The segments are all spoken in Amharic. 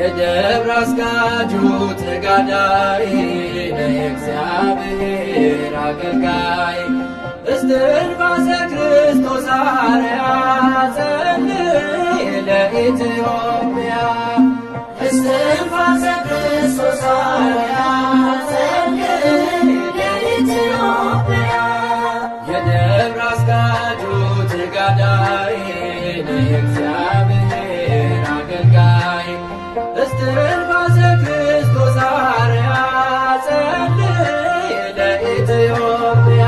የደብረ አስጋጁ ተጋዳይ የእግዚአብሔር አገልጋይ እስትንፋሰ ክርስቶስ አርያ ጸልይ ለኢትዮጵያ እስትንፋሰ ክርስቶስ አርያ ጸልይ ለኢትዮጵያ የደብረ አስጋጁ ተጋዳይ የእግዚአብሔር አገልጋይ እስትንፋሰ ክርስቶስ አርያ ጸልይ ለኢትዮጵያ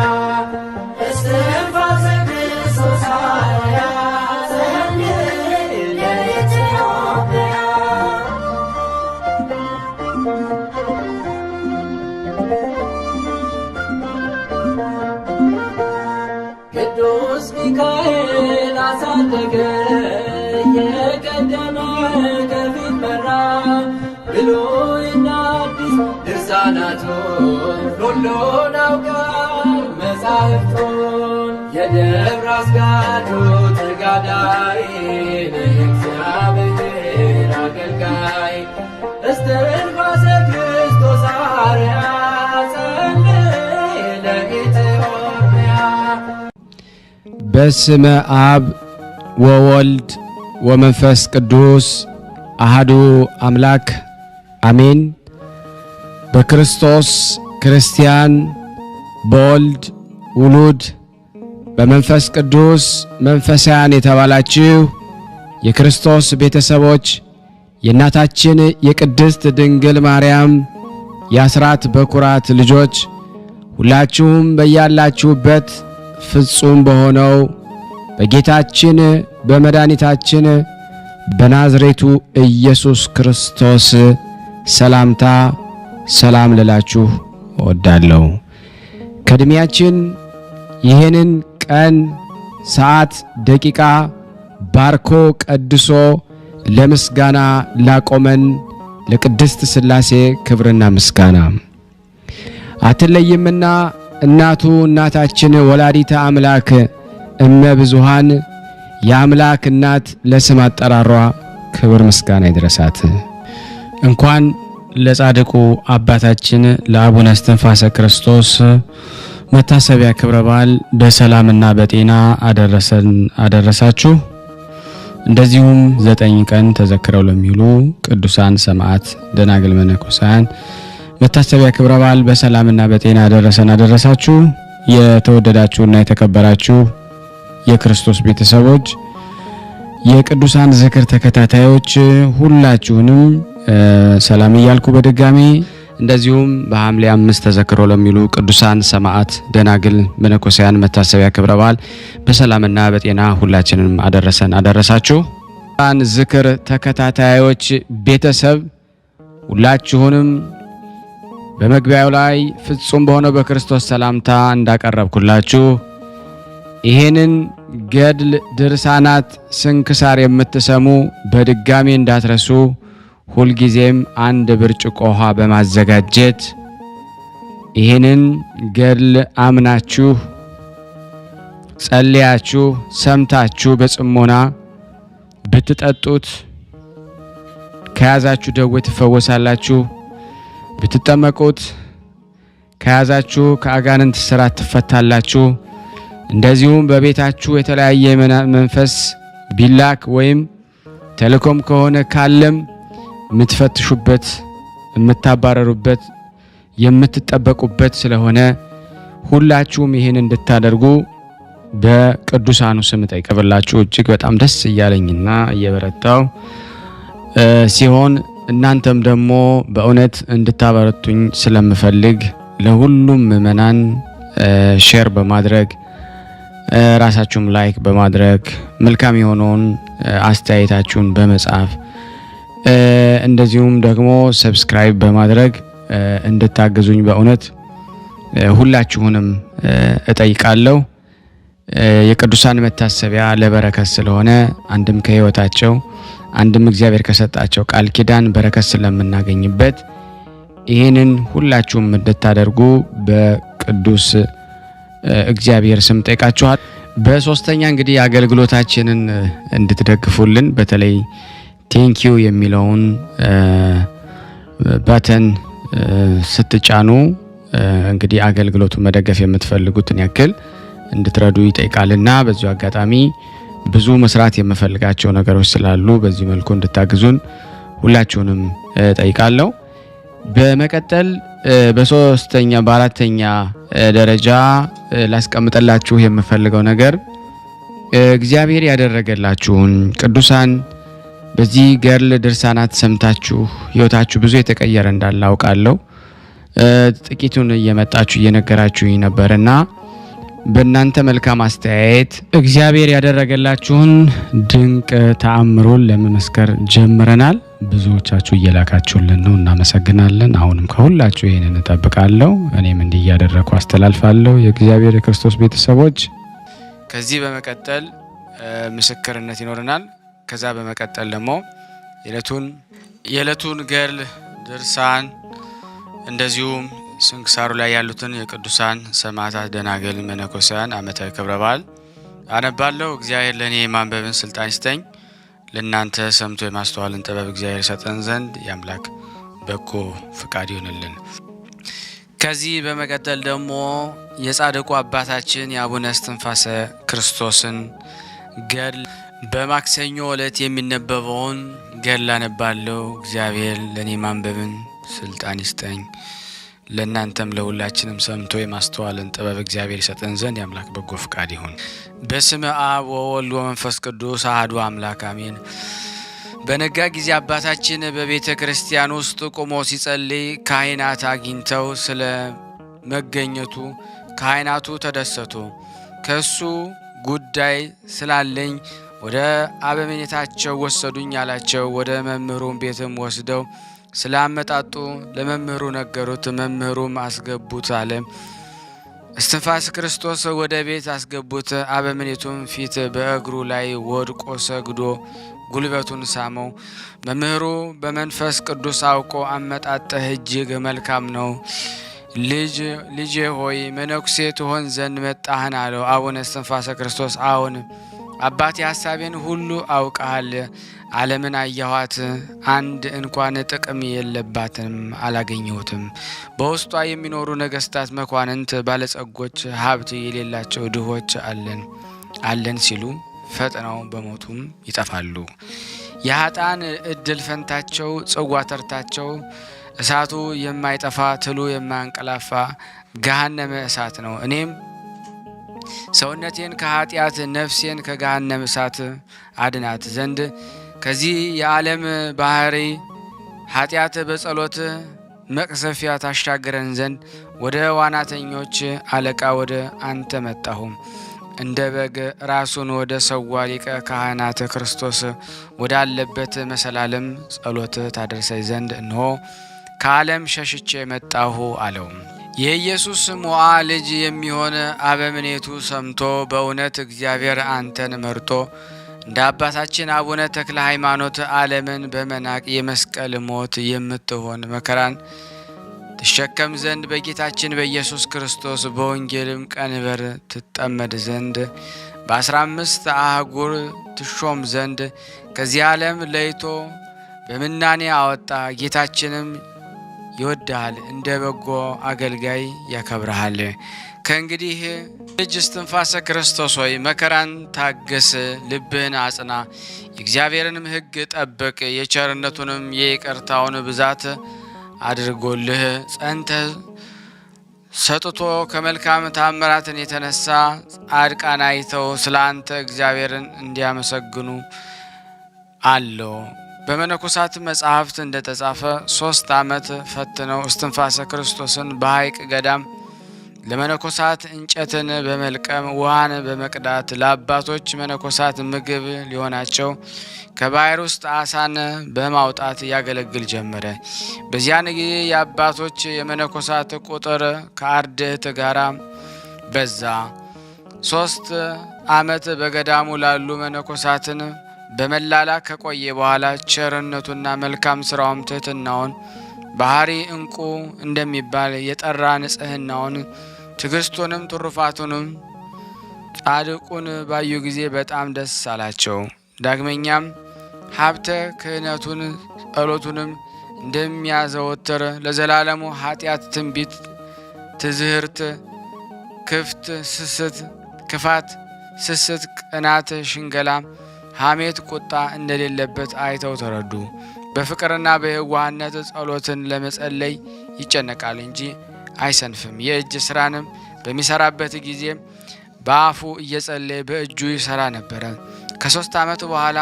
እስትንፋሰ ክርስቶስ አርያ ጸልይ ለኢትዮጵያ ቅዱስ ሚካኤል አሳደገ የቀደመ ከፊት መራ ብሉይና አዲስ ድርሳናቱን ሁሉን አውቃል መጻሕፍቱን የደብረ አስጋጁ ተጋዳይ የእግዚአብሔር አገልጋይ እስትንፋሰ ክርስቶስ አርያ ጸልይ ለኢትዮጵያ በስመ አብ ወወልድ ወመንፈስ ቅዱስ አሐዱ አምላክ አሜን። በክርስቶስ ክርስቲያን፣ በወልድ ውሉድ፣ በመንፈስ ቅዱስ መንፈሳውያን የተባላችሁ የክርስቶስ ቤተሰቦች የእናታችን የቅድስት ድንግል ማርያም የአስራት በኩራት ልጆች ሁላችሁም በያላችሁበት ፍጹም በሆነው በጌታችን በመድኃኒታችን በናዝሬቱ ኢየሱስ ክርስቶስ ሰላምታ ሰላም ልላችሁ እወዳለሁ። ከእድሜያችን ይህንን ቀን፣ ሰዓት፣ ደቂቃ ባርኮ ቀድሶ ለምስጋና ላቆመን ለቅድስት ሥላሴ ክብርና ምስጋና አትለይምና እናቱ እናታችን ወላዲተ አምላክ እመ ብዙኃን የአምላክ እናት ለስም አጠራሯ ክብር ምስጋና ይድረሳት። እንኳን ለጻድቁ አባታችን ለአቡነ እስትንፋሰ ክርስቶስ መታሰቢያ ክብረ በዓል በሰላምና በጤና አደረሳችሁ። እንደዚሁም 9 ቀን ተዘክረው ለሚውሉ ቅዱሳን ሰማዕት፣ ደናግል፣ መነኮሳያን መታሰቢያ ክብረ በዓል በሰላምና በጤና አደረሳችሁ። የተወደዳችሁና የተከበራችሁ የክርስቶስ ቤተሰቦች የቅዱሳን ዝክር ተከታታዮች ሁላችሁንም ሰላም እያልኩ በድጋሚ እንደዚሁም በሐምሌ 5 ተዘክረው ለሚውሉ ቅዱሳን ሰማዕት፣ ደናግል፣ መነኮሳያን መታሰቢያ ክብረ በዓል በሰላምና በጤና ሁላችንም አደረሳችሁ። ዝክር ተከታታዮች ቤተሰብ ሁላችሁንም በመግቢያው ላይ ፍጹም በሆነው በክርስቶስ ሰላምታ እንዳቀረብኩላችሁ ይሄንን ገድል ድርሳናት ስንክሳር የምትሰሙ በድጋሚ እንዳትረሱ ሁልጊዜም 1 ብርጭቆ ውሃ በማዘጋጀት ይሄንን ገድል አምናችሁ ጸልያችሁ ሰምታችሁ በጽሞና ብትጠጡት ከያዛችሁ ደዌ ትፈወሳላችሁ። ብትጠመቁት ከያዛችሁ ከአጋንንት ስራት ትፈታላችሁ። እንደዚሁም በቤታችሁ የተለያየ መንፈስ ቢላክ ወይም ተልኮም ከሆነ ካለም የምትፈትሹበት፣ የምታባረሩበት፣ የምትጠበቁበት ስለሆነ ሁላችሁም ይህን እንድታደርጉ በቅዱሳኑ ስም ጠይቀብላችሁ እጅግ በጣም ደስ እያለኝና እየበረታው ሲሆን እናንተም ደግሞ በእውነት እንድታበረቱኝ ስለምፈልግ ለሁሉም ምእመናን ሼር በማድረግ ራሳችሁም ላይክ በማድረግ መልካም የሆነውን አስተያየታችሁን በመጻፍ እንደዚሁም ደግሞ ሰብስክራይብ በማድረግ እንድታገዙኝ በእውነት ሁላችሁንም እጠይቃለሁ። የቅዱሳን መታሰቢያ ለበረከት ስለሆነ አንድም ከህይወታቸው አንድም እግዚአብሔር ከሰጣቸው ቃል ኪዳን በረከት ስለምናገኝበት ይሄንን ሁላችሁም እንድታደርጉ በቅዱስ እግዚአብሔር ስም ጠይቃችኋል። በሶስተኛ እንግዲህ አገልግሎታችንን እንድትደግፉልን በተለይ ቴንኪዩ የሚለውን በተን ስትጫኑ እንግዲህ አገልግሎቱን መደገፍ የምትፈልጉትን ያክል እንድትረዱ ይጠይቃልና በዚሁ አጋጣሚ ብዙ መስራት የምፈልጋቸው ነገሮች ስላሉ በዚህ መልኩ እንድታግዙን ሁላችሁንም ጠይቃለሁ። በመቀጠል በአራተኛ ደረጃ ላስቀምጠላችሁ የምፈልገው ነገር እግዚአብሔር ያደረገላችሁን ቅዱሳን በዚህ ገርል ድርሳናት ሰምታችሁ ህይወታችሁ ብዙ የተቀየረ እንዳለ አውቃለሁ። ጥቂቱን እየመጣችሁ እየነገራችሁኝ ነበርና በእናንተ መልካም አስተያየት እግዚአብሔር ያደረገላችሁን ድንቅ ተአምሮን ለመመስከር ጀምረናል። ብዙዎቻችሁ እየላካችሁልን ነው፣ እናመሰግናለን። አሁንም ከሁላችሁ ይሄንን እጠብቃለሁ። እኔም እንዲህ እያደረኩ አስተላልፋለሁ። የእግዚአብሔር የክርስቶስ ቤተሰቦች ከዚህ በመቀጠል ምስክርነት ይኖረናል። ከዛ በመቀጠል ደግሞ የዕለቱን ገድል ድርሳን እንደዚሁም ስንክሳሩ ላይ ያሉትን የቅዱሳን ሰማዕታት፣ ደናግል፣ መነኮሳያን ዓመታዊ ክብረ በዓል አነባለሁ። እግዚአብሔር ለእኔ የማንበብን ስልጣን ይስጠኝ፣ ለእናንተ ሰምቶ የማስተዋልን ጥበብ እግዚአብሔር ሰጠን ዘንድ የአምላክ በጎ ፍቃድ ይሆንልን። ከዚህ በመቀጠል ደግሞ የጻድቁ አባታችን የአቡነ እስትንፋሰ ክርስቶስን ገድል በማክሰኞ ዕለት የሚነበበውን ገድል አነባለሁ። እግዚአብሔር ለእኔ ማንበብን ስልጣን ይስጠኝ፣ ለእናንተም ለሁላችንም ሰምቶ የማስተዋልን ጥበብ እግዚአብሔር ይሰጠን ዘንድ የአምላክ በጎ ፍቃድ ይሁን። በስመ አብ ወወልድ ወመንፈስ ቅዱስ አሐዱ አምላክ አሜን። በነጋ ጊዜ አባታችን በቤተ ክርስቲያን ውስጥ ቆሞ ሲጸልይ ካህናት አግኝተው ስለ መገኘቱ ካህናቱ ተደሰቱ። ከሱ ጉዳይ ስላለኝ ወደ አበምኔታቸው ወሰዱኝ አላቸው። ወደ መምህሩም ቤትም ወስደው ስለ አመጣጡ ለመምህሩ ነገሩት። መምህሩም አስገቡት አለ። እስትንፋሰ ክርስቶስ ወደ ቤት አስገቡት። አበምኔቱም ፊት በእግሩ ላይ ወድቆ ሰግዶ ጉልበቱን ሳመው። መምህሩ በመንፈስ ቅዱስ አውቆ አመጣጥህ እጅግ መልካም ነው፣ ልጄ ሆይ መነኩሴ ትሆን ዘንድ መጣህን አለው። አቡነ እስትንፋሰ ክርስቶስ አሁን አባቴ ሐሳቤን ሁሉ አውቀሃል። ዓለምን አየኋት፣ አንድ እንኳን ጥቅም የለባትም አላገኘሁትም። በውስጧ የሚኖሩ ነገስታት፣ መኳንንት፣ ባለጸጎች፣ ሀብት የሌላቸው ድሆች አለን ሲሉ ፈጥነው በሞቱም ይጠፋሉ። የኃጥአን እድል ፈንታቸው ጽዋ ተርታቸው እሳቱ የማይጠፋ ትሉ የማያንቀላፋ ገሃነመ እሳት ነው። እኔም ሰውነቴን ከኃጢአት ነፍሴን ከገሃነመ እሳት አድናት ዘንድ ከዚህ የዓለም ባህሪ ኃጢአት በጸሎት መቅሰፊያ ታሻገረን ዘንድ ወደ ዋናተኞች አለቃ ወደ አንተ መጣሁ። እንደ በግ ራሱን ወደ ሰዋ ሊቀ ካህናት ክርስቶስ ወዳለበት መሰላለም ጸሎት ታደርሰኝ ዘንድ እንሆ ከዓለም ሸሽቼ መጣሁ አለው። የኢየሱስ ሞዓ ልጅ የሚሆን አበምኔቱ ሰምቶ በእውነት እግዚአብሔር አንተን መርጦ እንደ አባታችን አቡነ ተክለ ሃይማኖት ዓለምን በመናቅ የመስቀል ሞት የምትሆን መከራን ትሸከም ዘንድ በጌታችን በኢየሱስ ክርስቶስ በወንጌልም ቀንበር ትጠመድ ዘንድ በ15 አህጉር ትሾም ዘንድ ከዚህ ዓለም ለይቶ በምናኔ አወጣ። ጌታችንም ይወድሃል፣ እንደ በጎ አገልጋይ ያከብረሃል። ከእንግዲህ ልጅ እስትንፋሰ ክርስቶስ ሆይ መከራን ታገስ፣ ልብህን አጽና፣ የእግዚአብሔርንም ሕግ ጠብቅ። የቸርነቱንም የይቅርታውን ብዛት አድርጎልህ ጸንተ ሰጥቶ ከመልካም ታምራትን የተነሳ ጻድቃን አይተው ስለ አንተ እግዚአብሔርን እንዲያመሰግኑ አለው። በመነኮሳት መጽሐፍት እንደተጻፈ 3 ዓመት ፈትነው እስትንፋሰ ክርስቶስን በሐይቅ ገዳም ለመነኮሳት እንጨትን በመልቀም ውሃን በመቅዳት ለአባቶች መነኮሳት ምግብ ሊሆናቸው ከባህር ውስጥ አሳን በማውጣት ያገለግል ጀመረ። በዚያን ጊዜ የአባቶች የመነኮሳት ቁጥር ከአርድእት ጋራ በዛ። 3 ዓመት በገዳሙ ላሉ መነኮሳትን በመላላክ ከቆየ በኋላ ቸርነቱና መልካም ስራውም ትሕትናውን ባህሪ እንቁ እንደሚባል የጠራ ንጽሕናውን ትዕግስቱንም ትሩፋቱንም ጻድቁን ባዩ ጊዜ በጣም ደስ አላቸው። ዳግመኛም ሀብተ ክህነቱን ጸሎቱንም እንደሚያዘወትር ለዘላለሙ ኃጢአት፣ ትንቢት፣ ትዝህርት፣ ክፋት፣ ስስት፣ ቅናት፣ ሽንገላ፣ ሐሜት፣ ቁጣ እንደሌለበት አይተው ተረዱ። በፍቅርና በየዋህነት ጸሎትን ለመጸለይ ይጨነቃል እንጂ አይሰንፍም። የእጅ ስራንም በሚሰራበት ጊዜ በአፉ እየጸለየ በእጁ ይሰራ ነበረ። ከ3 ዓመት በኋላ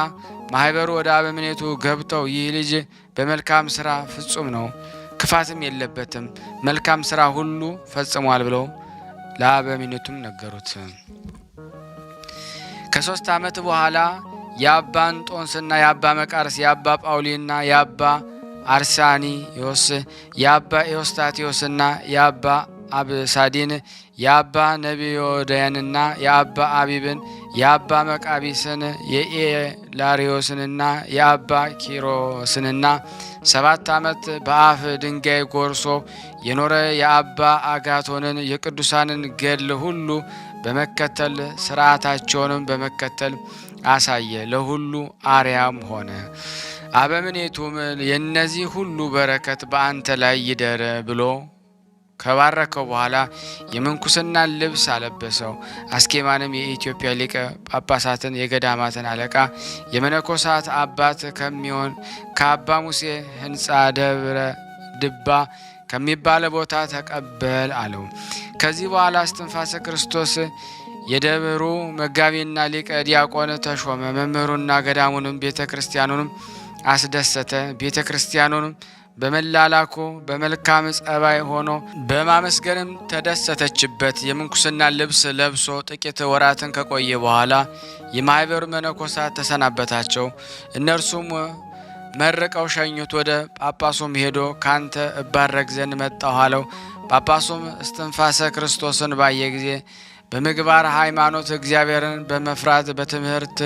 ማህበሩ ወደ አበምኔቱ ገብተው ይህ ልጅ በመልካም ስራ ፍጹም ነው፣ ክፋትም የለበትም፣ መልካም ስራ ሁሉ ፈጽሟል ብለው ለአበምኔቱም ነገሩት። ከ3 ዓመት በኋላ የአባ እንጦንስና የአባ መቃርስ የአባ ጳውሊና የአባ አርሳኒዮስ የአባ ኤዎስታቴዎስና የአባ አብሳዲን የአባ ነቢዮዳያንና የአባ አቢብን የአባ መቃቢስን የኤላሪዮስንና የአባ ኪሮስንና 7 ዓመት በአፍ ድንጋይ ጎርሶ የኖረ የአባ አጋቶንን የቅዱሳንን ገድል ሁሉ በመከተል ስርዓታቸውንም በመከተል አሳየ። ለሁሉ አርያም ሆነ። አበምኔቱም የነዚህ ሁሉ በረከት በአንተ ላይ ይደር ብሎ ከባረከው በኋላ የምንኩስናን ልብስ አለበሰው። አስኬማንም የኢትዮጵያ ሊቀ ጳጳሳትን የገዳማትን አለቃ የመነኮሳት አባት ከሚሆን ከአባ ሙሴ ሕንጻ ደብረ ድባ ከሚባለ ቦታ ተቀበል አለው። ከዚህ በኋላ እስትንፋሰ ክርስቶስ የደብሩ መጋቢና ሊቀ ዲያቆን ተሾመ። መምህሩና ገዳሙንም ቤተ ክርስቲያኑንም አስደሰተ። ቤተ ክርስቲያኑንም በመላላኩ በመልካም ጸባይ ሆኖ በማመስገንም ተደሰተችበት። የምንኩስና ልብስ ለብሶ ጥቂት ወራትን ከቆየ በኋላ የማህበሩ መነኮሳት ተሰናበታቸው። እነርሱም መርቀው ሸኙት። ወደ ጳጳሱም ሄዶ ካንተ እባረክ ዘንድ መጣሁ አለው። ጳጳሱም እስትንፋሰ ክርስቶስን ባየ ጊዜ በምግባር ሃይማኖት እግዚአብሔርን በመፍራት በትምህርት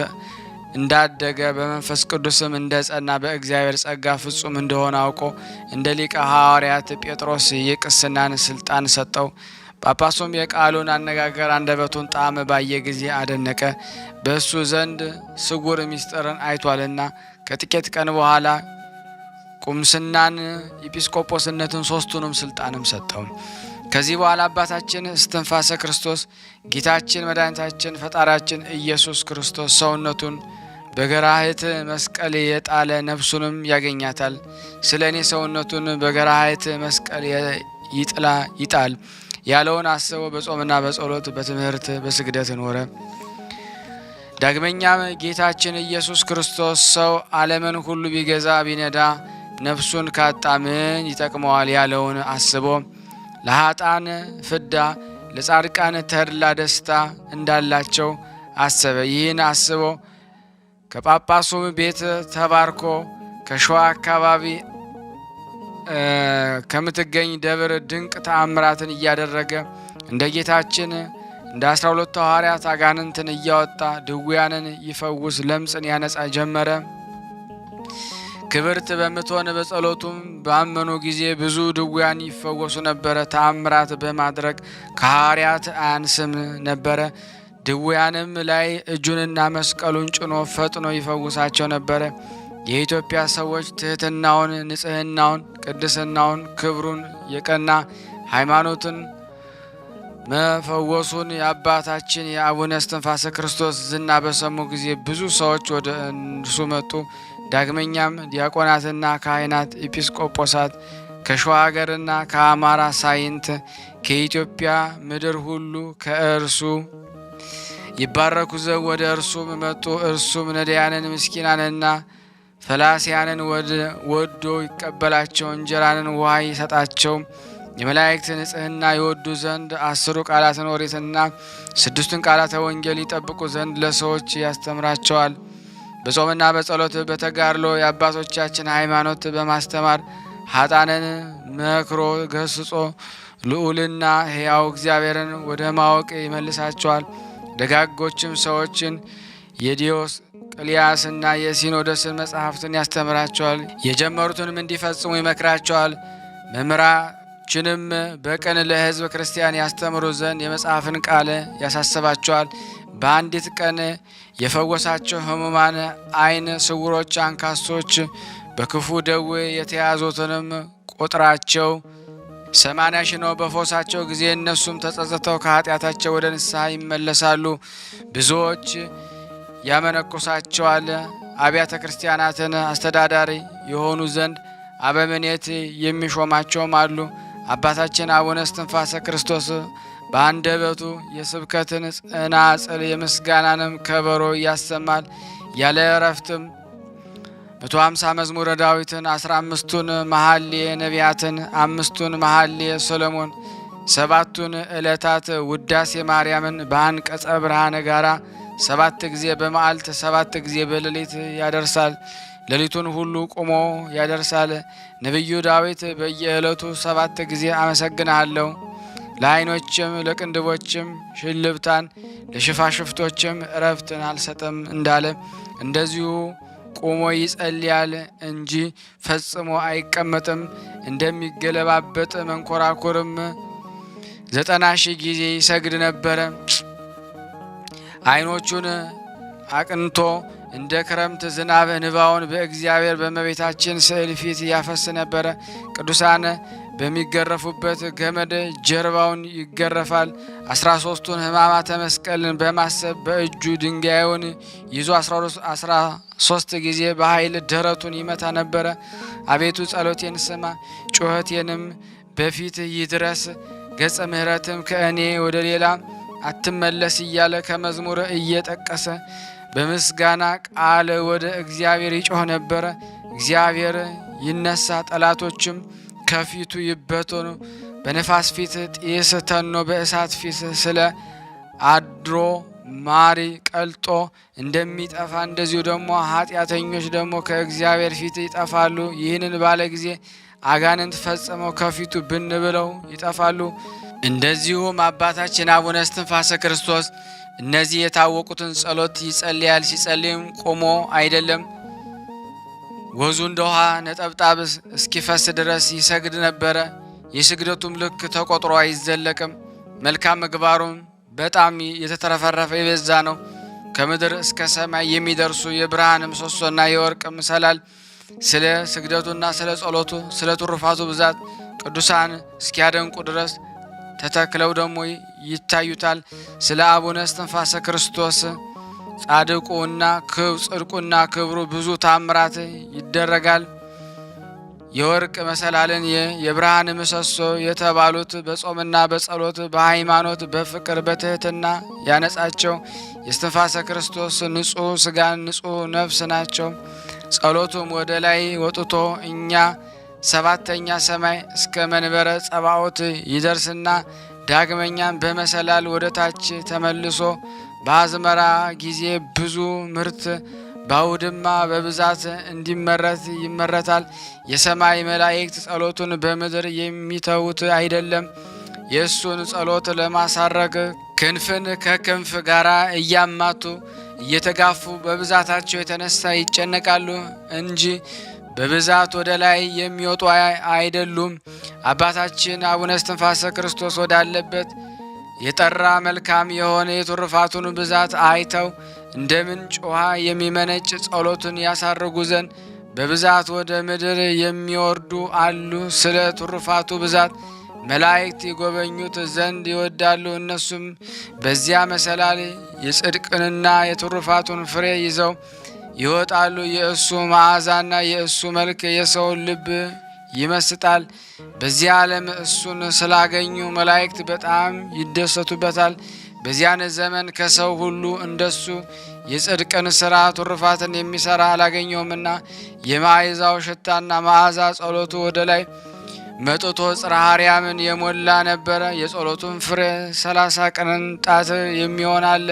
እንዳደገ በመንፈስ ቅዱስም እንደጸና በእግዚአብሔር ጸጋ ፍጹም እንደሆነ አውቆ እንደ ሊቀ ሐዋርያት ጴጥሮስ የቅስናን ስልጣን ሰጠው። ጳጳሱም የቃሉን አነጋገር አንደበቱን ጣዕም ባየ ጊዜ አደነቀ። በእሱ ዘንድ ስውር ምስጢርን አይቷልና። ከጥቂት ቀን በኋላ ቁምስናን፣ ኤጲስቆጶስነትን፣ 3ቱንም ስልጣንም ሰጠው። ከዚህ በኋላ አባታችን እስትንፋሰ ክርስቶስ ጌታችን መድኃኒታችን ፈጣሪያችን ኢየሱስ ክርስቶስ ሰውነቱን በገራህት መስቀል የጣለ ነፍሱንም ያገኛታል። ስለ እኔ ሰውነቱን በገራህት መስቀል ይጣል ያለውን አስበው በጾምና በጸሎት በትምህርት በስግደት ኖረ። ዳግመኛም ጌታችን ኢየሱስ ክርስቶስ ሰው ዓለምን ሁሉ ቢገዛ ቢነዳ ነፍሱን ካጣ ምን ይጠቅመዋል ያለውን አስቦ ለኃጥአን ፍዳ ለጻድቃን ተድላ ደስታ እንዳላቸው አሰበ። ይህን አስቦ ከጳጳሱ ቤት ተባርኮ ከሸዋ አካባቢ ከምትገኝ ደብር ድንቅ ተአምራትን እያደረገ እንደ ጌታችን እንደ 12 ሐዋርያት አጋንንትን እያወጣ ድውያንን ይፈውስ፣ ለምጽን ያነጻ ጀመረ። ክብርት በምትሆን በጸሎቱም ባመኑ ጊዜ ብዙ ድውያን ይፈወሱ ነበረ። ተአምራት በማድረግ ከሐዋርያት አያንስም ነበረ። ድውያንም ላይ እጁንና መስቀሉን ጭኖ ፈጥኖ ይፈውሳቸው ነበረ። የኢትዮጵያ ሰዎች ትሕትናውን፣ ንጽሕናውን፣ ቅድስናውን፣ ክብሩን፣ የቀና ሃይማኖትን መፈወሱን የአባታችን የአቡነ እስትንፋሰ ክርስቶስ ዝና በሰሙ ጊዜ ብዙ ሰዎች ወደ እርሱ መጡ። ዳግመኛም ዲያቆናትና ካህናት፣ ኤጲስቆጶሳት ከሸዋ ሀገርና ከአማራ ሳይንት ከኢትዮጵያ ምድር ሁሉ ከእርሱ ይባረኩ ዘንድ ወደ እርሱም መጡ። እርሱም ነዳያንን፣ ምስኪናንና ፈላሲያንን ወዶ ይቀበላቸው፣ እንጀራንን ውሃ ይሰጣቸው፣ የመላእክት ንጽሕና ይወዱ ዘንድ 10 ቃላትን ኦሪትና 6ቱን ቃላተ ወንጌል ይጠብቁ ዘንድ ለሰዎች ያስተምራቸዋል። በጾምና በጸሎት በተጋድሎ የአባቶቻችን ሃይማኖት በማስተማር ኃጥአንን መክሮ ገስጾ ልዑልና ሕያው እግዚአብሔርን ወደ ማወቅ ይመልሳቸዋል። ደጋጎችም ሰዎችን የዲዮስቅልያስና የሲኖዶስን መጻሕፍትን ያስተምራቸዋል። የጀመሩትንም እንዲፈጽሙ ይመክራቸዋል። መምህራችንም በቅን ለሕዝብ ክርስቲያን ያስተምሩ ዘንድ የመጽሐፍን ቃል ያሳስባቸዋል። በአንዲት ቀን የፈወሳቸው ሕሙማን፣ ዓይነ ስውሮች፣ አንካሶች፣ በክፉ ደዌ የተያዙትንም ቁጥራቸው 80 ሺህ ነው። በፈውሳቸው ጊዜ እነሱም ተጸጽተው ከኃጢአታቸው ወደ ንስሐ ይመለሳሉ። ብዙዎች ያመነኮሳቸዋል። አብያተ ክርስቲያናትን አስተዳዳሪ የሆኑ ዘንድ አበምኔት የሚሾማቸውም አሉ። አባታችን አቡነ እስትንፋሰ ክርስቶስ በአንደበቱ የስብከትን ጽናጽል የምስጋናንም ከበሮ ያሰማል። ያለ እረፍትም 150 መዝሙረ ዳዊትን፣ 15ቱን መኃልየ ነቢያትን፣ 5ቱን መኃልየ ሰሎሞን፣ 7ቱን ዕለታት ውዳሴ ማርያምን በአንቀጸ ብርሃነ ጋራ 7 ጊዜ በመዓልት 7 ጊዜ በሌሊት ያደርሳል። ሌሊቱን ሁሉ ቆሞ ያደርሳል። ነቢዩ ዳዊት በየዕለቱ 7 ጊዜ አመሰግንሃለሁ፣ ለዓይኖችም ለቅንድቦችም ሽልብታን ለሽፋሽፍቶችም እረፍትን አልሰጥም እንዳለ እንደዚሁ ቆሞ ይጸልያል እንጂ ፈጽሞ አይቀመጥም። እንደሚገለባበጥ መንኮራኩርም 90,000 ጊዜ ይሰግድ ነበረ። ዓይኖቹን አቅንቶ እንደ ክረምት ዝናብ እንባውን በእግዚአብሔር በእመቤታችን ስዕል ፊት ያፈስ ነበረ። ቅዱሳን በሚገረፉበት ገመድ ጀርባውን ይገረፋል። 13ቱን ሕማማተ መስቀልን በማሰብ በእጁ ድንጋዩን ይዞ 13 ጊዜ በኃይል ደረቱን ይመታ ነበረ። አቤቱ ጸሎቴን ስማ፣ ጩኸቴንም በፊት ይድረስ፣ ገጸ ምሕረትም ከእኔ ወደ ሌላ አትመለስ እያለ ከመዝሙር እየጠቀሰ በምስጋና ቃል ወደ እግዚአብሔር ይጮህ ነበረ። እግዚአብሔር ይነሳ፣ ጠላቶችም ከፊቱ ይበተኑ። በነፋስ ፊት ጢስ ተኖ በእሳት ፊት ስለ አድሮ ማሪ ቀልጦ እንደሚጠፋ እንደዚሁ ደግሞ ኃጢአተኞች ደግሞ ከእግዚአብሔር ፊት ይጠፋሉ። ይህንን ባለ ጊዜ አጋንንት ፈጽመው ከፊቱ ብን ብለው ይጠፋሉ። እንደዚሁም አባታችን አቡነ እስትንፋሰ ክርስቶስ እነዚህ የታወቁትን ጸሎት ይጸልያል። ሲጸልይም ቆሞ አይደለም፣ ወዙ እንደ ውሃ ነጠብጣብ እስኪፈስ ድረስ ይሰግድ ነበረ። የስግደቱም ልክ ተቆጥሮ አይዘለቅም። መልካም ምግባሩም በጣም የተትረፈረፈ የበዛ ነው። ከምድር እስከ ሰማይ የሚደርሱ የብርሃን ምሰሶና የወርቅ መሰላል ስለ ስግደቱና ስለ ጸሎቱ ስለ ትሩፋቱ ብዛት ቅዱሳን እስኪያደንቁ ድረስ ተተክለው ደግሞ ይታዩታል። ስለ አቡነ እስትንፋሰ ክርስቶስ ጻድቁና ጽድቁና ክብሩ ብዙ ታምራት ይደረጋል። የወርቅ መሰላልን የብርሃን ምሰሶ የተባሉት በጾምና በጸሎት በሃይማኖት በፍቅር በትህትና ያነጻቸው የእስትንፋሰ ክርስቶስ ንጹሕ ሥጋን ንጹሕ ነፍስ ናቸው። ጸሎቱም ወደ ላይ ወጥቶ እኛ 7ተኛ ሰማይ እስከ መንበረ ጸባዖት ይደርስና ዳግመኛም በመሰላል ወደ ታች ተመልሶ በአዝመራ ጊዜ ብዙ ምርት በአውድማ በብዛት እንዲመረት ይመረታል። የሰማይ መላእክት ጸሎቱን በምድር የሚተዉት አይደለም። የእሱን ጸሎት ለማሳረግ ክንፍን ከክንፍ ጋር እያማቱ እየተጋፉ በብዛታቸው የተነሳ ይጨነቃሉ እንጂ በብዛት ወደ ላይ የሚወጡ አይደሉም። አባታችን አቡነ እስትንፋሰ ክርስቶስ ወዳለበት የጠራ መልካም የሆነ የትሩፋቱን ብዛት አይተው እንደ ምንጭ ውሃ የሚመነጭ ጸሎቱን ያሳርጉ ዘንድ በብዛት ወደ ምድር የሚወርዱ አሉ። ስለ ትሩፋቱ ብዛት መላእክት ይጎበኙት ዘንድ ይወዳሉ። እነሱም በዚያ መሰላል የጽድቅንና የትሩፋቱን ፍሬ ይዘው ይወጣሉ። የእሱ መዓዛና የእሱ መልክ የሰውን ልብ ይመስጣል። በዚህ ዓለም እሱን ስላገኙ መላእክት በጣም ይደሰቱበታል። በዚያን ዘመን ከሰው ሁሉ እንደሱ የጽድቅን ሥራ ትሩፋትን የሚሠራ አላገኘውምና የመዓዛው ሽታና መዓዛ ጸሎቱ ወደ ላይ መጥቶ ጽርሐ አርያምን የሞላ ነበረ። የጸሎቱን ፍሬ 30 ቅንጣት የሚሆን አለ፣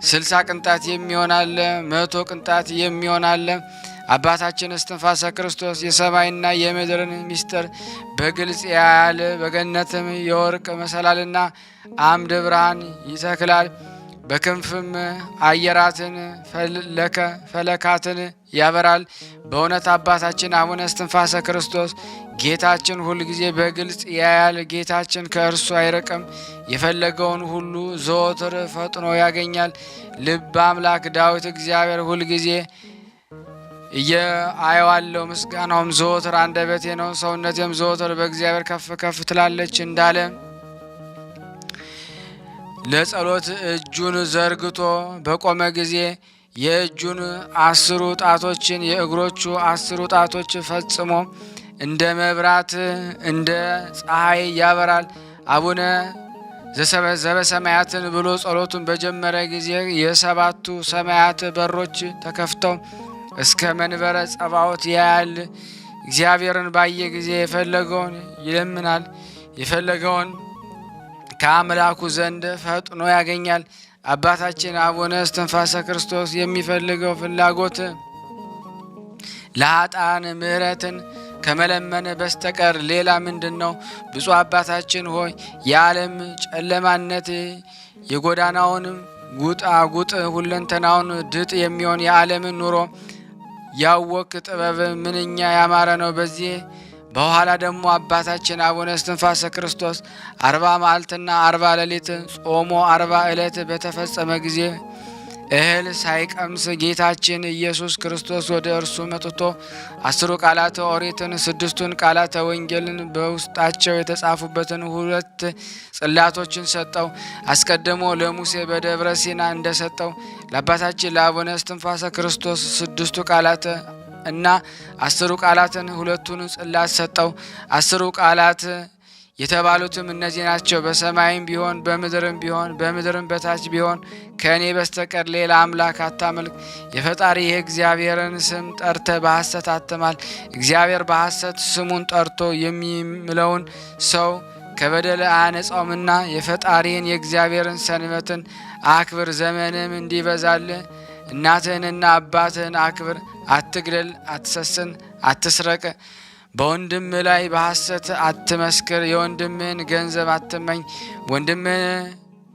60 ቅንጣት የሚሆን አለ፣ 100 ቅንጣት የሚሆን አለ። አባታችን እስትንፋሰ ክርስቶስ የሰማይና የምድርን ምስጢር በግልጽ ያያል። በገነትም የወርቅ መሰላልና አምደ ብርሃን ይተክላል። በክንፍም አየራትን ፈለካትን ያበራል። በእውነት አባታችን አቡነ እስትንፋሰ ክርስቶስ ጌታችን ሁልጊዜ በግልጽ ያያል። ጌታችን ከእርሱ አይርቅም። የፈለገውን ሁሉ ዘወትር ፈጥኖ ያገኛል። ልበ አምላክ ዳዊት እግዚአብሔር ሁልጊዜ አየዋለሁ፣ ምስጋናውም ዘወትር አንደበቴ ነው፣ ሰውነቴም ዘወትር በእግዚአብሔር ከፍ ከፍ ትላለች እንዳለ ለጸሎት እጁን ዘርግቶ በቆመ ጊዜ የእጁን 10 ጣቶችን የእግሮቹ 10 ጣቶች ፈጽሞ እንደ መብራት እንደ ፀሐይ ያበራል። አቡነ ዘበሰማያትን ብሎ ጸሎቱን በጀመረ ጊዜ የሰባቱ ሰማያት በሮች ተከፍተው እስከ መንበረ ጸባዖት ያያል። እግዚአብሔርን ባየ ጊዜ የፈለገውን ይለምናል፣ የፈለገውን ከአምላኩ ዘንድ ፈጥኖ ያገኛል። አባታችን አቡነ እስትንፋሰ ክርስቶስ የሚፈልገው ፍላጎት ለኃጥአን ምሕረትን ከመለመን በስተቀር ሌላ ምንድን ነው? ብፁዕ አባታችን ሆይ የዓለም ጨለማነት የጎዳናውንም ጉጣጉጥ ሁለንተናውን ድጥ የሚሆን የዓለምን ኑሮ ያወቅ ጥበብ ምንኛ ያማረ ነው። በዚህ በኋላ ደግሞ አባታችን አቡነ እስትንፋሰ ክርስቶስ 40 መዓልትና 40 ሌሊት ጾሞ 40 ዕለት በተፈጸመ ጊዜ እህል ሳይቀምስ ጌታችን ኢየሱስ ክርስቶስ ወደ እርሱ መጥቶ 10 ቃላተ ኦሪትን 6ቱን ቃላተ ወንጌልን በውስጣቸው የተጻፉበትን 2 ጽላቶችን ሰጠው። አስቀድሞ ለሙሴ በደብረ ሲና እንደሰጠው ለአባታችን ለአቡነ እስትንፋሰ ክርስቶስ 6ቱ ቃላተ እና 10 ቃላትን 2ቱን ጽላት ሰጠው። 10 ቃላት የተባሉትም እነዚህ ናቸው። በሰማይም ቢሆን በምድርም ቢሆን በምድርም በታች ቢሆን ከእኔ በስተቀር ሌላ አምላክ አታመልክ። የፈጣሪ የእግዚአብሔርን ስም ጠርተ በሐሰት አትማል። እግዚአብሔር በሐሰት ስሙን ጠርቶ የሚምለውን ሰው ከበደል አያነጻውምና የፈጣሪን የእግዚአብሔርን ሰንበትን አክብር፣ ዘመንም እንዲበዛል። እናትህንና አባትህን አክብር። አትግደል፣ አትሰስን፣ አትስረቅ፣ በወንድም ላይ በሐሰት አትመስክር፣ የወንድምህን ገንዘብ አትመኝ፣ ወንድምህን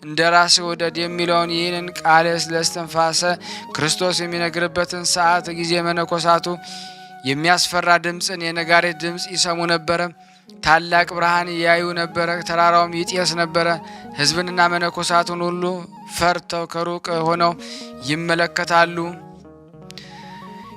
እንደ ራስህ ውደድ የሚለውን ይህንን ቃል ለእስትንፋሰ ክርስቶስ የሚነግርበትን ሰዓት ጊዜ መነኮሳቱ የሚያስፈራ ድምፅን የነጋሪት ድምፅ ይሰሙ ነበረ። ታላቅ ብርሃን ያዩ ነበረ። ተራራውም ይጤስ ነበረ። ሕዝብንና መነኮሳቱን ሁሉ ፈርተው ከሩቅ ሆነው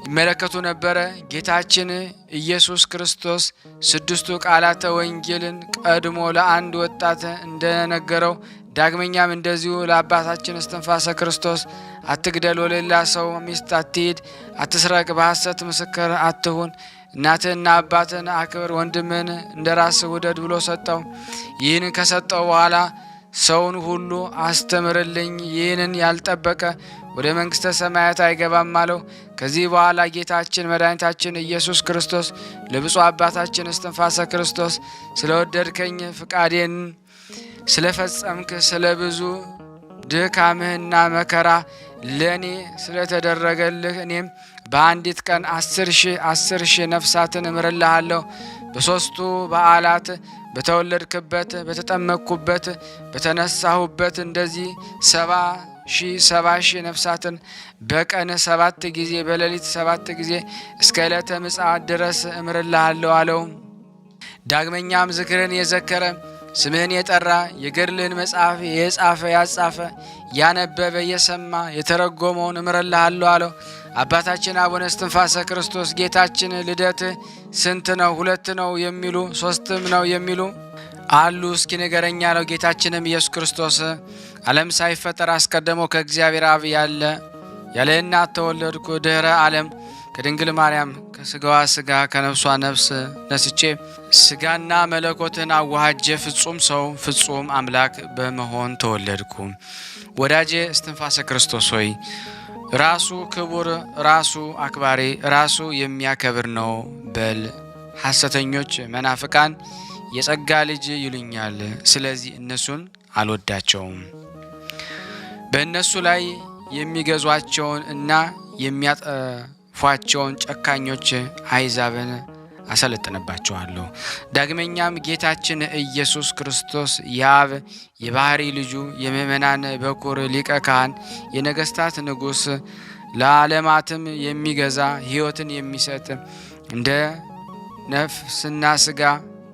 ይመለከቱ ነበረ። ጌታችን ኢየሱስ ክርስቶስ 6ቱ ቃላተ ወንጌልን ቀድሞ ለአንድ ወጣት እንደነገረው ዳግመኛም እንደዚሁ ለአባታችን እስትንፋሰ ክርስቶስ አትግደል፣ ወለሌላ ሰው ሚስት አትሂድ፣ አትስረቅ፣ በሐሰት ምስክር አትሁን፣ እናትህና አባትህን አክብር፣ ወንድምህን እንደ ራስህ ውደድ ብሎ ሰጠው። ይህን ከሰጠው በኋላ ሰውን ሁሉ አስተምርልኝ፣ ይህንን ያልጠበቀ ወደ መንግሥተ ሰማያት አይገባም አለው። ከዚህ በኋላ ጌታችን መድኃኒታችን ኢየሱስ ክርስቶስ ለብፁዕ አባታችን እስትንፋሰ ክርስቶስ ስለወደድከኝ ፍቃዴን ስለፈጸምክ ስለ ብዙ ድካምህና መከራ ለእኔ ስለተደረገልህ እኔም በአንዲት ቀን 10,000 ነፍሳትን እምርልሃለሁ። በሦስቱ በዓላት በተወለድክበት፣ በተጠመቅኩበት፣ በተነሳሁበት እንደዚህ 70,000 ነፍሳትን በቀን 7 ጊዜ በሌሊት 7 ጊዜ እስከ ዕለተ ምጽአት ድረስ እምርልሃለሁ አለው። ዳግመኛም ዝክርን የዘከረ ስምህን የጠራ የገድልህን መጽሐፍ የጻፈ ያጻፈ ያነበበ የሰማ የተረጎመውን እምርልሃለሁ አለው። አባታችን አቡነ እስትንፋሰ ክርስቶስ ጌታችን ልደት ስንት ነው? 2 ነው የሚሉ 3 ነው የሚሉ አሉ። እስኪ ንገረኝ አለው። ጌታችንም ኢየሱስ ክርስቶስ ዓለም ሳይፈጠር አስቀድሞ ከእግዚአብሔር አብ ያለ እናት ተወለድኩ፣ ድህረ ዓለም ከድንግል ማርያም ከስጋዋ ስጋ ከነፍሷ ነፍስ ነስቼ ስጋና መለኮትን አዋሃጀ ፍጹም ሰው ፍጹም አምላክ በመሆን ተወለድኩ። ወዳጄ እስትንፋሰ ክርስቶስ ሆይ ራሱ ክቡር፣ ራሱ አክባሪ፣ ራሱ የሚያከብር ነው በል። ሐሰተኞች መናፍቃን የጸጋ ልጅ ይሉኛል፣ ስለዚህ እነሱን አልወዳቸውም። በእነሱ ላይ የሚገዟቸውን እና የሚያጠፏቸውን ጨካኞች አሕዛብን አሰለጥንባቸዋለሁ። ዳግመኛም ጌታችን ኢየሱስ ክርስቶስ የአብ የባህሪ ልጁ የምእመናን በኩር ሊቀ ካህን የነገስታት ንጉሥ ለዓለማትም የሚገዛ ሕይወትን የሚሰጥ እንደ ነፍስና ሥጋ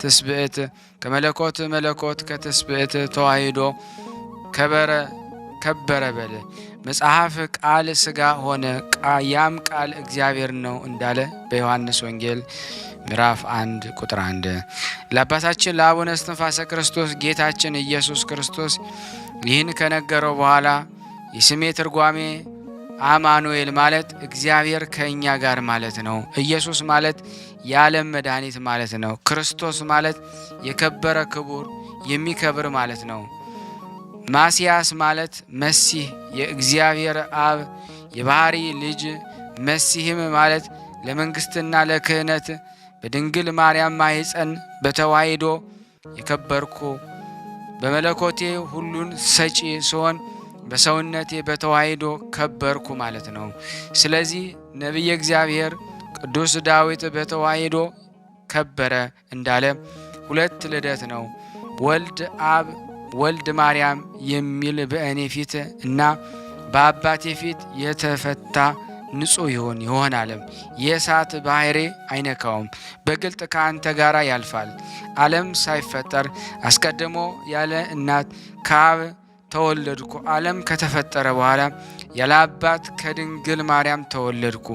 ትስብእት ከመለኮት መለኮት ከትስብእት ተዋሂዶ ከበረ በለ መጽሐፍ ቃል ሥጋ ሆነ ያም ቃል እግዚአብሔር ነው እንዳለ በዮሐንስ ወንጌል ምዕራፍ 1 ቁጥር 1። ለአባታችን ለአቡነ እስትንፋሰ ክርስቶስ ጌታችን ኢየሱስ ክርስቶስ ይህን ከነገረው በኋላ የስሜ ትርጓሜ አማኑኤል ማለት እግዚአብሔር ከእኛ ጋር ማለት ነው። ኢየሱስ ማለት የዓለም መድኃኒት ማለት ነው። ክርስቶስ ማለት የከበረ ክቡር የሚከብር ማለት ነው። ማስያስ ማለት መሲህ የእግዚአብሔር አብ የባህሪ ልጅ መሲህም ማለት ለመንግስትና ለክህነት በድንግል ማርያም ማኅፀን በተዋሂዶ የከበርኩ በመለኮቴ ሁሉን ሰጪ ሲሆን በሰውነቴ በተዋሂዶ ከበርኩ ማለት ነው። ስለዚህ ነቢየ እግዚአብሔር ቅዱስ ዳዊት በተዋሂዶ ከበረ እንዳለ ሁለት ልደት ነው። ወልድ አብ ወልድ ማርያም የሚል በእኔ ፊት እና በአባቴ ፊት የተፈታ ንጹሕ ይሆናል። የእሳት ባሕሬ አይነካውም። በግልጥ ከአንተ ጋር ያልፋል። ዓለም ሳይፈጠር አስቀድሞ ያለ እናት ከአብ ተወለድኩ። ዓለም ከተፈጠረ በኋላ ያለ አባት ከድንግል ማርያም ተወለድኩ።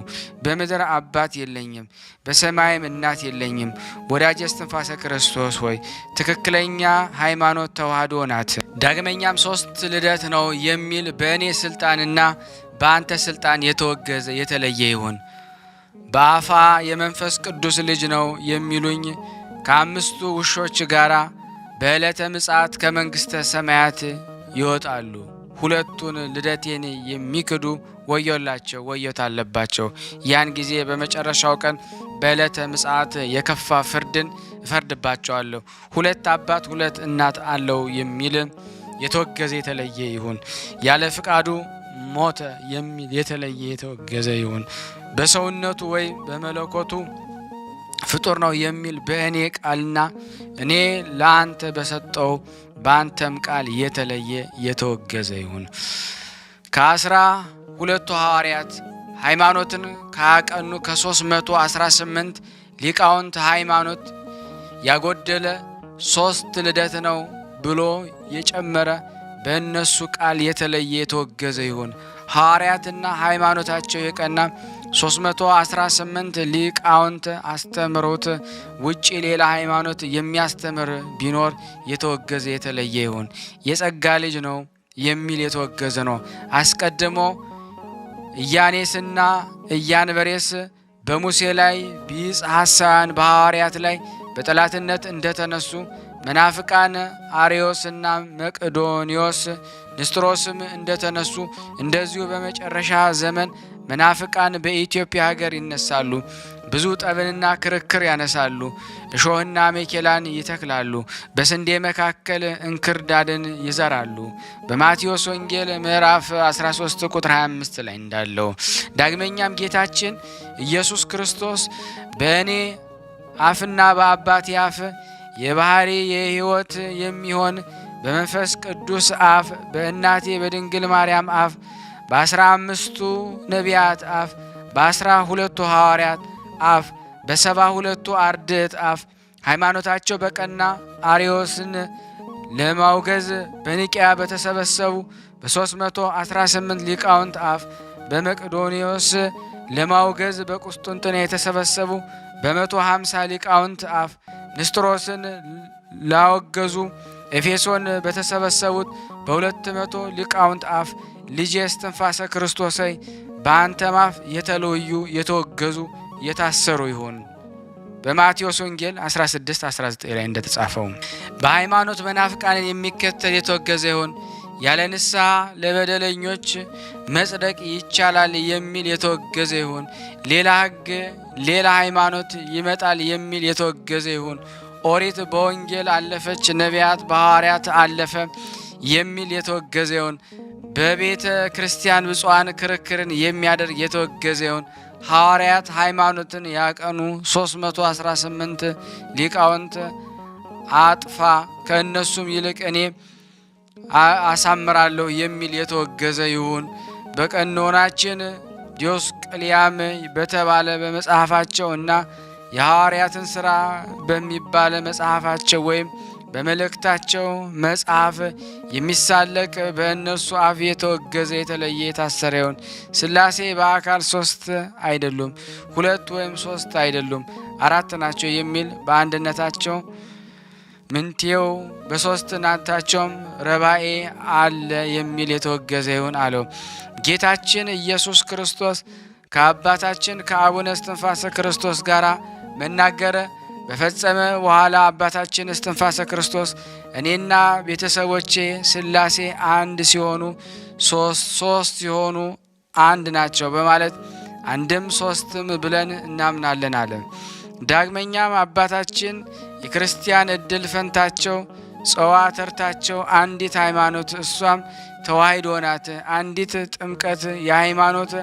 በምድር አባት የለኝም፣ በሰማይም እናት የለኝም። ወዳጄ እስትንፋሰ ክርስቶስ ሆይ ትክክለኛ ሃይማኖት ተዋህዶ ናት። ዳግመኛም 3 ልደት ነው የሚል በእኔ ስልጣንና በአንተ ስልጣን የተወገዘ የተለየ ይሁን። በአፋ የመንፈስ ቅዱስ ልጅ ነው የሚሉኝ ከ5 ውሾች ጋር በዕለተ ምጽአት ከመንግሥተ ሰማያት ይወጣሉ። ሁለቱን ልደቴን የሚክዱ ወዮላቸው፣ ወዮት አለባቸው። ያን ጊዜ በመጨረሻው ቀን በዕለተ ምጽአት የከፋ ፍርድን እፈርድባቸዋለሁ። 2 አባት 2 እናት አለው የሚል የተወገዘ የተለየ ይሁን። ያለ ፍቃዱ ሞተ የሚል የተለየ የተወገዘ ይሁን። በሰውነቱ ወይ በመለኮቱ ፍጡር ነው የሚል በእኔ ቃልና እኔ ለአንተ በሰጠው በአንተም ቃል የተለየ የተወገዘ ይሁን። ከ12 ሐዋርያት ሃይማኖትን ካቀኑ ከ318 ሊቃውንት ሃይማኖት ያጎደለ 3 ልደት ነው ብሎ የጨመረ በእነሱ ቃል የተለየ የተወገዘ ይሁን። ሐዋርያትና ሃይማኖታቸው የቀና 318 ሊቃውንት አስተምሮት ውጪ ሌላ ሃይማኖት የሚያስተምር ቢኖር የተወገዘ የተለየ ይሁን። የጸጋ ልጅ ነው የሚል የተወገዘ ነው። አስቀድሞ ኢያኔስና ኢያንበሬስ በሙሴ ላይ ቢጽ ሐሳያን በሐዋርያት ላይ በጠላትነት እንደተነሱ መናፍቃን አርዮስና መቅዶኒዮስ ንስጥሮስም እንደተነሱ እንደዚሁ በመጨረሻ ዘመን መናፍቃን በኢትዮጵያ ሀገር ይነሳሉ። ብዙ ጠብንና ክርክር ያነሳሉ። እሾህና ሜኬላን ይተክላሉ። በስንዴ መካከል እንክርዳድን ይዘራሉ። በማቴዎስ ወንጌል ምዕራፍ 13 ቁጥር 25 ላይ እንዳለው ዳግመኛም ጌታችን ኢየሱስ ክርስቶስ በእኔ አፍና በአባቴ አፍ የባህሪ የሕይወት የሚሆን በመንፈስ ቅዱስ አፍ በእናቴ በድንግል ማርያም አፍ በ15ቱ ነቢያት አፍ በ12ቱ ሐዋርያት አፍ በ72ቱ አርድእት አፍ ሃይማኖታቸው በቀና አርዮስን ለማውገዝ በኒቅያ በተሰበሰቡ በ318 ሊቃውንት አፍ በመቅዶኒዮስ ለማውገዝ በቁስጥንጥንያ የተሰበሰቡ በ150 ሊቃውንት አፍ ንስጥሮስን ላወገዙ ኤፌሶን በተሰበሰቡት በ200 ሊቃውንት አፍ ልጄ እስትንፋሰ ክርስቶስ በአንተም አፍ የተለዩ የተወገዙ የታሰሩ ይሆን። በማቴዎስ ወንጌል 16:19 ላይ እንደተጻፈው በሃይማኖት መናፍቃንን የሚከተል የተወገዘ ይሆን። ያለ ንስሐ ለበደለኞች መጽደቅ ይቻላል የሚል የተወገዘ ይሁን። ሌላ ሕግ ሌላ ሃይማኖት ይመጣል የሚል የተወገዘ ይሁን። ኦሪት በወንጌል አለፈች፣ ነቢያት በሐዋርያት አለፈ የሚል የተወገዘ ይሁን። በቤተ ክርስቲያን ብፁዓን ክርክርን የሚያደርግ የተወገዘ ይሁን። ሐዋርያት ሃይማኖትን ያቀኑ 318 ሊቃውንት አጥፋ፣ ከእነሱም ይልቅ እኔ አሳምራለሁ የሚል የተወገዘ ይሁን። በቀኖናችን ዲዮስቅልያም በተባለ በመጽሐፋቸው እና የሐዋርያትን ሥራ በሚባለ መጽሐፋቸው ወይም በመልእክታቸው መጽሐፍ የሚሳለቅ በእነሱ አፍ የተወገዘ የተለየ የታሰረ ይሁን። ሥላሴ በአካል 3 አይደሉም፣ 2 ወይም 3 አይደሉም፣ 4 ናቸው የሚል በአንድነታቸው ምንቴው በሦስትነታቸውም ረባኤ አለ የሚል የተወገዘ ይሁን አለው። ጌታችን ኢየሱስ ክርስቶስ ከአባታችን ከአቡነ እስትንፋሰ ክርስቶስ ጋር መናገረ በፈጸመ በኋላ አባታችን እስትንፋሰ ክርስቶስ እኔና ቤተሰቦቼ ሥላሴ አንድ ሲሆኑ ሶስት ሲሆኑ አንድ ናቸው በማለት አንድም ሶስትም ብለን እናምናለን አለ። ዳግመኛም አባታችን የክርስቲያን እድል ፈንታቸው ጸዋ ተርታቸው አንዲት ሃይማኖት እሷም ተዋሕዶ ናት። አንዲት ጥምቀት የሃይማኖት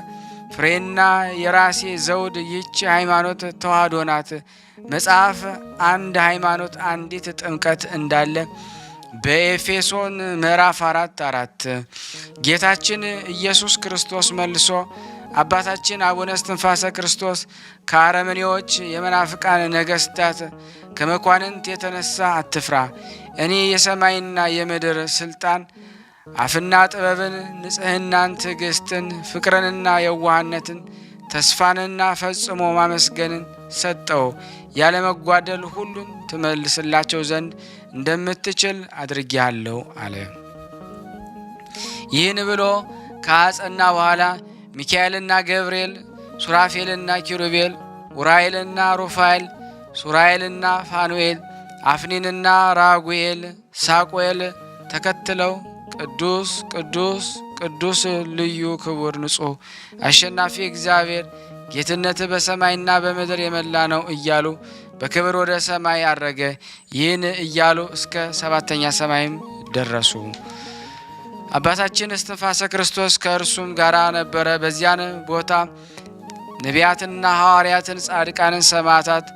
ፍሬና የራሴ ዘውድ ይህች ሃይማኖት ተዋሕዶ ናት። መጽሐፍ አንድ ሃይማኖት አንዲት ጥምቀት እንዳለ በኤፌሶን ምዕራፍ 4:4 ጌታችን ኢየሱስ ክርስቶስ መልሶ አባታችን አቡነ እስትንፋሰ ክርስቶስ ከአረመኔዎች የመናፍቃን ነገስታት ከመኳንንት የተነሳ አትፍራ፣ እኔ የሰማይና የምድር ስልጣን አፍና ጥበብን፣ ንጽህናን፣ ትዕግስትን፣ ፍቅርንና የዋህነትን፣ ተስፋንና ፈጽሞ ማመስገንን ሰጠው። ያለመጓደል ሁሉን ትመልስላቸው ዘንድ እንደምትችል አድርጌሃለሁ አለ። ይህን ብሎ ከአጸና በኋላ ሚካኤልና ገብርኤል፣ ሱራፌልና ኪሩቤል፣ ኡራኤልና ሩፋኤል፣ ሱራኤልና ፋኑኤል፣ አፍኒንና ራጉኤል፣ ሳቁኤል ተከትለው ቅዱስ ቅዱስ ቅዱስ ልዩ ክቡር ንጹሕ አሸናፊ እግዚአብሔር ጌትነት በሰማይና በምድር የመላ ነው እያሉ በክብር ወደ ሰማይ አረገ። ይህን እያሉ እስከ 7ኛ ሰማይም ደረሱ። አባታችን እስትንፋሰ ክርስቶስ ከእርሱም ጋር ነበረ። በዚያን ቦታ ነቢያትና ሐዋርያትን፣ ጻድቃንን፣ ሰማዕታት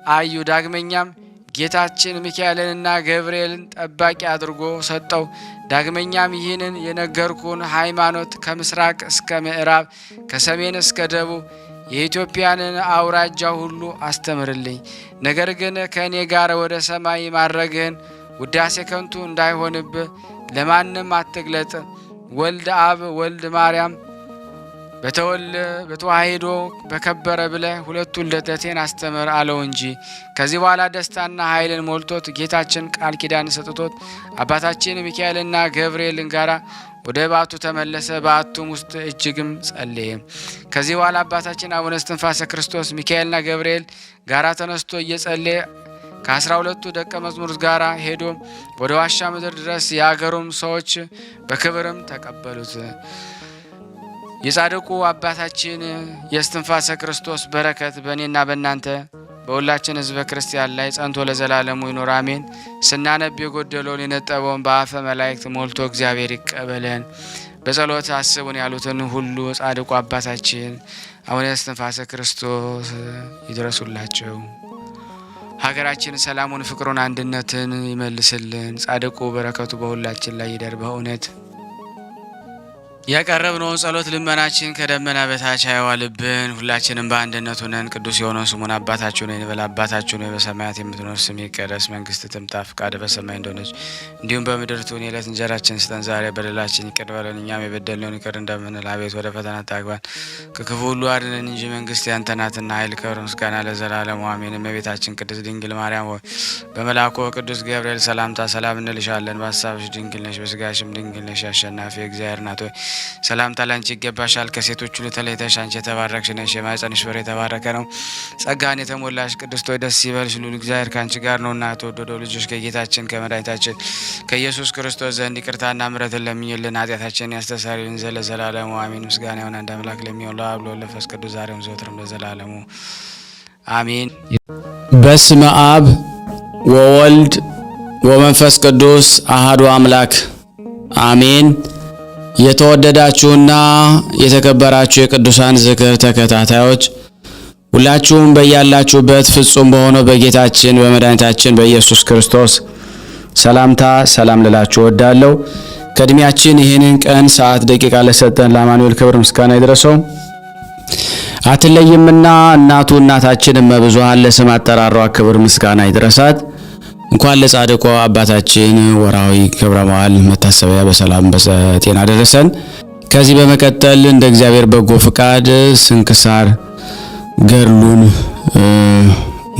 አዩ። ዳግመኛም ጌታችን ሚካኤልንና ገብርኤልን ጠባቂ አድርጎ ሰጠው። ዳግመኛም ይህንን የነገርኩን ሃይማኖት ከምስራቅ እስከ ምዕራብ ከሰሜን እስከ ደቡብ የኢትዮጵያንን አውራጃ ሁሉ አስተምርልኝ። ነገር ግን ከእኔ ጋር ወደ ሰማይ ማድረግህን ውዳሴ ከንቱ እንዳይሆንብህ ለማንም አትግለጥ። ወልድ አብ ወልድ ማርያም በተዋሕዶ በከበረ ብለህ ሁለቱን ልደቴን አስተምር አለው እንጂ። ከዚህ በኋላ ደስታና ኃይልን ሞልቶት ጌታችን ቃል ኪዳን ሰጥቶት አባታችን ሚካኤልና ገብርኤልን ጋራ ወደ ባቱ ተመለሰ። በአቱም ውስጥ እጅግም ጸለየ። ከዚህ በኋላ አባታችን አቡነ እስትንፋሰ ክርስቶስ ሚካኤልና ገብርኤል ጋራ ተነስቶ እየጸለየ ከ12ቱ ደቀ መዝሙር ጋራ ሄዶ ወደ ዋሻ ምድር ድረስ የአገሩም ሰዎች በክብርም ተቀበሉት። የጻድቁ አባታችን የእስትንፋሰ ክርስቶስ በረከት በእኔና በእናንተ በሁላችን ሕዝበ ክርስቲያን ላይ ጸንቶ ለዘላለሙ ይኑር አሜን። ስናነብ የጎደለውን የነጠበውን በአፈ መላእክት ሞልቶ እግዚአብሔር ይቀበለን። በጸሎት አስቡን ያሉትን ሁሉ ጻድቁ አባታችን አቡነ እስትንፋሰ ክርስቶስ ይድረሱላቸው። ሀገራችን ሰላሙን፣ ፍቅሩን፣ አንድነትን ይመልስልን። ጻድቁ በረከቱ በሁላችን ላይ ይደር። በእውነት ያቀረብነውን ጸሎት ልመናችን ከደመና በታች አይዋልብን። ሁላችንም በአንድነት ሆነን ቅዱስ የሆነውን ስሙን አባታችሁ ነኝ በል። አባታችሁ ነኝ በሰማያት የምትኖር ስምህ ይቀደስ፣ መንግስትህ ትምጣ፣ ፈቃድህ በሰማይ እንደሆነች እንዲሁም በምድር ትሁን። የዕለት እንጀራችንን ስጠን ዛሬ፣ በደላችን ይቅር በለን እኛም የበደልነውን ይቅር እንደምንል፣ አቤት ወደ ፈተና አታግባን ከክፉ ሁሉ አድነን እንጂ መንግስት ያንተ ናትና ኃይል፣ ክብር፣ ምስጋና ለዘላለሙ አሜን። እመቤታችን ቅድስት ድንግል ማርያም ሆይ በመልአኩ ቅዱስ ገብርኤል ሰላምታ ሰላም እንልሻለን። በሀሳብሽ ድንግል ነሽ፣ በስጋሽም ድንግል ነሽ። አሸናፊ እግዚአብሔር ናት ሆይ ሰላምታ ላንቺ ይገባሻል። ከሴቶች ሁሉ ተለይተሽ አንቺ የተባረክሽ ነሽ፣ የማኅፀንሽ ፍሬ የተባረከ ነው። ጸጋን የተሞላሽ ቅድስት ሆይ ደስ ይበልሽ፣ ልዑል እግዚአብሔር ከአንቺ ጋር ነውና የተወደደው ልጅሽ ከጌታችን ከመድኃኒታችን ከኢየሱስ ክርስቶስ ዘንድ ይቅርታና ምሕረትን ለምኝልን ኃጢአታችንን ያስተሰርይልን ዘንድ ለዘላለሙ አሜን። ምስጋና ይሁን አንድ አምላክ ለሚሆን ለአብ ለወልድ ለመንፈስ ቅዱስ ዛሬም ዘወትርም ለዘላለሙ አሜን። በስመ አብ ወወልድ ወመንፈስ ቅዱስ አሐዱ አምላክ አሜን። የተወደዳችሁና የተከበራችሁ የቅዱሳን ዝክር ተከታታዮች ሁላችሁም በያላችሁበት ፍጹም በሆነው በጌታችን በመድኃኒታችን በኢየሱስ ክርስቶስ ሰላምታ ሰላም ልላችሁ እወዳለሁ። ከእድሜያችን ይህንን ቀን ሰዓት ደቂቃ ለሰጠን ለአማኑኤል ክብር ምስጋና ይድረሰው። አትለይምና እናቱ እናታችን እመብዙኃን ለስም አጠራሯ ክብር ምስጋና ይድረሳት። እንኳን ለጻድቁ አባታችን ወርሃዊ ክብረ በዓል መታሰቢያ በሰላም በጤና ደረሰን። ከዚህ በመቀጠል እንደ እግዚአብሔር በጎ ፍቃድ ስንክሳር ገድሉን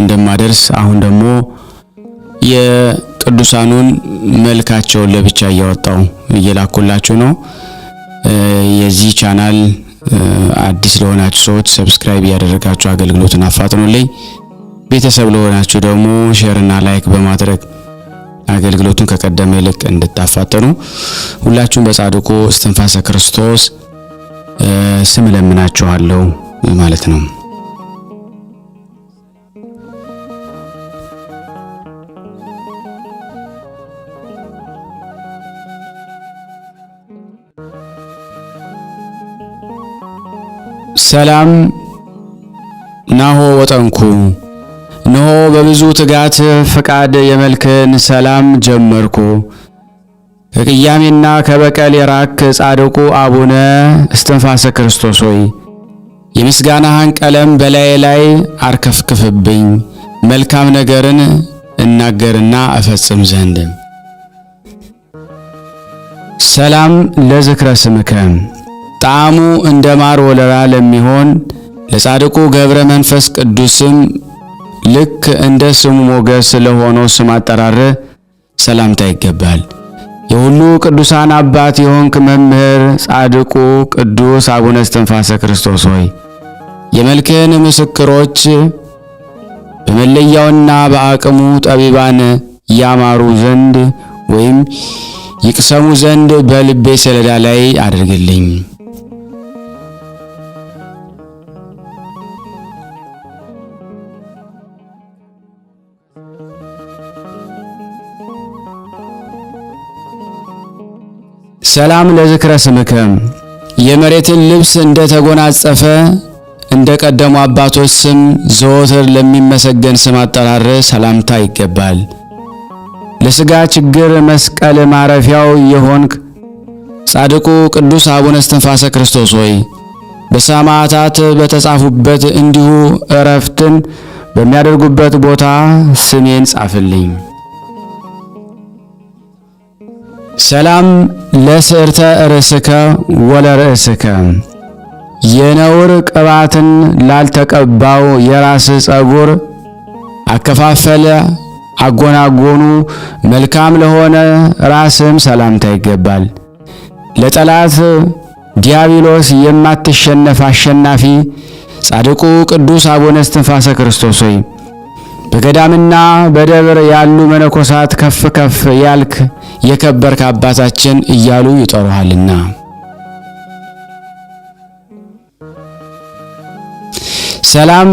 እንደማደርስ አሁን ደግሞ የቅዱሳኑን መልካቸውን ለብቻ እያወጣው እየላኩላችሁ ነው። የዚህ ቻናል አዲስ ለሆናችሁ ሰዎች ሰብስክራይብ ያደረጋችሁ አገልግሎትን አፋጥኑልኝ። ቤተሰብ ለሆናችሁ ደግሞ ሼር እና ላይክ በማድረግ አገልግሎቱን ከቀደመ ይልቅ እንድታፋጥኑ ሁላችሁም በጻድቁ እስትንፋሰ ክርስቶስ ስም ለምናችኋለሁ ማለት ነው። ሰላም ናሆ ወጠንኩ እነሆ በብዙ ትጋት ፍቃድ የመልክን ሰላም ጀመርኩ። ከቅያሜና ከበቀል የራክ ጻድቁ አቡነ እስትንፋሰ ክርስቶስ ሆይ የምስጋናህን ቀለም በላዬ ላይ አርከፍክፍብኝ፣ መልካም ነገርን እናገርና እፈጽም ዘንድ። ሰላም ለዝክረ ስምከ ጣዕሙ እንደ ማር ወለላ ለሚሆን ለጻድቁ ገብረ መንፈስ ቅዱስም ልክ እንደ ስሙ ሞገስ ለሆነው ስም አጠራር ሰላምታ ይገባል። የሁሉ ቅዱሳን አባት የሆንክ መምህር ጻድቁ ቅዱስ አቡነ እስትንፋሰ ክርስቶስ ሆይ የመልክህን ምስክሮች በመለያውና በአቅሙ ጠቢባን ያማሩ ዘንድ ወይም ይቅሰሙ ዘንድ በልቤ ሰሌዳ ላይ አድርግልኝ። ሰላም ለዝክረ ስምከ የመሬትን ልብስ እንደ ተጎናጸፈ እንደ ቀደሙ አባቶች ስም ዘወትር ለሚመሰገን ስም አጠራር ሰላምታ ይገባል። ለሥጋ ችግር መስቀል ማረፊያው የሆንክ ጻድቁ ቅዱስ አቡነ እስትንፋሰ ክርስቶስ ሆይ በሰማዕታት በተጻፉበት እንዲሁ ዕረፍትን በሚያደርጉበት ቦታ ስሜን ጻፍልኝ። ሰላም ለስዕርተ ርእስከ ወለርእስከ የነውር ቅባትን ላልተቀባው የራስ ጸጉር አከፋፈለ አጎናጎኑ መልካም ለሆነ ራስም ሰላምታ ይገባል። ለጠላት ዲያብሎስ የማትሸነፍ አሸናፊ ጻድቁ ቅዱስ አቡነ እስትንፋሰ ክርስቶስ ሆይ በገዳምና በደብር ያሉ መነኮሳት ከፍ ከፍ ያልክ የከበርክ አባታችን እያሉ ይጠሩሃልና። ሰላም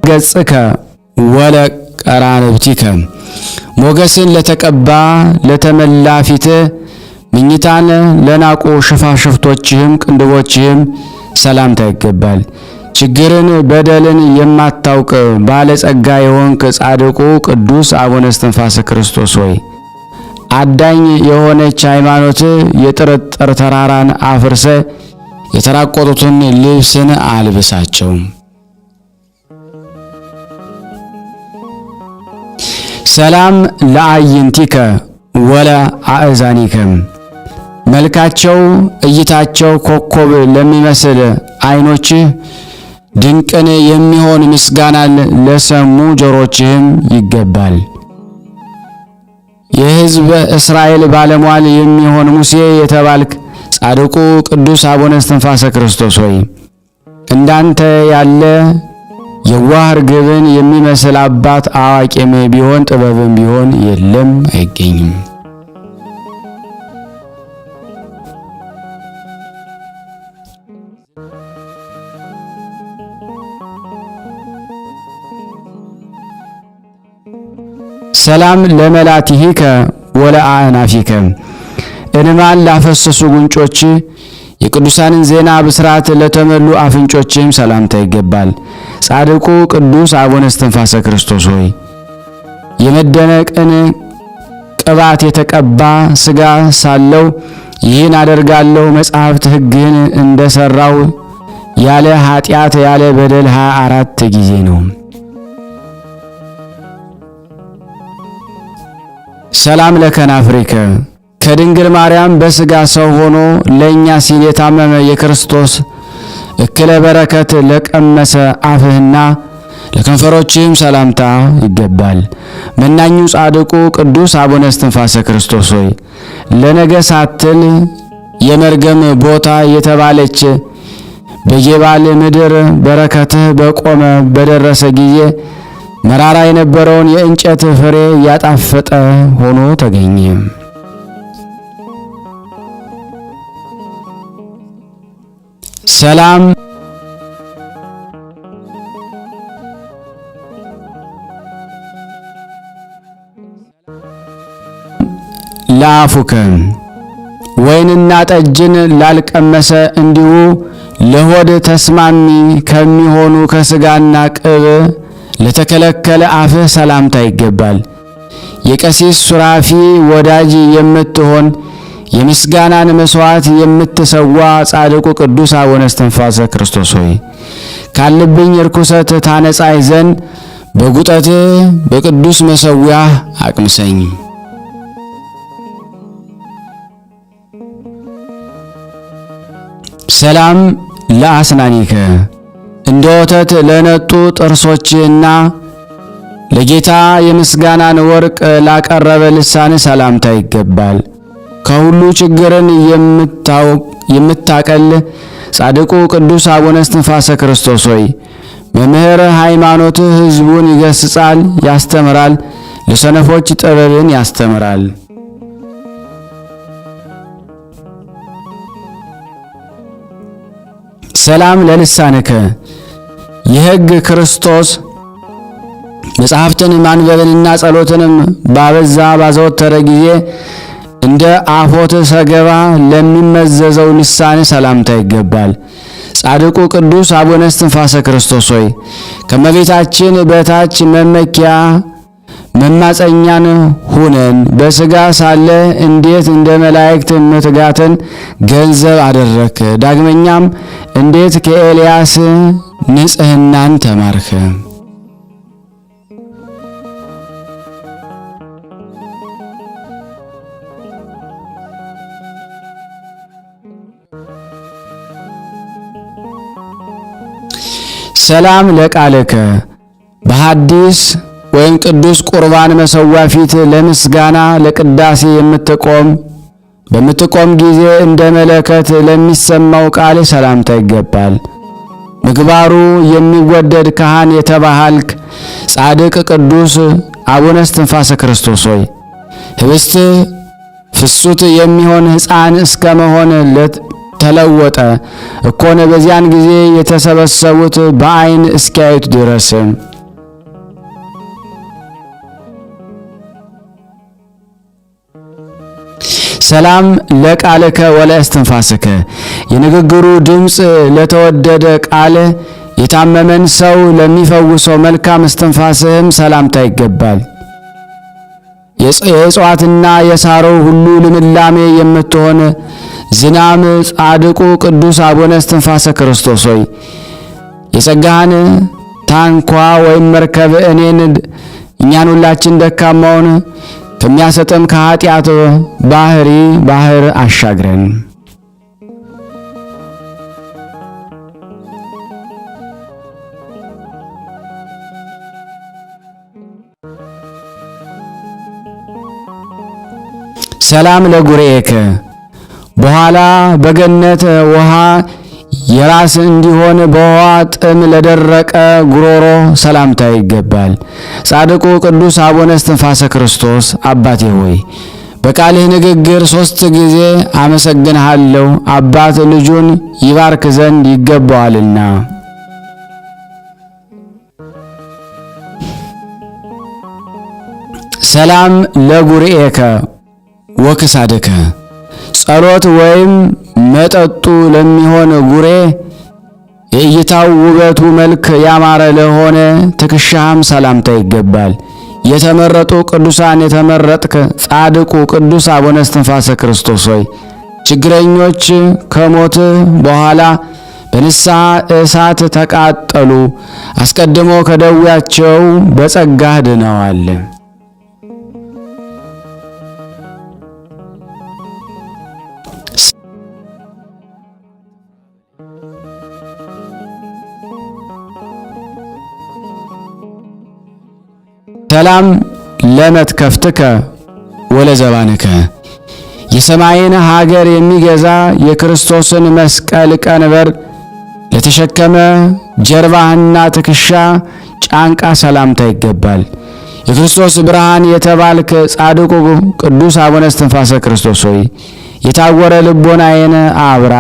ለገጽከ ወለቀራንብቲከ ሞገስን ለተቀባ ለተመላ ፊት ምኝታን ለናቁ ሽፋሽፍቶችህም ቅንድቦችህም ሰላምታ ይገባል። ችግርን በደልን የማታውቅ ባለጸጋ የሆንክ ጻድቁ ቅዱስ አቡነ እስትንፋሰ ክርስቶስ ሆይ አዳኝ የሆነች ሃይማኖት የጥርጥር ተራራን አፍርሰ የተራቆቱትን ልብስን አልብሳቸው። ሰላም ለአይንቲከ ወለ አእዛኒከ መልካቸው እይታቸው ኮከብ ለሚመስል ዓይኖችህ ድንቅን የሚሆን ምስጋናን ለሰሙ ጆሮችህም ይገባል። የሕዝብ እስራኤል ባለሟል የሚሆን ሙሴ የተባልክ ጻድቁ ቅዱስ አቡነ እስትንፋሰ ክርስቶስ ሆይ እንዳንተ ያለ የዋህ ርግብን የሚመስል አባት አዋቂም ቢሆን ጥበብም ቢሆን የለም አይገኝም። ሰላም ለመላቲሂከ ወለአእናፊከ እንማን ላፈሰሱ ጉንጮች የቅዱሳንን ዜና ብስራት ለተመሉ አፍንጮችም ሰላምታ ይገባል። ጻድቁ ቅዱስ አቡነ እስትንፋሰ ክርስቶስ ሆይ የመደነቅን ቅባት የተቀባ ሥጋ ሳለው ይህን አደርጋለሁ መጽሐፍት ሕግህን እንደሰራው ያለ ኃጢአት ያለ በደል 24 ጊዜ ነው። ሰላም ለከናፍሪከ ከድንግል ማርያም በሥጋ ሰው ሆኖ ለእኛ ሲል የታመመ የክርስቶስ እክለ በረከት ለቀመሰ አፍህና ለከንፈሮችህም ሰላምታ ይገባል። መናኙ ጻድቁ ቅዱስ አቡነ እስትንፋሰ ክርስቶስ ሆይ ለነገ ሳትል የመርገም ቦታ የተባለች በጌባል ምድር በረከትህ በቆመ በደረሰ ጊዜ መራራ የነበረውን የእንጨት ፍሬ ያጣፈጠ ሆኖ ተገኘ። ሰላም ለአፉከ ወይንና ጠጅን ላልቀመሰ እንዲሁ ለሆድ ተስማሚ ከሚሆኑ ከሥጋና ቅብ ለተከለከለ አፍህ ሰላምታ ይገባል። የቀሲስ ሱራፊ ወዳጅ የምትሆን የምስጋናን መስዋዕት የምትሰዋ ጻድቁ ቅዱስ አቡነ እስትንፋሰ ክርስቶስ ሆይ ካለብኝ ርኩሰት ታነጻይ ዘንድ በጉጠትህ በቅዱስ መሠዊያህ አቅምሰኝ። ሰላም ለአስናኒከ እንደ ወተት ለነጡ ጥርሶችና ለጌታ የምስጋናን ወርቅ ላቀረበ ልሳን ሰላምታ ይገባል። ከሁሉ ችግርን የምታቀል ጻድቁ ቅዱስ አቡነ እስትንፋሰ ክርስቶስ ሆይ መምህር ሃይማኖትህ ሕዝቡን ይገስጻል፣ ያስተምራል፣ ለሰነፎች ጥበብን ያስተምራል። ሰላም ለልሳንከ የሕግ ክርስቶስ መጽሐፍትን ማንበብንና ጸሎትንም ባበዛ ባዘወተረ ጊዜ እንደ አፎት ሰገባ ለሚመዘዘው ልሳን ሰላምታ ይገባል። ጻድቁ ቅዱስ አቡነ እስትንፋሰ ክርስቶስ ሆይ ከመቤታችን በታች መመኪያ መማፀኛን ሁነን በሥጋ ሳለ እንዴት እንደ መላእክት መትጋትን ገንዘብ አደረክ። ዳግመኛም እንዴት ከኤልያስ ንጽሕናን ተማርክ። ሰላም ለቃልከ በሐዲስ ወይም ቅዱስ ቁርባን መሠዊያ ፊት ለምስጋና ለቅዳሴ በምትቆም ጊዜ እንደ መለከት ለሚሰማው ቃል ሰላምታ ይገባል። ምግባሩ የሚወደድ ካህን የተባሃልክ ጻድቅ ቅዱስ አቡነ እስትንፋሰ ክርስቶስ ሆይ ህብስት ፍሱት የሚሆን ሕፃን እስከ መሆን ተለወጠ እኮነ በዚያን ጊዜ የተሰበሰቡት በዓይን እስኪያዩት ድረስ። ሰላም ለቃልከ ወለእስትንፋስከ የንግግሩ ድምፅ ለተወደደ ቃል የታመመን ሰው ለሚፈውሰው መልካም እስትንፋስህም ሰላምታ ይገባል። የእጽዋትና የሳሮ ሁሉ ልምላሜ የምትሆን ዝናም ጻድቁ ቅዱስ አቡነ እስትንፋሰ ክርስቶስ ሆይ የጸጋህን ታንኳ ወይም መርከብ እኛን ሁላችን ደካማውን ከሚያሰጥም ከኃጢአት ባህር አሻግረን። ሰላም ለጉሬከ በኋላ በገነት ውሃ የራስ እንዲሆን በውሃ ጥም ለደረቀ ጉሮሮ ሰላምታ ይገባል። ጻድቁ ቅዱስ አቡነ እስትንፋሰ ክርስቶስ አባቴ ሆይ በቃልህ ንግግር 3 ጊዜ አመሰግንሃለሁ፣ አባት ልጁን ይባርክ ዘንድ ይገባዋልና። ሰላም ለጉርኤከ ወክሳድከ ጸሎት ወይም መጠጡ ለሚሆን ጉሬ የእይታው ውበቱ መልክ ያማረ ለሆነ ትከሻህም ሰላምታ ይገባል። የተመረጡ ቅዱሳን የተመረጥክ ጻድቁ ቅዱስ አቡነ እስትንፋሰ ክርስቶስ ሆይ ችግረኞች ከሞት በኋላ በንስሐ እሳት ተቃጠሉ፣ አስቀድሞ ከደዌያቸው በጸጋህ ድነዋል። ሰላም ለመትከፍትከ ወለዘባንከ የሰማይን ሀገር የሚገዛ የክርስቶስን መስቀል ቀንበር ለተሸከመ ጀርባህና ትከሻ ጫንቃ ሰላምታ ይገባል። የክርስቶስ ብርሃን የተባልክ ጻድቁ ቅዱስ አቡነ እስትንፋሰ ክርስቶስ ሆይ የታወረ ልቦናዬን አብራ፣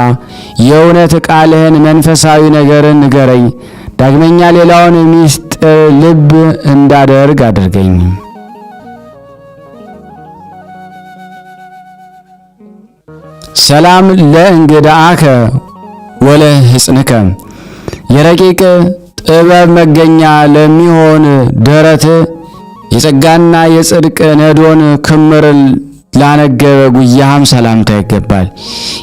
የእውነት ቃልህን መንፈሳዊ ነገርን ንገረኝ። ዳግመኛ ሌላውን ሚስጥር ልብ እንዳደርግ አድርገኝ። ሰላም ለእንግዳአከ ወለ ሕፅንከ የረቂቅ ጥበብ መገኛ ለሚሆን ደረት የጸጋና የጽድቅ ነዶን ክምር ላነገበ ጉያህም ሰላምታ ይገባል።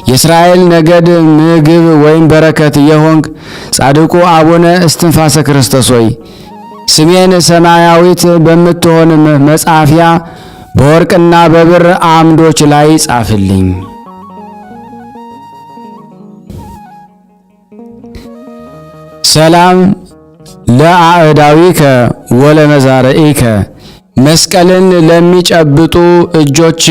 የእስራኤል ነገድ ምግብ ወይም በረከት የሆንክ ጻድቁ አቡነ እስትንፋሰ ክርስቶስ ሆይ ስሜን ሰማያዊት በምትሆን መጻፊያ በወርቅና በብር አምዶች ላይ ጻፍልኝ። ሰላም ለአዕዳዊከ ወለመዛርኢከ መስቀልን ለሚጨብጡ እጆች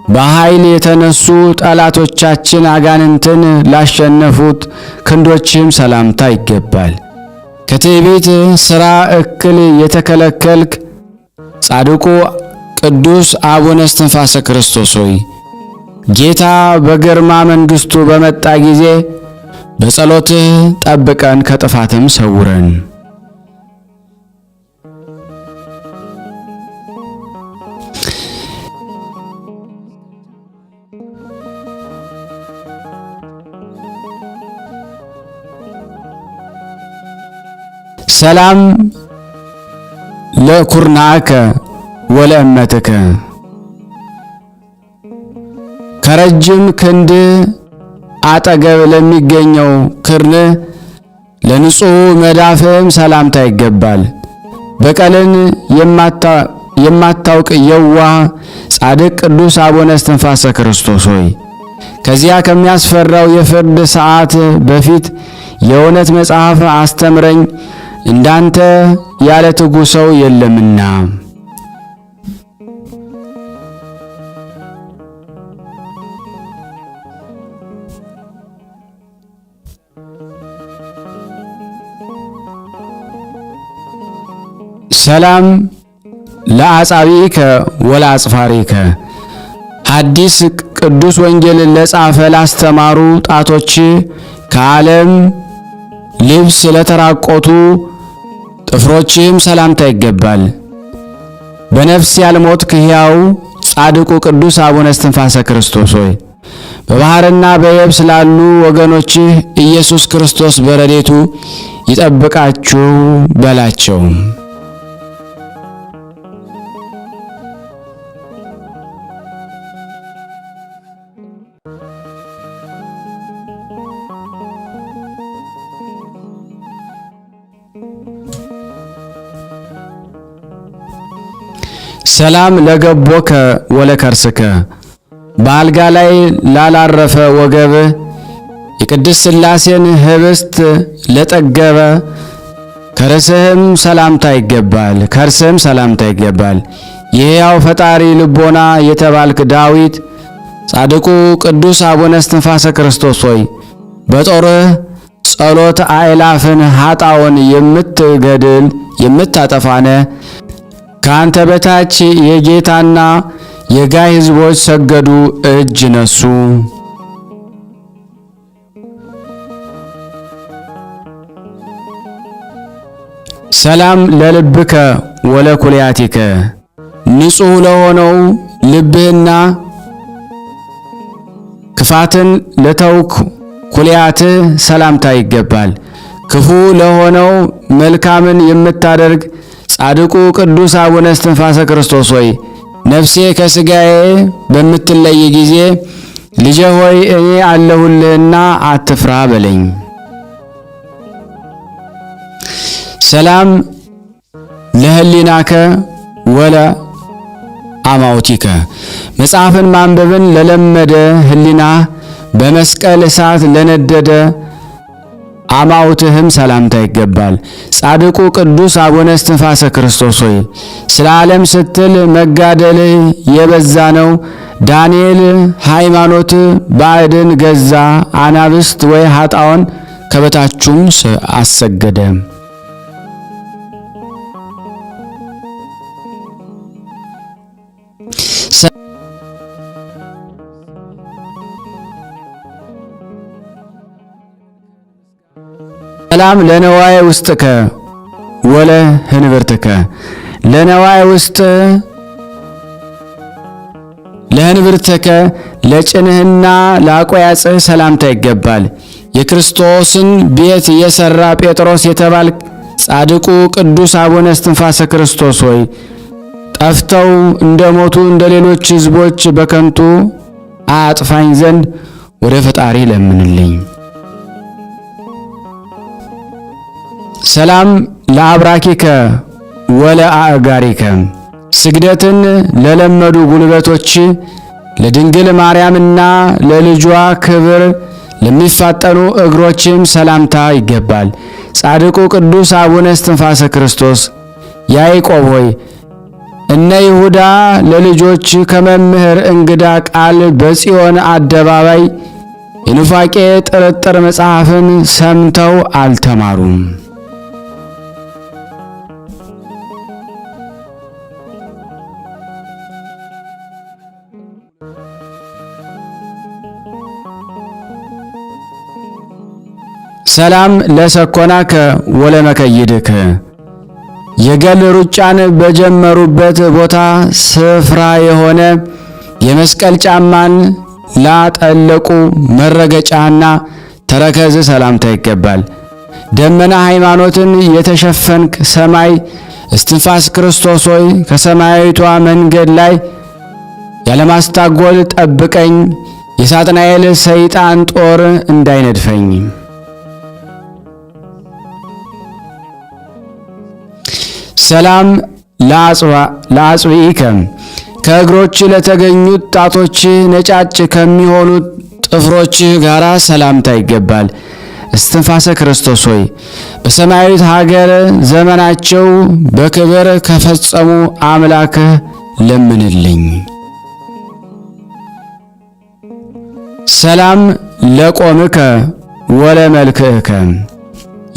በኃይል የተነሱ ጠላቶቻችን አጋንንትን ላሸነፉት ክንዶችም ሰላምታ ይገባል። ከትዕቢት ሥራ እክል የተከለከልክ ጻድቁ ቅዱስ አቡነ እስትንፋሰ ክርስቶስ ሆይ ጌታ በግርማ መንግሥቱ በመጣ ጊዜ በጸሎትህ ጠብቀን ከጥፋትም ሰውረን። ሰላም ለኩርናከ ወለእመትከ ከረጅም ክንድ አጠገብ ለሚገኘው ክርን ለንጹሕ መዳፍም ሰላምታ ይገባል። በቀልን የማታውቅ የዋህ ጻድቅ ቅዱስ አቡነ እስትንፋሰ ክርስቶስ ሆይ ከዚያ ከሚያስፈራው የፍርድ ሰዓት በፊት የእውነት መጽሐፍ አስተምረኝ፣ እንዳንተ ያለ ትጉ ሰው የለምና። ሰላም ለአጻብዒከ ወለአጽፋሪከ ሐዲስ ቅዱስ ወንጌልን ለጻፈ ላስተማሩ ጣቶች ከዓለም ልብስ ለተራቆቱ ጥፍሮችም ሰላምታ ይገባል። በነፍስ ያልሞትክ ሕያው ጻድቁ ቅዱስ አቡነ እስትንፋሰ ክርስቶስ ሆይ በባሕርና በየብስ ላሉ ወገኖችህ ኢየሱስ ክርስቶስ በረድኤቱ ይጠብቃችሁ በላቸው። ሰላም ለገቦከ ወለከርስከ በአልጋ ላይ ላላረፈ ወገብህ የቅድስት ሥላሴን ኅብስት ለጠገበ ከርስህም ሰላምታ ይገባል። የሕያው ፈጣሪ ልቦና የተባልክ ዳዊት ጻድቁ ቅዱስ አቡነ እስትንፋሰ ክርስቶስ ሆይ በጦርህ ጸሎት አእላፍን ኃጣውን የምትገድል የምታጠፋነ ከአንተ በታች የጌታና የጋይ ሕዝቦች ሰገዱ፣ እጅ ነሱ። ሰላም ለልብከ ወለኩልያቲከ ንጹሕ ለሆነው ልብህና ክፋትን ለተውክ ኩልያትህ ሰላምታ ይገባል። ክፉ ለሆነው መልካምን የምታደርግ ጻድቁ ቅዱስ አቡነ እስትንፋሰ ክርስቶስ ሆይ ነፍሴ ከሥጋዬ በምትለይ ጊዜ ልጄ ሆይ እኔ አለሁልህና አትፍራ በለኝ። ሰላም ለህሊናከ ወለ አማውቲከ መጽሐፍን ማንበብን ለለመደ ህሊና በመስቀል እሳት ለነደደ አማውትህም ሰላምታ ይገባል። ጻድቁ ቅዱስ አቡነ እስትንፋሰ ክርስቶስ ሆይ ስለ ዓለም ስትል መጋደልህ የበዛ ነው። ዳንኤል ሃይማኖት ባዕድን ገዛ፣ አናብስት ወይ ኃጣውን ከበታቹም አሰገደ። ሰላም ለነዋይ ውስጥከ ወለ ህንብርትከ ለነዋይ ውስጥ ለህንብርትከ ለጭንህና ለአቆያጽህ ሰላምታ ይገባል። የክርስቶስን ቤት የሰራ ጴጥሮስ የተባል ጻድቁ ቅዱስ አቡነ እስትንፋሰ ክርስቶስ ሆይ ጠፍተው እንደሞቱ እንደ ሌሎች ሕዝቦች በከንቱ አያጥፋኝ ዘንድ ወደ ፈጣሪ ለምንልኝ። ሰላም ለአብራኪከ ወለ አእጋሪከ ስግደትን ለለመዱ ጉልበቶች ለድንግል ማርያምና ለልጇ ክብር ለሚፋጠኑ እግሮችም ሰላምታ ይገባል። ጻድቁ ቅዱስ አቡነ እስትንፋሰ ክርስቶስ ያዕቆብ ሆይ እነ ይሁዳ ለልጆች ከመምህር እንግዳ ቃል በጽዮን አደባባይ የኑፋቄ ጥርጥር መጽሐፍን ሰምተው አልተማሩም። ሰላም ለሰኮናከ ወለመከይድከ የገል ሩጫን በጀመሩበት ቦታ ስፍራ የሆነ የመስቀል ጫማን ላጠለቁ መረገጫና ተረከዝ ሰላምታ ይገባል። ደመና ሃይማኖትን የተሸፈንክ ሰማይ እስትንፋስ ክርስቶስ ሆይ ከሰማያዊቷ መንገድ ላይ ያለማስታጎል ጠብቀኝ፣ የሳጥናኤል ሰይጣን ጦር እንዳይነድፈኝ። ሰላም ለአጽብኢከ ከእግሮች ለተገኙት ጣቶች ነጫጭ ከሚሆኑት ጥፍሮች ጋር ሰላምታ ይገባል። እስትንፋሰ ክርስቶስ ሆይ በሰማያዊት ሀገር ዘመናቸው በክብር ከፈጸሙ አምላክህ ለምንልኝ። ሰላም ለቆምከ ወለ መልክዕከ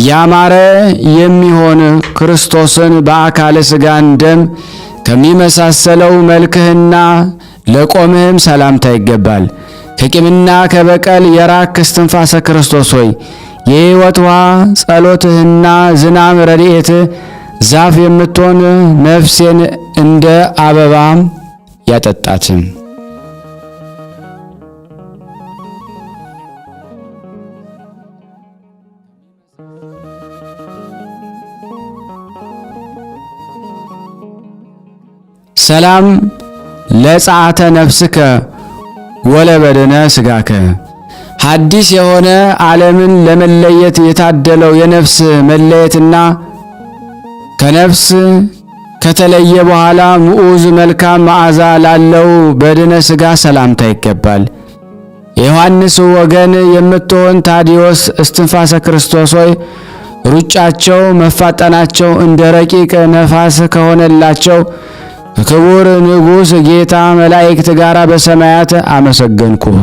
ያማረ የሚሆን ክርስቶስን በአካለ ሥጋን ደም ከሚመሳሰለው መልክህና ለቆምህም ሰላምታ ይገባል። ከቂምና ከበቀል የራክ እስትንፋሰ ክርስቶስ ሆይ የሕይወት ውሃ ጸሎትህና ዝናም ረድኤትህ ዛፍ የምትሆን ነፍሴን እንደ አበባ ያጠጣትም። ሰላም ለጸአተ ነፍስከ ወለበድነ ሥጋከ ሐዲስ የሆነ ዓለምን ለመለየት የታደለው የነፍስ መለየትና ከነፍስ ከተለየ በኋላ ምዑዝ መልካም መዓዛ ላለው በድነ ሥጋ ሰላምታ ይገባል። የዮሐንስ ወገን የምትሆን ታዲዮስ እስትንፋሰ ክርስቶስ ሆይ ሩጫቸው መፋጠናቸው እንደ ረቂቅ ነፋስ ከሆነላቸው ከክቡር ንጉሥ ጌታ መላእክት ጋር በሰማያት አመሰገንኩህ።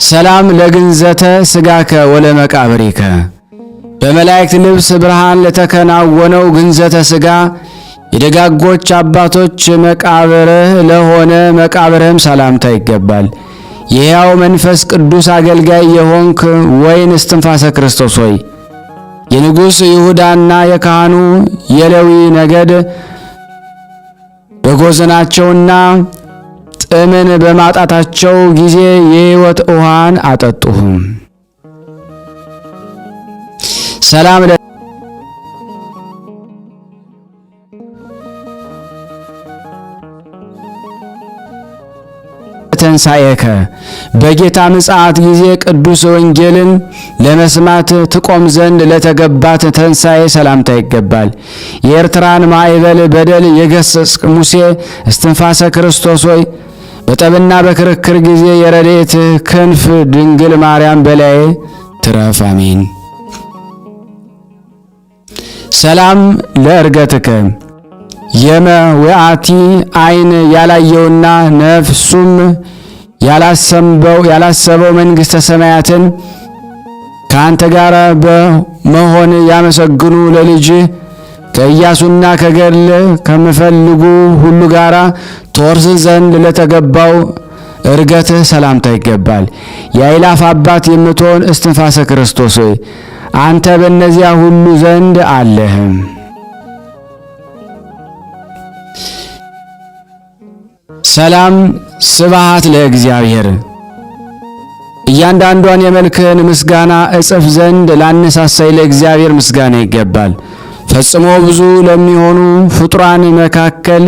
ሰላም ለግንዘተ ሥጋከ ወለመቃብሪከ በመላእክት ልብስ ብርሃን ለተከናወነው ግንዘተ ሥጋ የደጋጎች አባቶች መቃብርህ ለሆነ መቃብርህም ሰላምታ ይገባል። የሕያው መንፈስ ቅዱስ አገልጋይ የሆንክ ወይን እስትንፋሰ ክርስቶስ ሆይ የንጉሥ ይሁዳና የካህኑ የሌዊ ነገድ በጎዘናቸውና ጥምን በማጣታቸው ጊዜ የሕይወት ውሃን አጠጡህ። ሰላም ተንሳኤከ በጌታ ምጽአት ጊዜ ቅዱስ ወንጌልን ለመስማት ትቆም ዘንድ ለተገባት ተንሳኤ ሰላምታ ይገባል። የኤርትራን ማዕበል በደል የገሰጽ ሙሴ እስትንፋሰ ክርስቶስ ሆይ በጠብና በክርክር ጊዜ የረድኤት ክንፍ ድንግል ማርያም በላዬ ትረፍ። አሜን። ሰላም ለእርገትከ የመውአቲ ዓይን ያላየውና ነፍሱም ያላሰበው መንግሥተ ሰማያትን ከአንተ ጋር በመሆን ያመሰግኑ ለልጅ ከኢያሱና ከገድል ከምፈልጉ ሁሉ ጋር ትወርስ ዘንድ ለተገባው እርገትህ ሰላምታ ይገባል። የአእላፍ አባት የምትሆን እስትንፋሰ ክርስቶስ ሆይ አንተ በእነዚያ ሁሉ ዘንድ አለህ። ሰላም ስብሐት ለእግዚአብሔር እያንዳንዷን የመልክህን ምስጋና እጽፍ ዘንድ ላነሳሳይ ለእግዚአብሔር ምስጋና ይገባል። ፈጽሞ ብዙ ለሚሆኑ ፍጡራን መካከል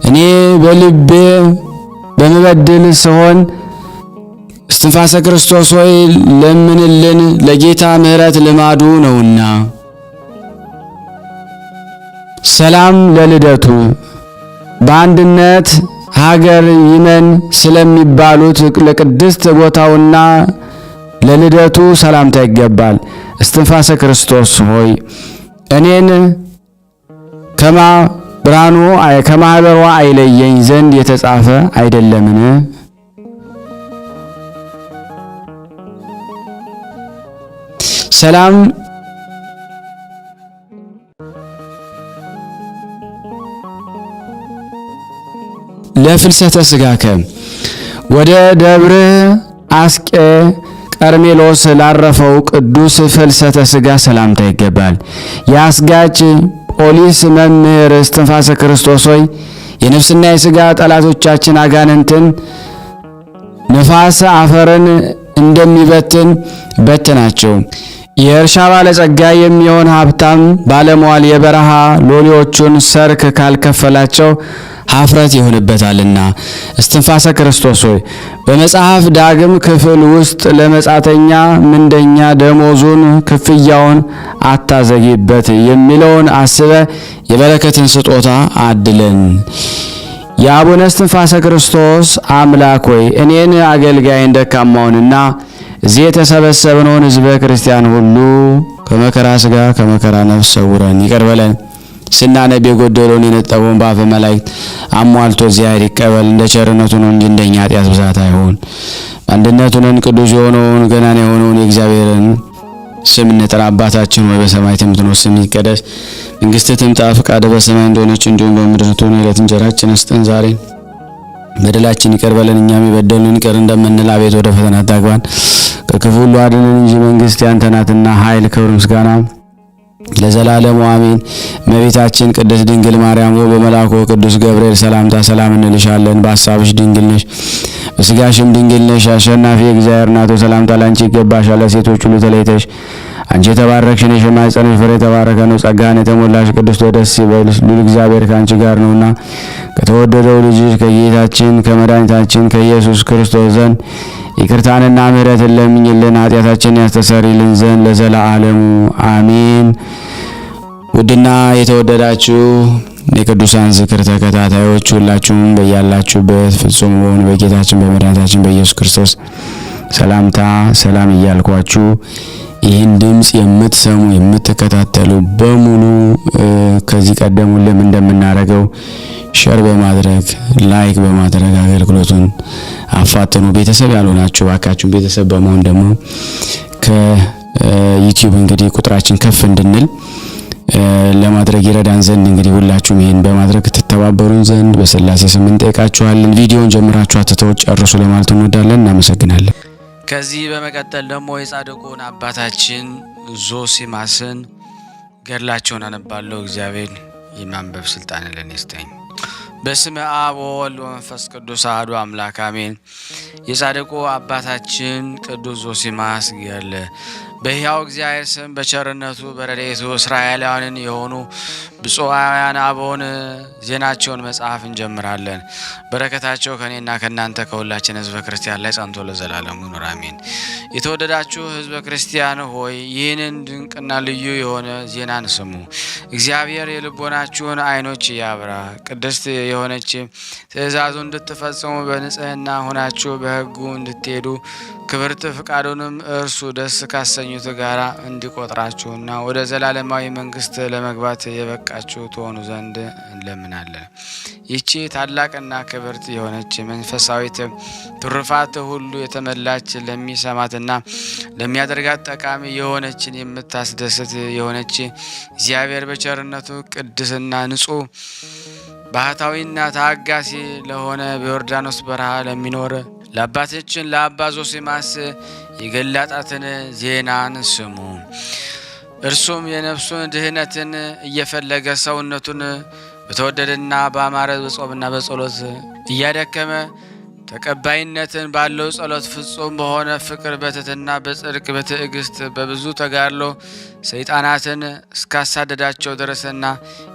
እኔ በልቤ በመበደል ስሆን እስትንፋሰ ክርስቶስ ሆይ ለምንልን፣ ለጌታ ምሕረት ልማዱ ነውና። ሰላም ለልደቱ በአንድነት ሀገር ይመን ስለሚባሉት ለቅድስት ቦታውና ለልደቱ ሰላምታ ይገባል። እስትንፋሰ ክርስቶስ ሆይ እኔን ከማኅበሯ አይለየኝ ዘንድ የተጻፈ አይደለምን? ሰላም ለፍልሰተ ሥጋከ ወደ ደብረ አስቄ ቀርሜሎስ ላረፈው ቅዱስ ፍልሰተ ሥጋ ሰላምታ ይገባል። የአስጋጅ ፖሊስ መምህር እስትንፋሰ ክርስቶስ ሆይ የነፍስና የሥጋ ጠላቶቻችን አጋንንትን ነፋስ አፈርን እንደሚበትን በትናቸው። የእርሻ ባለጸጋ የሚሆን ሀብታም ባለሟል የበረሃ ሎሌዎቹን ሰርክ ካልከፈላቸው ኀፍረት ይሆንበታልና። እስትንፋሰ ክርስቶስ ሆይ በመጽሐፍ ዳግም ክፍል ውስጥ ለመጻተኛ ምንደኛ ደሞዙን ክፍያውን አታዘጊበት የሚለውን አስበ የበረከትን ስጦታ አድለን። የአቡነ እስትንፋሰ ክርስቶስ አምላክ ሆይ እኔን አገልጋይን ደካማውንና እዚህ የተሰበሰብነውን ሕዝበ ክርስቲያን ሁሉ ከመከራ ሥጋ ከመከራ ነፍስ ሰውረን ይቅር በለን። ስናነብ የጎደለውን የነጠበውን በአፈ መላእክት አሟልቶ እግዚአብሔር ይቀበል። እንደ ቸርነቱ ነው እንጂ እንደኛ ኃጢአት ብዛት አይሆን። አንድነቱ ነን ቅዱስ የሆነውን ገናና የሆነውን የእግዚአብሔርን ስም እንጥራ። አባታችን ሆይ በሰማይ የምትኖር ስምህ ይቀደስ፣ መንግሥትህ ትምጣ፣ ፈቃድህ በሰማይ እንደሆነች እንዲሁም በምድር ትሁን። የዕለት እንጀራችንን ስጠን ዛሬ፣ በደላችን ይቅር በለን እኛም የበደሉንን ይቅር እንደምንል፣ አቤት ወደ ፈተና አታግባን ከክፉ ሁሉ አድነን እንጂ መንግሥት ያንተ ናትና ኃይል፣ ክብር፣ ምስጋና ለዘላለሙ አሜን። እመቤታችን ቅድስት ድንግል ማርያም ሆይ በመልአኩ ቅዱስ ገብርኤል ሰላምታ ሰላም እንልሻለን። በሐሳብሽ ድንግል ነሽ፣ በሥጋሽም ድንግል ነሽ። አሸናፊ እግዚአብሔር እናቱ ሰላምታ ላንቺ ይገባሻል። ሴቶች ሁሉ ተለይተሽ አንቺ የተባረክሽ ነሽ፣ የማኅፀንሽ ፍሬ የተባረከ ነው። ጸጋን የተሞላሽ ቅድስት ሆይ ደስ ይበልሽ፣ ልዑል እግዚአብሔር ከአንቺ ጋር ነውና ከተወደደው ልጅሽ ከጌታችን ከመድኃኒታችን ከኢየሱስ ክርስቶስ ዘንድ ይቅርታንና ምሕረትን ለምኝልን ኃጢአታችንን ያስተሰርይልን ዘንድ ለዘላለሙ አሜን። ውድና የተወደዳችሁ የቅዱሳን ዝክር ተከታታዮች ሁላችሁም በያላችሁበት ፍጹም በሆነ በጌታችን በመድኃኒታችን በኢየሱስ ክርስቶስ ሰላምታ ሰላም እያልኳችሁ ይህን ድምጽ የምትሰሙ የምትከታተሉ በሙሉ ከዚህ ቀደም ሁሌም እንደምናደርገው ሼር በማድረግ ላይክ በማድረግ አገልግሎቱን አፋጥኑ። ቤተሰብ ያልሆናችሁ እባካችሁን ቤተሰብ በመሆን ደግሞ ከዩቲዩብ እንግዲህ ቁጥራችን ከፍ እንድንል ለማድረግ ይረዳን ዘንድ እንግዲህ ሁላችሁም ይሄን በማድረግ ትተባበሩን ዘንድ በስላሴ ስም እንጠይቃችኋለን። ቪዲዮውን ጀምራችሁ አትተው ጨርሱ ለማለት እንወዳለን። እናመሰግናለን። ከዚህ በመቀጠል ደግሞ የጻድቁን አባታችን ዞሲማስን ገድላቸውን አነባለሁ። እግዚአብሔር የማንበብ ስልጣን ለኔ ይስጠኝ። በስመ አብ ወወልድ ወመንፈስ ቅዱስ አሐዱ አምላክ አሜን። የጻድቁ አባታችን ቅዱስ ዞሲማስ ገድል። በሕያው እግዚአብሔር ስም በቸርነቱ በረድኤቱ እስራኤላውያን የሆኑ ብፁዓውያን አበውን ዜናቸውን መጽሐፍ እንጀምራለን። በረከታቸው ከእኔና ከእናንተ ከሁላችን ሕዝበ ክርስቲያን ላይ ጸንቶ ለዘላለሙ ይኑር አሜን። የተወደዳችሁ ሕዝበ ክርስቲያን ሆይ ይህንን ድንቅና ልዩ የሆነ ዜናን ስሙ። እግዚአብሔር የልቦናችሁን ዓይኖች ያብራ። ቅድስት የሆነች ትእዛዙ እንድትፈጽሙ በንጽሕና ሆናችሁ በሕጉ እንድትሄዱ ክብርት ፍቃዱንም እርሱ ደስ ካሰኙት ጋር እንዲቆጥራችሁና ወደ ዘላለማዊ መንግስት ለመግባት የበቃችሁ ትሆኑ ዘንድ እንለምናለን። ይቺ ታላቅና ክብርት የሆነች መንፈሳዊት ትሩፋት ሁሉ የተመላች ለሚሰማትና ለሚያደርጋት ጠቃሚ የሆነችን የምታስደስት የሆነች እግዚአብሔር በቸርነቱ ቅድስና ንጹሕ ባህታዊና ታጋሲ ለሆነ በዮርዳኖስ በረሃ ለሚኖር ለአባታችን ለአባ ዞሲማስ የገላጣትን ዜናን ስሙ። እርሱም የነፍሱን ድህነትን እየፈለገ ሰውነቱን በተወደደና በአማረ በጾምና በጸሎት እያደከመ ተቀባይነትን ባለው ጸሎት ፍጹም በሆነ ፍቅር በትሕትና በጽድቅ በትዕግስት በብዙ ተጋድሎ ሰይጣናትን እስካሳደዳቸው ድረስና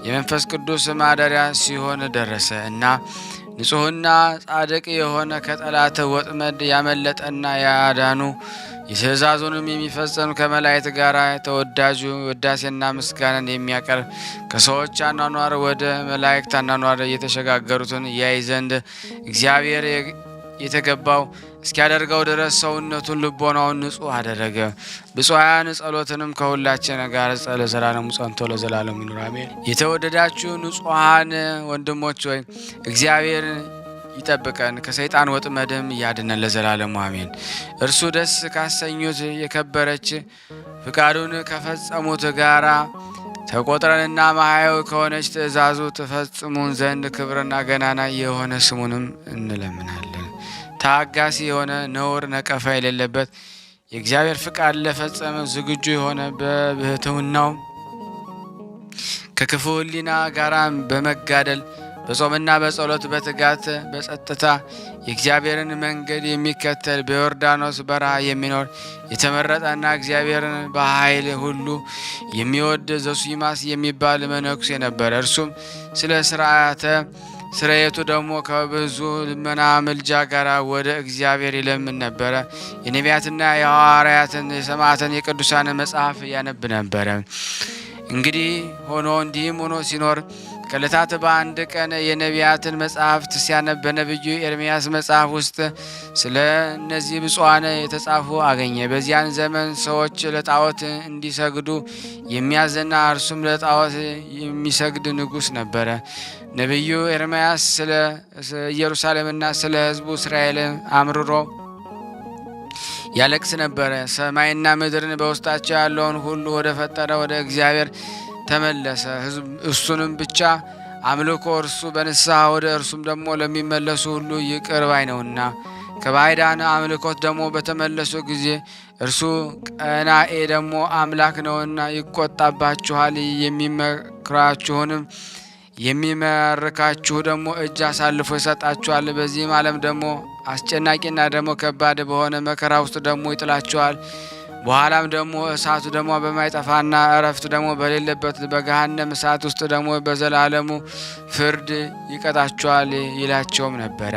የመንፈስ ቅዱስ ማደሪያ ሲሆን ደረሰ እና ንጹሕና ጻድቅ የሆነ ከጠላት ወጥመድ ያመለጠና ያዳኑ የትእዛዙንም የሚፈጸም ከመላእክት ጋር ተወዳጁ ውዳሴና ምስጋናን የሚያቀርብ ከሰዎች አኗኗር ወደ መላእክት አኗኗር እየተሸጋገሩትን ያይ ዘንድ እግዚአብሔር የተገባው እስኪያደርገው ድረስ ሰውነቱን ልቦናውን ንጹሕ አደረገ። ብፁዓን ጸሎትንም ከሁላችን ጋር ለዘላለሙ ጸንቶ ለዘላለሙ ይኑር አሜን። የተወደዳችሁ ንጹሐን ወንድሞች ሆይ እግዚአብሔር ይጠብቀን ከሰይጣን ወጥመድም ያድነን ለዘላለሙ አሜን። እርሱ ደስ ካሰኙት የከበረች ፍቃዱን ከፈጸሙት ጋራ ተቆጥረንና ማህያው ከሆነች ትእዛዙ ትፈጽሙን ዘንድ ክብርና ገናና የሆነ ስሙንም እንለምናለን። ታጋሲ የሆነ ነውር ነቀፋ የሌለበት የእግዚአብሔር ፍቃድ ለፈጸመ ዝግጁ የሆነ በብሕትውናው ከክፉ ሕሊና ጋራ በመጋደል በጾምና በጸሎት በትጋት በጸጥታ የእግዚአብሔርን መንገድ የሚከተል በዮርዳኖስ በረሃ የሚኖር የተመረጠና እግዚአብሔርን በኃይል ሁሉ የሚወድ ዞሲማስ የሚባል መነኩሴ ነበረ። እርሱም ስለ ስርየቱ ደግሞ ከብዙ ልመና ምልጃ ጋር ወደ እግዚአብሔር ይለምን ነበረ። የነቢያትና የሐዋርያትን የሰማዕታትን የቅዱሳን መጽሐፍ ያነብ ነበረ። እንዲህም ሆኖ ሲኖር ከዕለታት በአንድ ቀን የነቢያትን መጽሐፍት ሲያነብ በነቢዩ ኤርምያስ መጽሐፍ ውስጥ ስለ እነዚህ ብፁዓን የተጻፉ አገኘ። በዚያን ዘመን ሰዎች ለጣዖት እንዲሰግዱ የሚያዝና እርሱም ለጣዖት የሚሰግድ ንጉሥ ነበረ። ነቢዩ ኤርምያስ ስለ ኢየሩሳሌምና ስለ ሕዝቡ እስራኤል አምርሮ ያለቅስ ነበረ። ሰማይና ምድርን በውስጣቸው ያለውን ሁሉ ወደ ፈጠረ ወደ እግዚአብሔር ተመለሰ። እሱንም ብቻ አምልኮ እርሱ በንስሐ ወደ እርሱም ደግሞ ለሚመለሱ ሁሉ ይቅር ባይ ነውና ከባዕዳን አምልኮት ደግሞ በተመለሱ ጊዜ እርሱ ቀናኤ ደግሞ አምላክ ነውና ይቆጣባችኋል። የሚመክራችሁንም የሚመርካችሁ ደግሞ እጅ አሳልፎ ይሰጣችኋል። በዚህም ዓለም ደግሞ አስጨናቂና ደግሞ ከባድ በሆነ መከራ ውስጥ ደግሞ ይጥላችኋል። በኋላም ደግሞ እሳቱ ደግሞ በማይጠፋና እረፍት ደግሞ በሌለበት በገሃነም እሳት ውስጥ ደግሞ በዘላለሙ ፍርድ ይቀጣችኋል ይላቸውም ነበረ።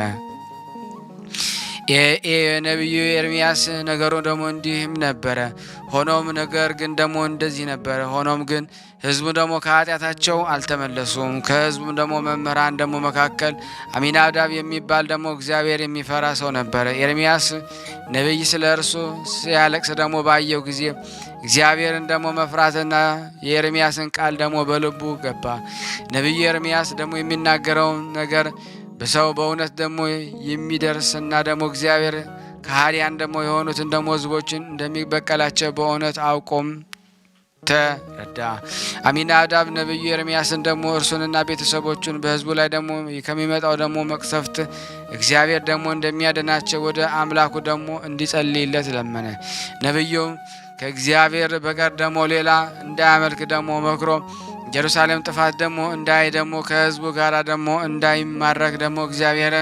ነቢዩ ኤርምያስ ነገሩ ደግሞ እንዲህም ነበረ። ሆኖም ነገር ግን ደግሞ እንደዚህ ነበረ። ሆኖም ግን ሕዝቡ ደግሞ ከኃጢአታቸው አልተመለሱም። ከሕዝቡም ደግሞ መምህራን ደግሞ መካከል አሚናዳብ የሚባል ደግሞ እግዚአብሔር የሚፈራ ሰው ነበረ። ኤርምያስ ነቢይ ስለ እርሱ ሲያለቅስ ደግሞ ባየው ጊዜ እግዚአብሔርን ደግሞ መፍራትና የኤርምያስን ቃል ደግሞ በልቡ ገባ። ነቢዩ ኤርምያስ ደግሞ የሚናገረውን ነገር በሰው በእውነት ደግሞ የሚደርስና ደግሞ እግዚአብሔር ከሃዲያን ደግሞ የሆኑትን ደግሞ ሕዝቦችን እንደሚበቀላቸው በእውነት አውቆም ተረዳ። አሚናዳብ ነቢዩ ኤርምያስን ደግሞ እርሱንና ቤተሰቦቹን በሕዝቡ ላይ ደግሞ ከሚመጣው ደግሞ መቅሰፍት እግዚአብሔር ደግሞ እንደሚያድናቸው ወደ አምላኩ ደግሞ እንዲጸልይለት ለመነ። ነቢዩም ከእግዚአብሔር በቀር ደግሞ ሌላ እንዳያመልክ ደግሞ መክሮ ኢየሩሳሌም ጥፋት ደግሞ እንዳይ ደግሞ ከሕዝቡ ጋር ደግሞ እንዳይማረክ ደግሞ እግዚአብሔር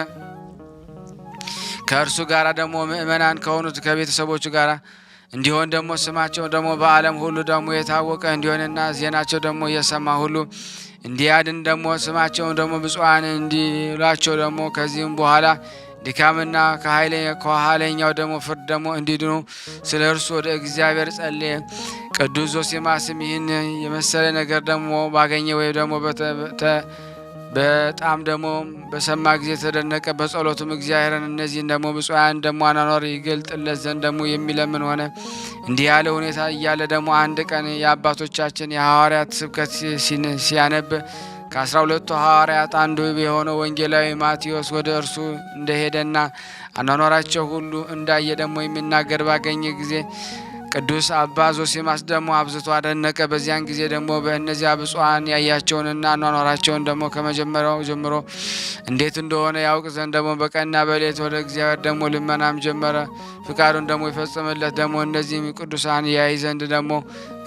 ከእርሱ ጋር ደግሞ ምእመናን ከሆኑት ከቤተሰቦቹ ጋር እንዲሆን ደግሞ ስማቸው ደግሞ በዓለም ሁሉ ደግሞ የታወቀ እንዲሆንና ዜናቸው ደግሞ የሰማ ሁሉ እንዲያድን ደግሞ ስማቸውን ደግሞ ብፁዓን እንዲሏቸው ደግሞ ከዚህም በኋላ ድካምና ከኋለኛው ደግሞ ፍርድ ደግሞ እንዲድኑ ስለ እርሱ ወደ እግዚአብሔር ጸለየ። ቅዱስ ዞሲማስም ይህን የመሰለ ነገር ደግሞ ባገኘ ወይ ደግሞ በጣም ደግሞ በሰማ ጊዜ ተደነቀ። በጸሎቱም እግዚአብሔርን እነዚህን ደግሞ ብፁዓን ደግሞ አኗኗር ይገልጥለት ዘንድ ደግሞ የሚለምን ሆነ። እንዲህ ያለ ሁኔታ እያለ ደግሞ አንድ ቀን የአባቶቻችን የሐዋርያት ስብከት ሲያነብ ከ12ቱ ሐዋርያት አንዱ የሆነው ወንጌላዊ ማቴዎስ ወደ እርሱ እንደሄደና አኗኗራቸው ሁሉ እንዳየ ደግሞ የሚናገር ባገኘ ጊዜ ቅዱስ አባ ዞሲማስ ደግሞ አብዝቶ አደነቀ። በዚያን ጊዜ ደግሞ በእነዚያ ብፁዓን ያያቸውንና አኗኗራቸውን ደግሞ ከመጀመሪያው ጀምሮ እንዴት እንደሆነ ያውቅ ዘንድ ደግሞ በቀንና በሌሊት ወደ እግዚአብሔር ደግሞ ልመናም ጀመረ። ፍቃዱን ደግሞ ይፈጽምለት ደግሞ እነዚህም ቅዱሳን ያይ ዘንድ ደግሞ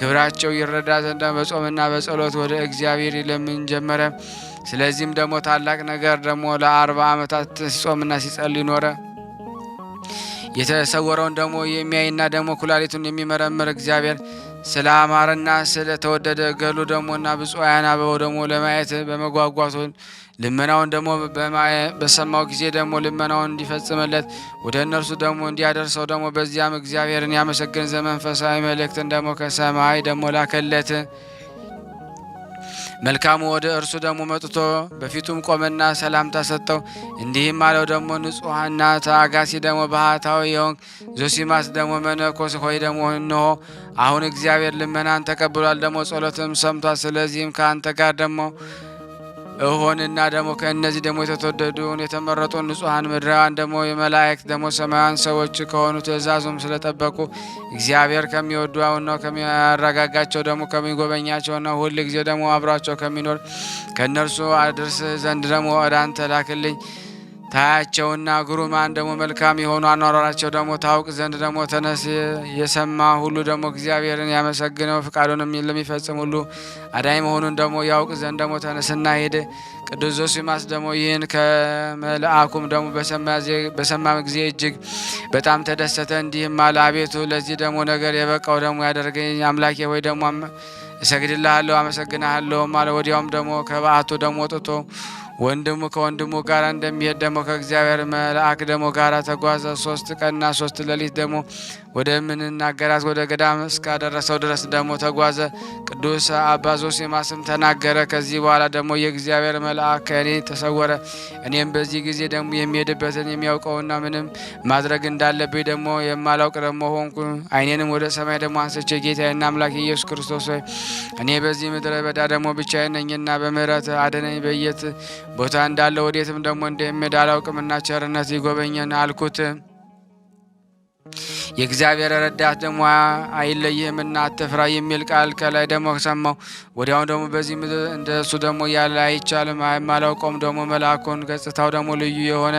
ግብራቸው ይረዳ ዘንድ በጾምና በጸሎት ወደ እግዚአብሔር ይለምን ጀመረ። ስለዚህም ደግሞ ታላቅ ነገር ደግሞ ለ40 ዓመታት ሲጾምና ሲጸልይ ኖረ። የተሰወረውን ደግሞ የሚያይና ደግሞ ኩላሊቱን የሚመረምር እግዚአብሔር ስለ አማረና ስለ ተወደደ ገሉ ደሞና ብፁዓን አበው ደግሞ ለማየት በመጓጓቱ ልመናውን ደግሞ በሰማው ጊዜ ደግሞ ልመናውን እንዲፈጽምለት ወደ እነርሱ ደግሞ እንዲያደርሰው ደግሞ በዚያም እግዚአብሔርን ያመሰግን ዘንድ መንፈሳዊ መልእክትን ደግሞ ከሰማይ ደግሞ ላከለት። መልካሙ ወደ እርሱ ደግሞ መጥቶ በፊቱም ቆመና ሰላምታ ሰጠው። እንዲህም አለው ደግሞ ንጹሕና ታጋሲ ደግሞ ባህታዊ የሆንክ ዞሲማስ ደግሞ መነኮስ ሆይ ደግሞ እነሆ አሁን እግዚአብሔር ልመናን ተቀብሏል ደግሞ ጸሎትም ሰምቷል። ስለዚህም ከአንተ ጋር ደግሞ እሆንና ደግሞ ከእነዚህ ደግሞ የተወደዱን የተመረጡ ንጹሐን ምድራውያን ደግሞ የመላእክት ደግሞ ሰማያውያን ሰዎች ከሆኑ ትእዛዙም ስለጠበቁ እግዚአብሔር ከሚወዱና ከሚያረጋጋቸው ደግሞ ከሚጎበኛቸውና ሁል ጊዜ ደግሞ አብሯቸው ከሚኖር ከእነርሱ አድርስ ዘንድ ደግሞ ወደ አንተ ላክልኝ። ታያቸውና ግሩማን ደግሞ መልካም የሆኑ አኗኗራቸው ደግሞ ታውቅ ዘንድ ደግሞ ተነስ። የሰማ ሁሉ ደግሞ እግዚአብሔርን ያመሰግነው ፍቃዱንም ለሚፈጽም ሁሉ አዳኝ መሆኑን ደግሞ ያውቅ ዘንድ ደግሞ ተነስና ሄደ። ቅዱስ ዞሲማስ ደግሞ ይህን ከመልአኩም ደግሞ በሰማ ጊዜ እጅግ በጣም ተደሰተ። እንዲህም አለ፣ አቤቱ ለዚህ ደግሞ ነገር የበቃው ደግሞ ያደርገኝ አምላኬ ወይ ደግሞ እሰግድልሃለሁ አመሰግንሃለሁ አለ። ወዲያውም ደግሞ ከበዓቱ ደግሞ ወጥቶ ወንድሙ ከወንድሙ ጋር እንደሚሄድ ደግሞ ከእግዚአብሔር መልአክ ደግሞ ጋር ተጓዘ። 3 ቀንና 3 ሌሊት ደግሞ ወደ ምንናገራት ወደ ገዳም እስካደረሰው ድረስ ደግሞ ተጓዘ። ቅዱስ አባ ዞሲማስም ተናገረ። ከዚህ በኋላ ደግሞ የእግዚአብሔር መልአክ ከእኔ ተሰወረ። እኔም በዚህ ጊዜ ደግሞ የሚሄድበትን የሚያውቀውና ምንም ማድረግ እንዳለብኝ ደግሞ የማላውቅ ደግሞ ሆንኩ። ዓይኔንም ወደ ሰማይ ደግሞ አንስቼ ጌታዬና አምላክ ኢየሱስ ክርስቶስ ሆይ እኔ በዚህ ምድረ በዳ ደግሞ ብቻዬን ነኝና በምሕረት አድነኝ። በየት ቦታ እንዳለ ወዴትም ደግሞ እንደምሄድ አላውቅምና ቸርነት ይጎበኘን አልኩት። የእግዚአብሔር ረዳት ደግሞ አይለይህምና አትፍራ የሚል ቃል ከላይ ደግሞ ሰማሁ። ወዲያው ደግሞ በዚህ ምድር እንደሱ ደግሞ ያለ አይቻልም። የማላውቀውም ደግሞ መልአኩን ገጽታው ደግሞ ልዩ የሆነ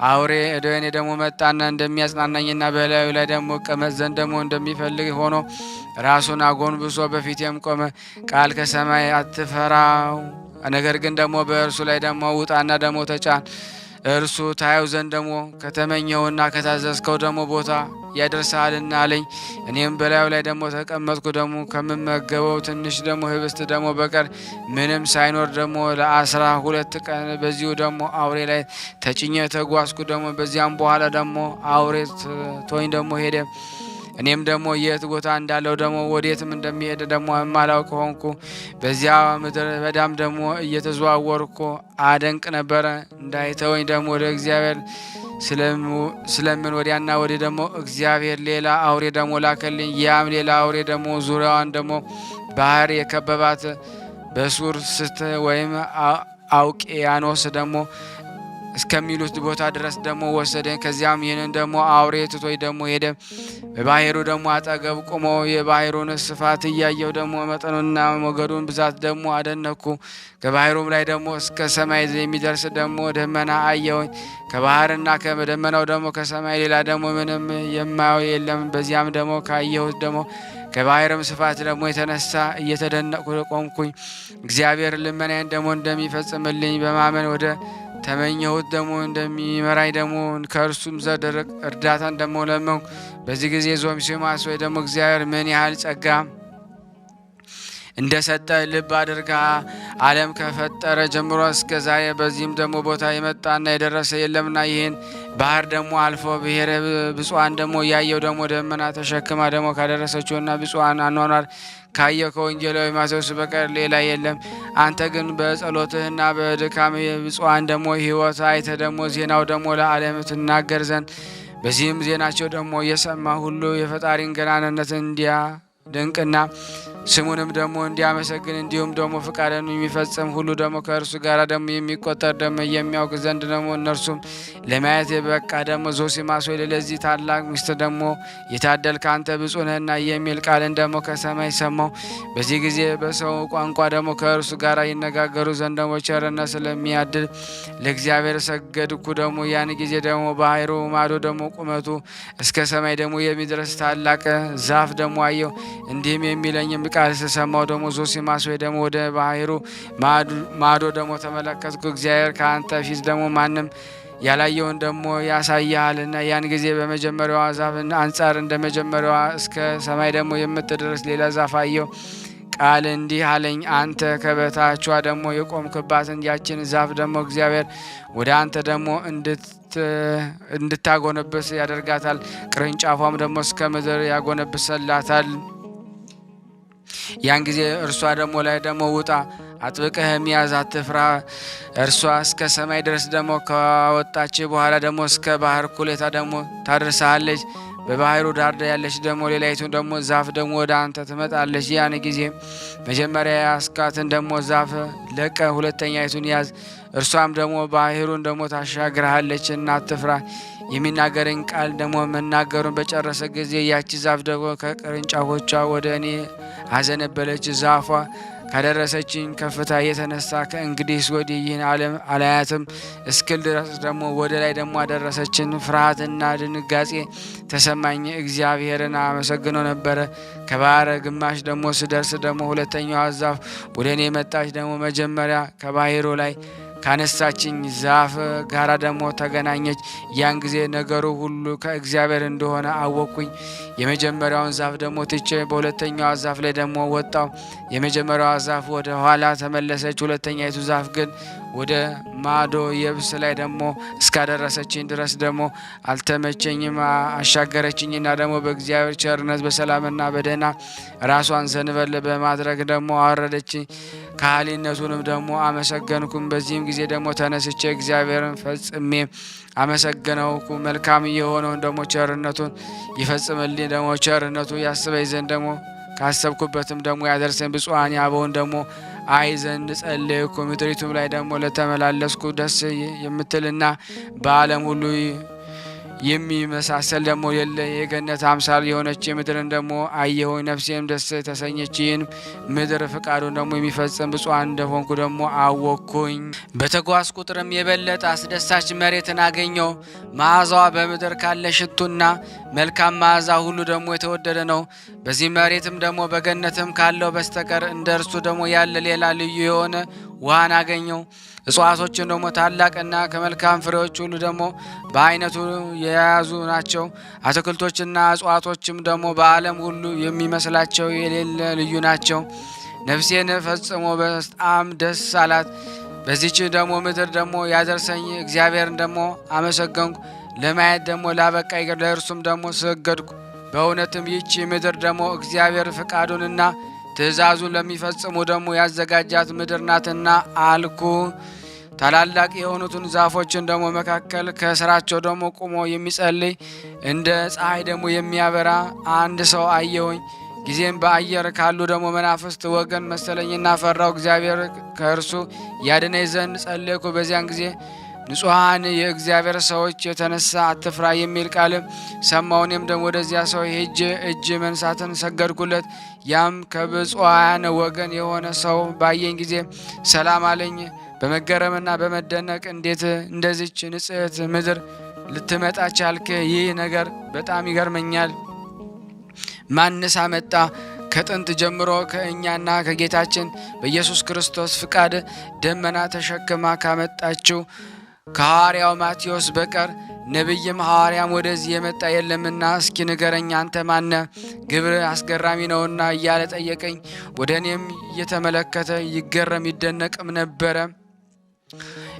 አውሬ ወደ እኔ ደግሞ መጣና እንደሚያጽናናኝና በላዩ ላይ ደግሞ ቀመጥ ዘንድ ደግሞ እንደሚፈልግ ሆኖ ራሱን አጎንብሶ በፊቴም ቆመ። ቃል ከሰማይ አትፈራው፣ ነገር ግን ደግሞ በእርሱ ላይ ደግሞ ውጣና ደግሞ ተጫን፣ እርሱ ታየው ዘንድ ደግሞ ከተመኘውና ከታዘዝከው ደግሞ ቦታ ያደርሳልና አለኝ። እኔም በላዩ ላይ ደግሞ ተቀመጥኩ። ደግሞ ከምመገበው ትንሽ ደግሞ ህብስት ደግሞ በቀር ምንም ሳይኖር ደግሞ ለ12 ቀን በዚሁ ደግሞ አውሬ ላይ ተጭኜ ተጓዝኩ። ደግሞ በዚያም በኋላ ደግሞ አውሬ ቶኝ ደግሞ ሄደ። እኔም ደግሞ የት ቦታ እንዳለው ደግሞ ወዴትም እንደሚሄድ ደግሞ የማላውቅ ሆንኩ። በዚያ ምድረ በዳም ደግሞ እየተዘዋወርኩ አደንቅ ነበረ። እንዳይተወኝ ደግሞ ወደ እግዚአብሔር ስለምን ወዲያና ወዲህ ደግሞ እግዚአብሔር ሌላ አውሬ ደግሞ ላከልኝ። ያም ሌላ አውሬ ደግሞ ዙሪያዋን ደግሞ ባህር የከበባት በሱር ስት ወይም አውቅያኖስ ደግሞ እስከሚሉት ቦታ ድረስ ደግሞ ወሰደኝ። ከዚያም ይህንን ደግሞ አውሬ ትቶኝ ደግሞ ሄደ። በባሕሩ ደግሞ አጠገብ ቆሞ የባሕሩን ስፋት እያየው ደግሞ መጠኑና ሞገዱን ብዛት ደግሞ አደነኩ። ከባሕሩም ላይ ደግሞ እስከ ሰማይ የሚደርስ ደግሞ ደመና አየሁኝ። ከባሕርና ከደመናው ደግሞ ከሰማይ ሌላ ደግሞ ምንም የማየው የለም። በዚያም ደግሞ ካየሁት ደግሞ ከባሕርም ስፋት ደግሞ የተነሳ እየተደነቅኩ ቆምኩኝ። እግዚአብሔር ልመናዬን ደግሞ እንደሚፈጽምልኝ በማመን ወደ ተመኘሁት ደግሞ እንደሚመራኝ ደግሞ ከእርሱም ዘንድ እርዳታን ደግሞ ለመንኩ። በዚህ ጊዜ ዞሲማስ ወይ ደግሞ እግዚአብሔር ምን ያህል ጸጋ እንደሰጠ ልብ አድርጋ ዓለም ከፈጠረ ጀምሮ እስከ ዛሬ በዚህም ደግሞ ቦታ የመጣና የደረሰ የለምና ይህን ባህር ደግሞ አልፎ ብሔረ ብፁዓን ደግሞ ያየው ደግሞ ደመና ተሸክማ ደግሞ ካደረሰችውና ብፁዓን አኗኗር ካየው ከወንጌላዊ ማቴዎስ በቀር ሌላ የለም። አንተ ግን በጸሎትህና በድካም የብፁዓን ደግሞ ሕይወት አይተ ደግሞ ዜናው ደግሞ ለዓለም ትናገር ዘንድ በዚህም ዜናቸው ደግሞ የሰማ ሁሉ የፈጣሪን ገናንነትን እንዲያደንቅና ስሙንም ደግሞ እንዲያመሰግን እንዲሁም ደግሞ ፍቃድን የሚፈጽም ሁሉ ደግሞ ከእርሱ ጋር ደግሞ የሚቆጠር ደግሞ የሚያውቅ ዘንድ ደግሞ እነርሱም ለማየት የበቃ ደግሞ ዞሲማስ ወይ ለዚህ ታላቅ ምስጢር ደግሞ የታደልክ አንተ ብፁዕ ነህና የሚል ቃልን ደግሞ ከሰማይ ሰማሁ። በዚህ ጊዜ በሰው ቋንቋ ደግሞ ከእርሱ ጋር ይነጋገሩ ዘንድ ደግሞ ቸርነት ስለሚያድል ለእግዚአብሔር ሰገድኩ። ደግሞ ያን ጊዜ ደግሞ ባሕሩ ማዶ ደግሞ ቁመቱ እስከ ሰማይ ደግሞ የሚደርስ ታላቅ ዛፍ ደግሞ አየሁ። እንዲህም የሚለኝም ቃል ስሰማው ደግሞ ዞሲማስ ወይ ደግሞ ወደ ባሕሩ ማዶ ደግሞ ተመለከትኩ። እግዚአብሔር ከአንተ ፊት ደግሞ ማንም ያላየውን ደግሞ ያሳያልና ያን ጊዜ በመጀመሪያዋ ዛፍ አንጻር እንደ መጀመሪያዋ እስከ ሰማይ ደግሞ የምትደርስ ሌላ ዛፍ አየሁ። ቃል እንዲህ አለኝ፣ አንተ ከበታቿ ደግሞ የቆምክባትን ያችን ዛፍ ደግሞ እግዚአብሔር ወደ አንተ ደግሞ እንድታጎነብስ ያደርጋታል። ቅርንጫፏም ደግሞ እስከ ምድር ያጎነብስላታል። ያን ጊዜ እርሷ ደግሞ ላይ ደግሞ ውጣ፣ አጥብቀህ ያዝ፣ አትፍራ። እርሷ እስከ ሰማይ ድረስ ደግሞ ካወጣች በኋላ ደግሞ እስከ ባህር ኩሌታ ደግሞ ታደርሳለች። በባሕሩ ዳር ያለች ደግሞ ሌላይቱን ደግሞ ዛፍ ደግሞ ወደ አንተ ትመጣለች። ያን ጊዜ መጀመሪያ ያስካትን ደግሞ ዛፍ ለቀ፣ ሁለተኛይቱን ያዝ። እርሷም ደግሞ ባሕሩን ደግሞ ታሻግርሃለች እና አትፍራ። የሚናገረኝ ቃል ደግሞ መናገሩን በጨረሰ ጊዜ ያቺ ዛፍ ደግሞ ከቅርንጫፎቿ ወደ እኔ አዘነበለች። ዛፏ ካደረሰችኝ ከፍታ የተነሳ ከእንግዲህ ወዲህ ይህን ዓለም አላያትም እስክል ድረስ ደግሞ ወደ ላይ ደግሞ አደረሰችን። ፍርሃትና ድንጋጼ ተሰማኝ። እግዚአብሔርን አመሰግነው ነበረ። ከባሕር ግማሽ ደግሞ ስደርስ ደግሞ ሁለተኛዋ ዛፍ ወደ እኔ መጣች። ደግሞ መጀመሪያ ከባሕሩ ላይ ካነሳችኝ ዛፍ ጋራ ደግሞ ተገናኘች። ያን ጊዜ ነገሩ ሁሉ ከእግዚአብሔር እንደሆነ አወቅኩኝ። የመጀመሪያውን ዛፍ ደግሞ ትቼ በሁለተኛዋ ዛፍ ላይ ደግሞ ወጣው። የመጀመሪያዋ ዛፍ ወደ ኋላ ተመለሰች። ሁለተኛይቱ ዛፍ ግን ወደ ማዶ የብስ ላይ ደግሞ እስካደረሰችኝ ድረስ ደግሞ አልተመቸኝም። አሻገረችኝና ደግሞ በእግዚአብሔር ቸርነት በሰላምና በደህና ራሷን ዘንበል በማድረግ ደግሞ አወረደችኝ። ካህሊነቱንም ደግሞ አመሰገንኩም። በዚህም ጊዜ ደግሞ ተነስቼ እግዚአብሔርን ፈጽሜ አመሰገነውኩ። መልካም የሆነውን ደግሞ ቸርነቱን ይፈጽምልኝ ደግሞ ቸርነቱ ያስበኝ ዘንድ ደግሞ ካሰብኩበትም ደግሞ ያደርሰኝ። ብፁዓን አበውን ደግሞ አይ ዘንድ ጸለይኩ። ምድሪቱም ላይ ደግሞ ለተመላለስኩ ደስ የምትልና በዓለም ሁሉ የሚመሳሰል ደግሞ የለ የገነት አምሳል የሆነች ምድርን ደግሞ አየሁኝ። ነፍሴም ደስ ተሰኘች። ይህን ምድር ፍቃዱን ደግሞ የሚፈጽም ብፁዓን እንደሆንኩ ደግሞ አወቅኩኝ። በተጓዝ ቁጥርም የበለጠ አስደሳች መሬትን አገኘው። መዓዛዋ በምድር ካለ ሽቱና መልካም መዓዛ ሁሉ ደግሞ የተወደደ ነው። በዚህ መሬትም ደግሞ በገነትም ካለው በስተቀር እንደ እርሱ ደግሞ ያለ ሌላ ልዩ የሆነ ውሃን አገኘው። እጽዋቶችን ደግሞ ታላቅና ከመልካም ፍሬዎች ሁሉ ደግሞ በአይነቱ የያዙ ናቸው። አትክልቶችና እጽዋቶችም ደግሞ በዓለም ሁሉ የሚመስላቸው የሌለ ልዩ ናቸው። ነፍሴን ፈጽሞ በጣም ደስ አላት። በዚች ደግሞ ምድር ደግሞ ያደርሰኝ እግዚአብሔርን ደግሞ አመሰገንኩ። ለማየት ደግሞ ላበቃኝ ለእርሱም ደግሞ ሰገድኩ። በእውነትም ይህች ምድር ደግሞ እግዚአብሔር ፍቃዱንና ትእዛዙን ለሚፈጽሙ ደግሞ ያዘጋጃት ምድር ናትና አልኩ። ታላላቅ የሆኑትን ዛፎችን ደግሞ መካከል ከስራቸው ደግሞ ቁሞ የሚጸልይ እንደ ፀሐይ ደግሞ የሚያበራ አንድ ሰው አየሁኝ። ጊዜም በአየር ካሉ ደግሞ መናፍስት ወገን መሰለኝና ፈራው። እግዚአብሔር ከእርሱ ያድነኝ ዘንድ ጸለይኩ። በዚያን ጊዜ ንጹሐን የእግዚአብሔር ሰዎች የተነሳ አትፍራ የሚል ቃል ሰማሁ። እኔም ደግሞ ወደዚያ ሰው ሄጄ እጅ መንሳትን ሰገድኩለት። ያም ከብፁዓን ወገን የሆነ ሰው ባየኝ ጊዜ ሰላም አለኝ። በመገረምና በመደነቅ እንዴት እንደዚች ንጽሕት ምድር ልትመጣ ቻልክ? ይህ ነገር በጣም ይገርመኛል። ማንስ አመጣ? ከጥንት ጀምሮ ከእኛና ከጌታችን በኢየሱስ ክርስቶስ ፍቃድ ደመና ተሸክማ ካመጣችው ከሐዋርያው ማቴዎስ በቀር ነቢይም ሐዋርያም ወደዚህ የመጣ የለምና እስኪ ንገረኝ፣ አንተ ማነ? ግብር አስገራሚ ነውና እያለ ጠየቀኝ። ወደ እኔም እየተመለከተ ይገረም ይደነቅም ነበረ።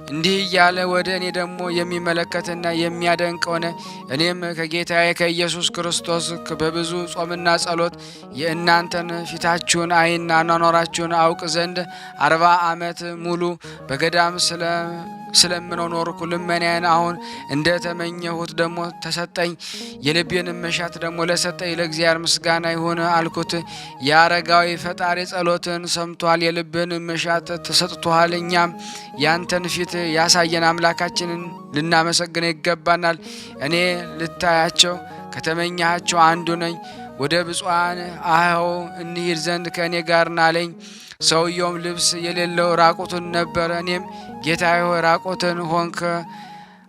እንዲህ እያለ ወደ እኔ ደግሞ የሚመለከትና የሚያደንቅ ሆነ። እኔም ከጌታዬ ከኢየሱስ ክርስቶስ በብዙ ጾምና ጸሎት የእናንተን ፊታችሁን ዓይንና አኗኗራችሁን አውቅ ዘንድ 40 ዓመት ሙሉ በገዳም ስለምነው ኖርኩ። ልመናዬን አሁን እንደ ተመኘሁት ደግሞ ተሰጠኝ። የልቤን መሻት ደግሞ ለሰጠኝ ለእግዚአብሔር ምስጋና ይሁን አልኩት። የአረጋዊ ፈጣሪ ጸሎትን ሰምቷል፣ የልብን መሻት ተሰጥቶሃል። እኛም ያንተን ፊት ያሳየን አምላካችንን ልናመሰግነው ይገባናል። እኔ ልታያቸው ከተመኛቸው አንዱ ነኝ። ወደ ብፁዓን አኀው እንሂድ ዘንድ ከእኔ ጋር ናለኝ። ሰውየውም ልብስ የሌለው ራቁቱን ነበረ። እኔም ጌታዬ ሆይ ራቁትን ሆንክ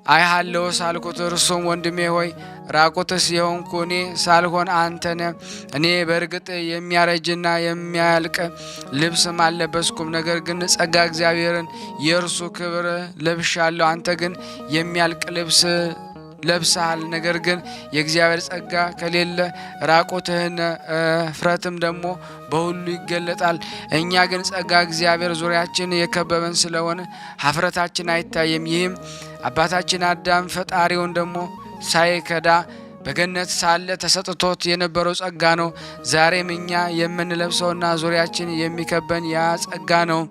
አይሃለውስ አልኩት። እርሱም ወንድሜ ሆይ ራቁትስ የሆንኩ እኔ ሳልሆን አንተነ። እኔ በእርግጥ የሚያረጅና የሚያልቅ ልብስም አልለበስኩም፣ ነገር ግን ጸጋ እግዚአብሔርን የእርሱ ክብር ለብሻለሁ። አንተ ግን የሚያልቅ ልብስ ለብሰሃል። ነገር ግን የእግዚአብሔር ጸጋ ከሌለ ራቁትህን እፍረትም ደግሞ በሁሉ ይገለጣል። እኛ ግን ጸጋ እግዚአብሔር ዙሪያችን የከበበን ስለሆነ ኀፍረታችን አይታይም። ይህም አባታችን አዳም ፈጣሪውን ደግሞ ሳይከዳ በገነት ሳለ ተሰጥቶት የነበረው ጸጋ ነው። ዛሬም እኛ የምንለብሰውና ዙሪያችን የሚከበን ያ ጸጋ ነው።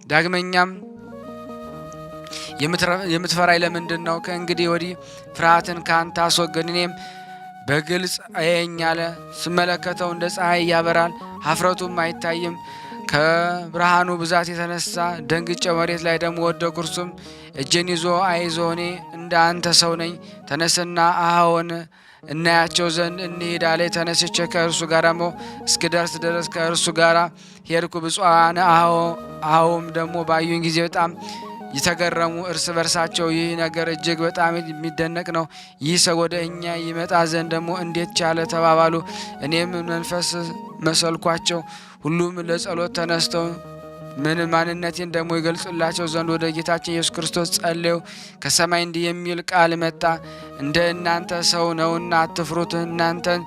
ዳግመኛም የምትፈራኝ ለምንድን ነው? ከእንግዲህ ወዲህ ፍርሃትን ካንተ አስወግድ። እኔም በግልጽ አየኝ አለ። ስመለከተው እንደ ፀሐይ ያበራል፣ ኀፍረቱም አይታይም። ከብርሃኑ ብዛት የተነሳ ደንግጬ መሬት ላይ ደግሞ ወደቅሁ። እርሱም እጄን ይዞ አይዞህ፣ እኔ እንደ አንተ ሰው ነኝ፣ ተነስና አኀውን እናያቸው ዘንድ እንሂድ አለ። ተነስቼ ከእርሱ ጋር ደግሞ እስክደርስ ድረስ ከእርሱ ጋር ሄድኩ። ብፁዓን አኀውም ደግሞ ባዩኝ ጊዜ በጣም የተገረሙ እርስ በርሳቸው ይህ ነገር እጅግ በጣም የሚደነቅ ነው፣ ይህ ሰው ወደ እኛ ይመጣ ዘንድ ደግሞ እንዴት ቻለ ተባባሉ። እኔም መንፈስ መሰልኳቸው። ሁሉም ለጸሎት ተነስተው ምን ማንነቴን ደግሞ ይገልጽላቸው ዘንድ ወደ ጌታችን ኢየሱስ ክርስቶስ ጸለዩ። ከሰማይ እንዲህ የሚል ቃል መጣ። እንደ እናንተ ሰው ነውና አትፍሩት። እናንተን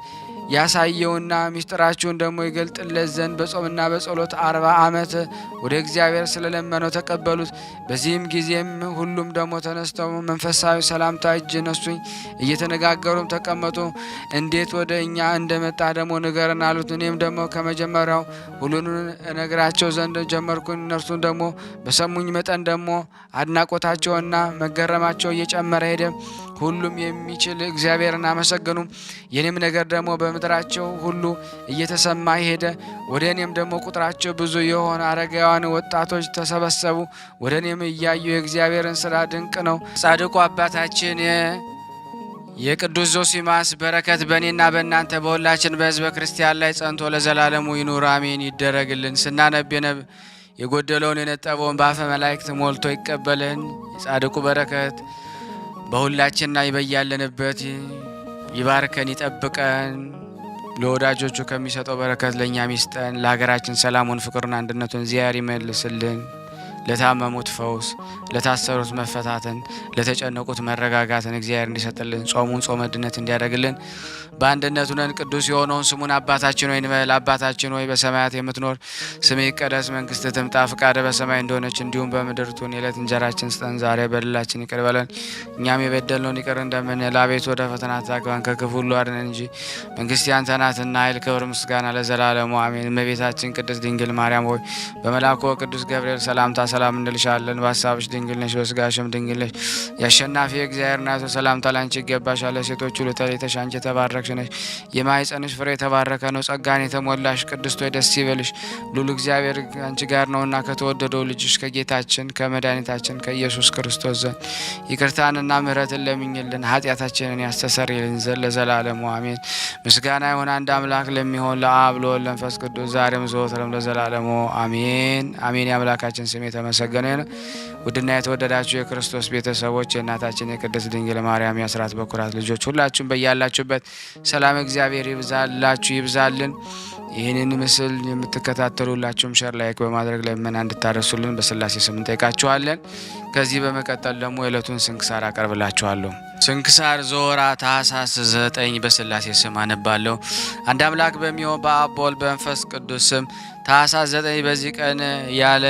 ያሳየውና ምስጢራችሁን ደግሞ ይገልጥለት ዘንድ በጾምና በጸሎት 40 ዓመት ወደ እግዚአብሔር ስለለመነው ተቀበሉት። በዚህም ጊዜም ሁሉም ደግሞ ተነስተው መንፈሳዊ ሰላምታ እጅ ነሱኝ። እየተነጋገሩም ተቀመጡ። እንዴት ወደ እኛ እንደመጣ ደግሞ ንገረን አሉት። እኔም ደግሞ ከመጀመሪያው ሁሉን እነግራቸው ዘንድ ጀመርኩኝ። እነርሱን ደግሞ በሰሙኝ መጠን ደግሞ አድናቆታቸውና መገረማቸው እየጨመረ ሄደ። ሁሉም የሚችል እግዚአብሔርን አመሰገኑ። የኔም ነገር ደግሞ በምድራቸው ሁሉ እየተሰማ ሄደ። ወደ እኔም ደግሞ ቁጥራቸው ብዙ የሆነ አረጋውያን ወጣቶች ተሰበሰቡ። ወደ እኔም እያዩ የእግዚአብሔርን ስራ ድንቅ ነው። ጻድቁ አባታችን የቅዱስ ዞሲማስ በረከት በእኔና በእናንተ በሁላችን በሕዝበ ክርስቲያን ላይ ጸንቶ ለዘላለሙ ይኑር አሜን ይደረግልን። ስናነብ የጎደለውን የነጠበውን በአፈ መላእክት ሞልቶ ይቀበልን። የጻድቁ በረከት በሁላችንና በያለንበት ይባርከን ይጠብቀን። ለወዳጆቹ ከሚሰጠው በረከት ለእኛ ሚስጠን። ለሀገራችን ሰላሙን፣ ፍቅሩን፣ አንድነቱን እግዚአብሔር ይመልስልን። ለታመሙት ፈውስ፣ ለታሰሩት መፈታትን፣ ለተጨነቁት መረጋጋትን እግዚአብሔር እንዲሰጥልን፣ ጾሙን ጾመ ድነት እንዲያደርግልን፣ በአንድነቱ ነን ቅዱስ የሆነውን ስሙን አባታችን ሆይ እንበል። አባታችን ሆይ በሰማያት የምትኖር ስምህ ይቀደስ፣ መንግስትህ ትምጣ፣ ፈቃድህ በሰማይ እንደሆነች እንዲሁም በምድር ትሁን። የዕለት እንጀራችንን ስጠን ዛሬ፣ በደላችንን ይቅር በለን እኛም የበደልነውን ይቅር እንደምንል፣ አቤቱ ወደ ፈተና አታግባን ከክፉ ሁሉ አድነን እንጂ መንግስት ያንተ ናትና ኃይል፣ ክብር፣ ምስጋና ለዘላለሙ አሜን። እመቤታችን ቅድስት ድንግል ማርያም ሆይ በመልአኩ ቅዱስ ገብርኤል ሰላምታ ሰላም እንልሻለን። በሐሳብሽ ድንግል ነሽ፣ በሥጋሽም ድንግል ነሽ። የአሸናፊ እግዚአብሔር እናቱ ሰላምታ ላንቺ ይገባሻል። ሴቶች ሁሉ ተለይተሽ አንቺ የተባረክሽ ነሽ፣ የማኅፀንሽ ፍሬ የተባረከ ነው። ጸጋን የተሞላሽ ቅድስት ሆይ ደስ ይበልሽ፣ ሉል እግዚአብሔር አንቺ ጋር ነውና ከተወደደው ልጅሽ ከጌታችን ከመድኃኒታችን ከኢየሱስ ክርስቶስ ዘንድ ይቅርታንና ምሕረትን ለምኝልን ኃጢአታችንን ያስተሰርይልን ዘንድ ለዘላለሙ አሜን። ምስጋና ይሁን አንድ አምላክ ለሚሆን ለአብ ለወልድ ለመንፈስ ቅዱስ ዛሬም ዘወትርም ለዘላለሙ አሜን አሜን። የአምላካችን ስም የተመሰገነ ነው። ውድና የተወደዳችሁ የክርስቶስ ቤተሰቦች የእናታችን የቅድስት ድንግል ማርያም የአስራት በኩራት ልጆች ሁላችሁም በያላችሁበት ሰላም እግዚአብሔር ይብዛላችሁ ይብዛልን። ይህንን ምስል የምትከታተሉ ሁላችሁም ሸር ላይክ በማድረግ ለምእመናን እንድታደርሱልን በስላሴ ስም እንጠይቃችኋለን። ከዚህ በመቀጠል ደግሞ የዕለቱን ስንክሳር አቀርብላችኋለሁ። ስንክሳር ዘወርኀ ታኅሳስ 9 በስላሴ ስም አነባለሁ። አንድ አምላክ በሚሆን በአብ በወልድ በመንፈስ ቅዱስ ስም ታኅሳስ 9 በዚህ ቀን ያለ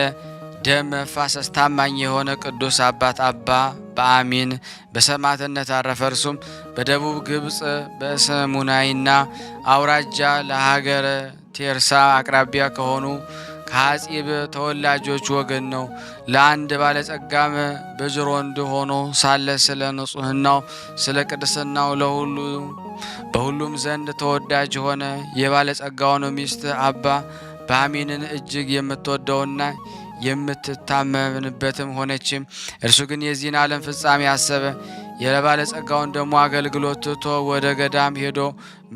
ደም መፋሰስ ታማኝ የሆነ ቅዱስ አባት አባ በአሚን በሰማዕትነት አረፈ። እርሱም በደቡብ ግብጽ በሰሙናይና አውራጃ ለሀገረ ቴርሳ አቅራቢያ ከሆኑ ከሐጺብ ተወላጆች ወገን ነው። ለአንድ ባለጸጋም በጅሮንድ ሆኖ ሳለ ስለ ንጹሕናው ስለ ቅድስናው በሁሉም ዘንድ ተወዳጅ ሆነ። የባለጸጋውን ሚስት አባ በአሚንን እጅግ የምትወደውና የምትታመንበትም ሆነችም። እርሱ ግን የዚህን ዓለም ፍጻሜ አሰበ። የባለጸጋውን ደግሞ አገልግሎት ትቶ ወደ ገዳም ሄዶ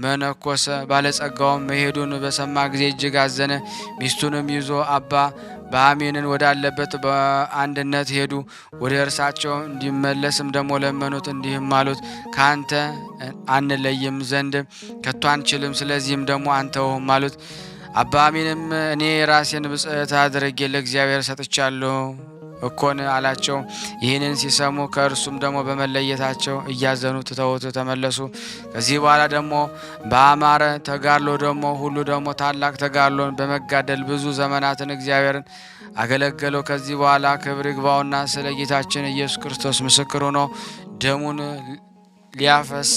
መነኮሰ። ባለጸጋውም መሄዱን በሰማ ጊዜ እጅግ አዘነ። ሚስቱንም ይዞ አባ በአሚንን ወዳለበት በአንድነት ሄዱ። ወደ እርሳቸው እንዲመለስም ደግሞ ለመኑት። እንዲህም አሉት፣ ከአንተ አንለይም ዘንድ ከቶ አንችልም። ስለዚህም ደግሞ አንተውም አሉት። አባ አሚንም እኔ ራሴን ብጽዕት አድርጌ ለእግዚአብሔር ሰጥቻለሁ እኮን አላቸው። ይህንን ሲሰሙ ከእርሱም ደግሞ በመለየታቸው እያዘኑ ትተውት ተመለሱ። ከዚህ በኋላ ደግሞ በአማረ ተጋድሎ ደግሞ ሁሉ ደግሞ ታላቅ ተጋድሎን በመጋደል ብዙ ዘመናትን እግዚአብሔርን አገለገለው። ከዚህ በኋላ ክብር ይግባውና ስለ ጌታችን ኢየሱስ ክርስቶስ ምስክር ሆኖ ደሙን ሊያፈስ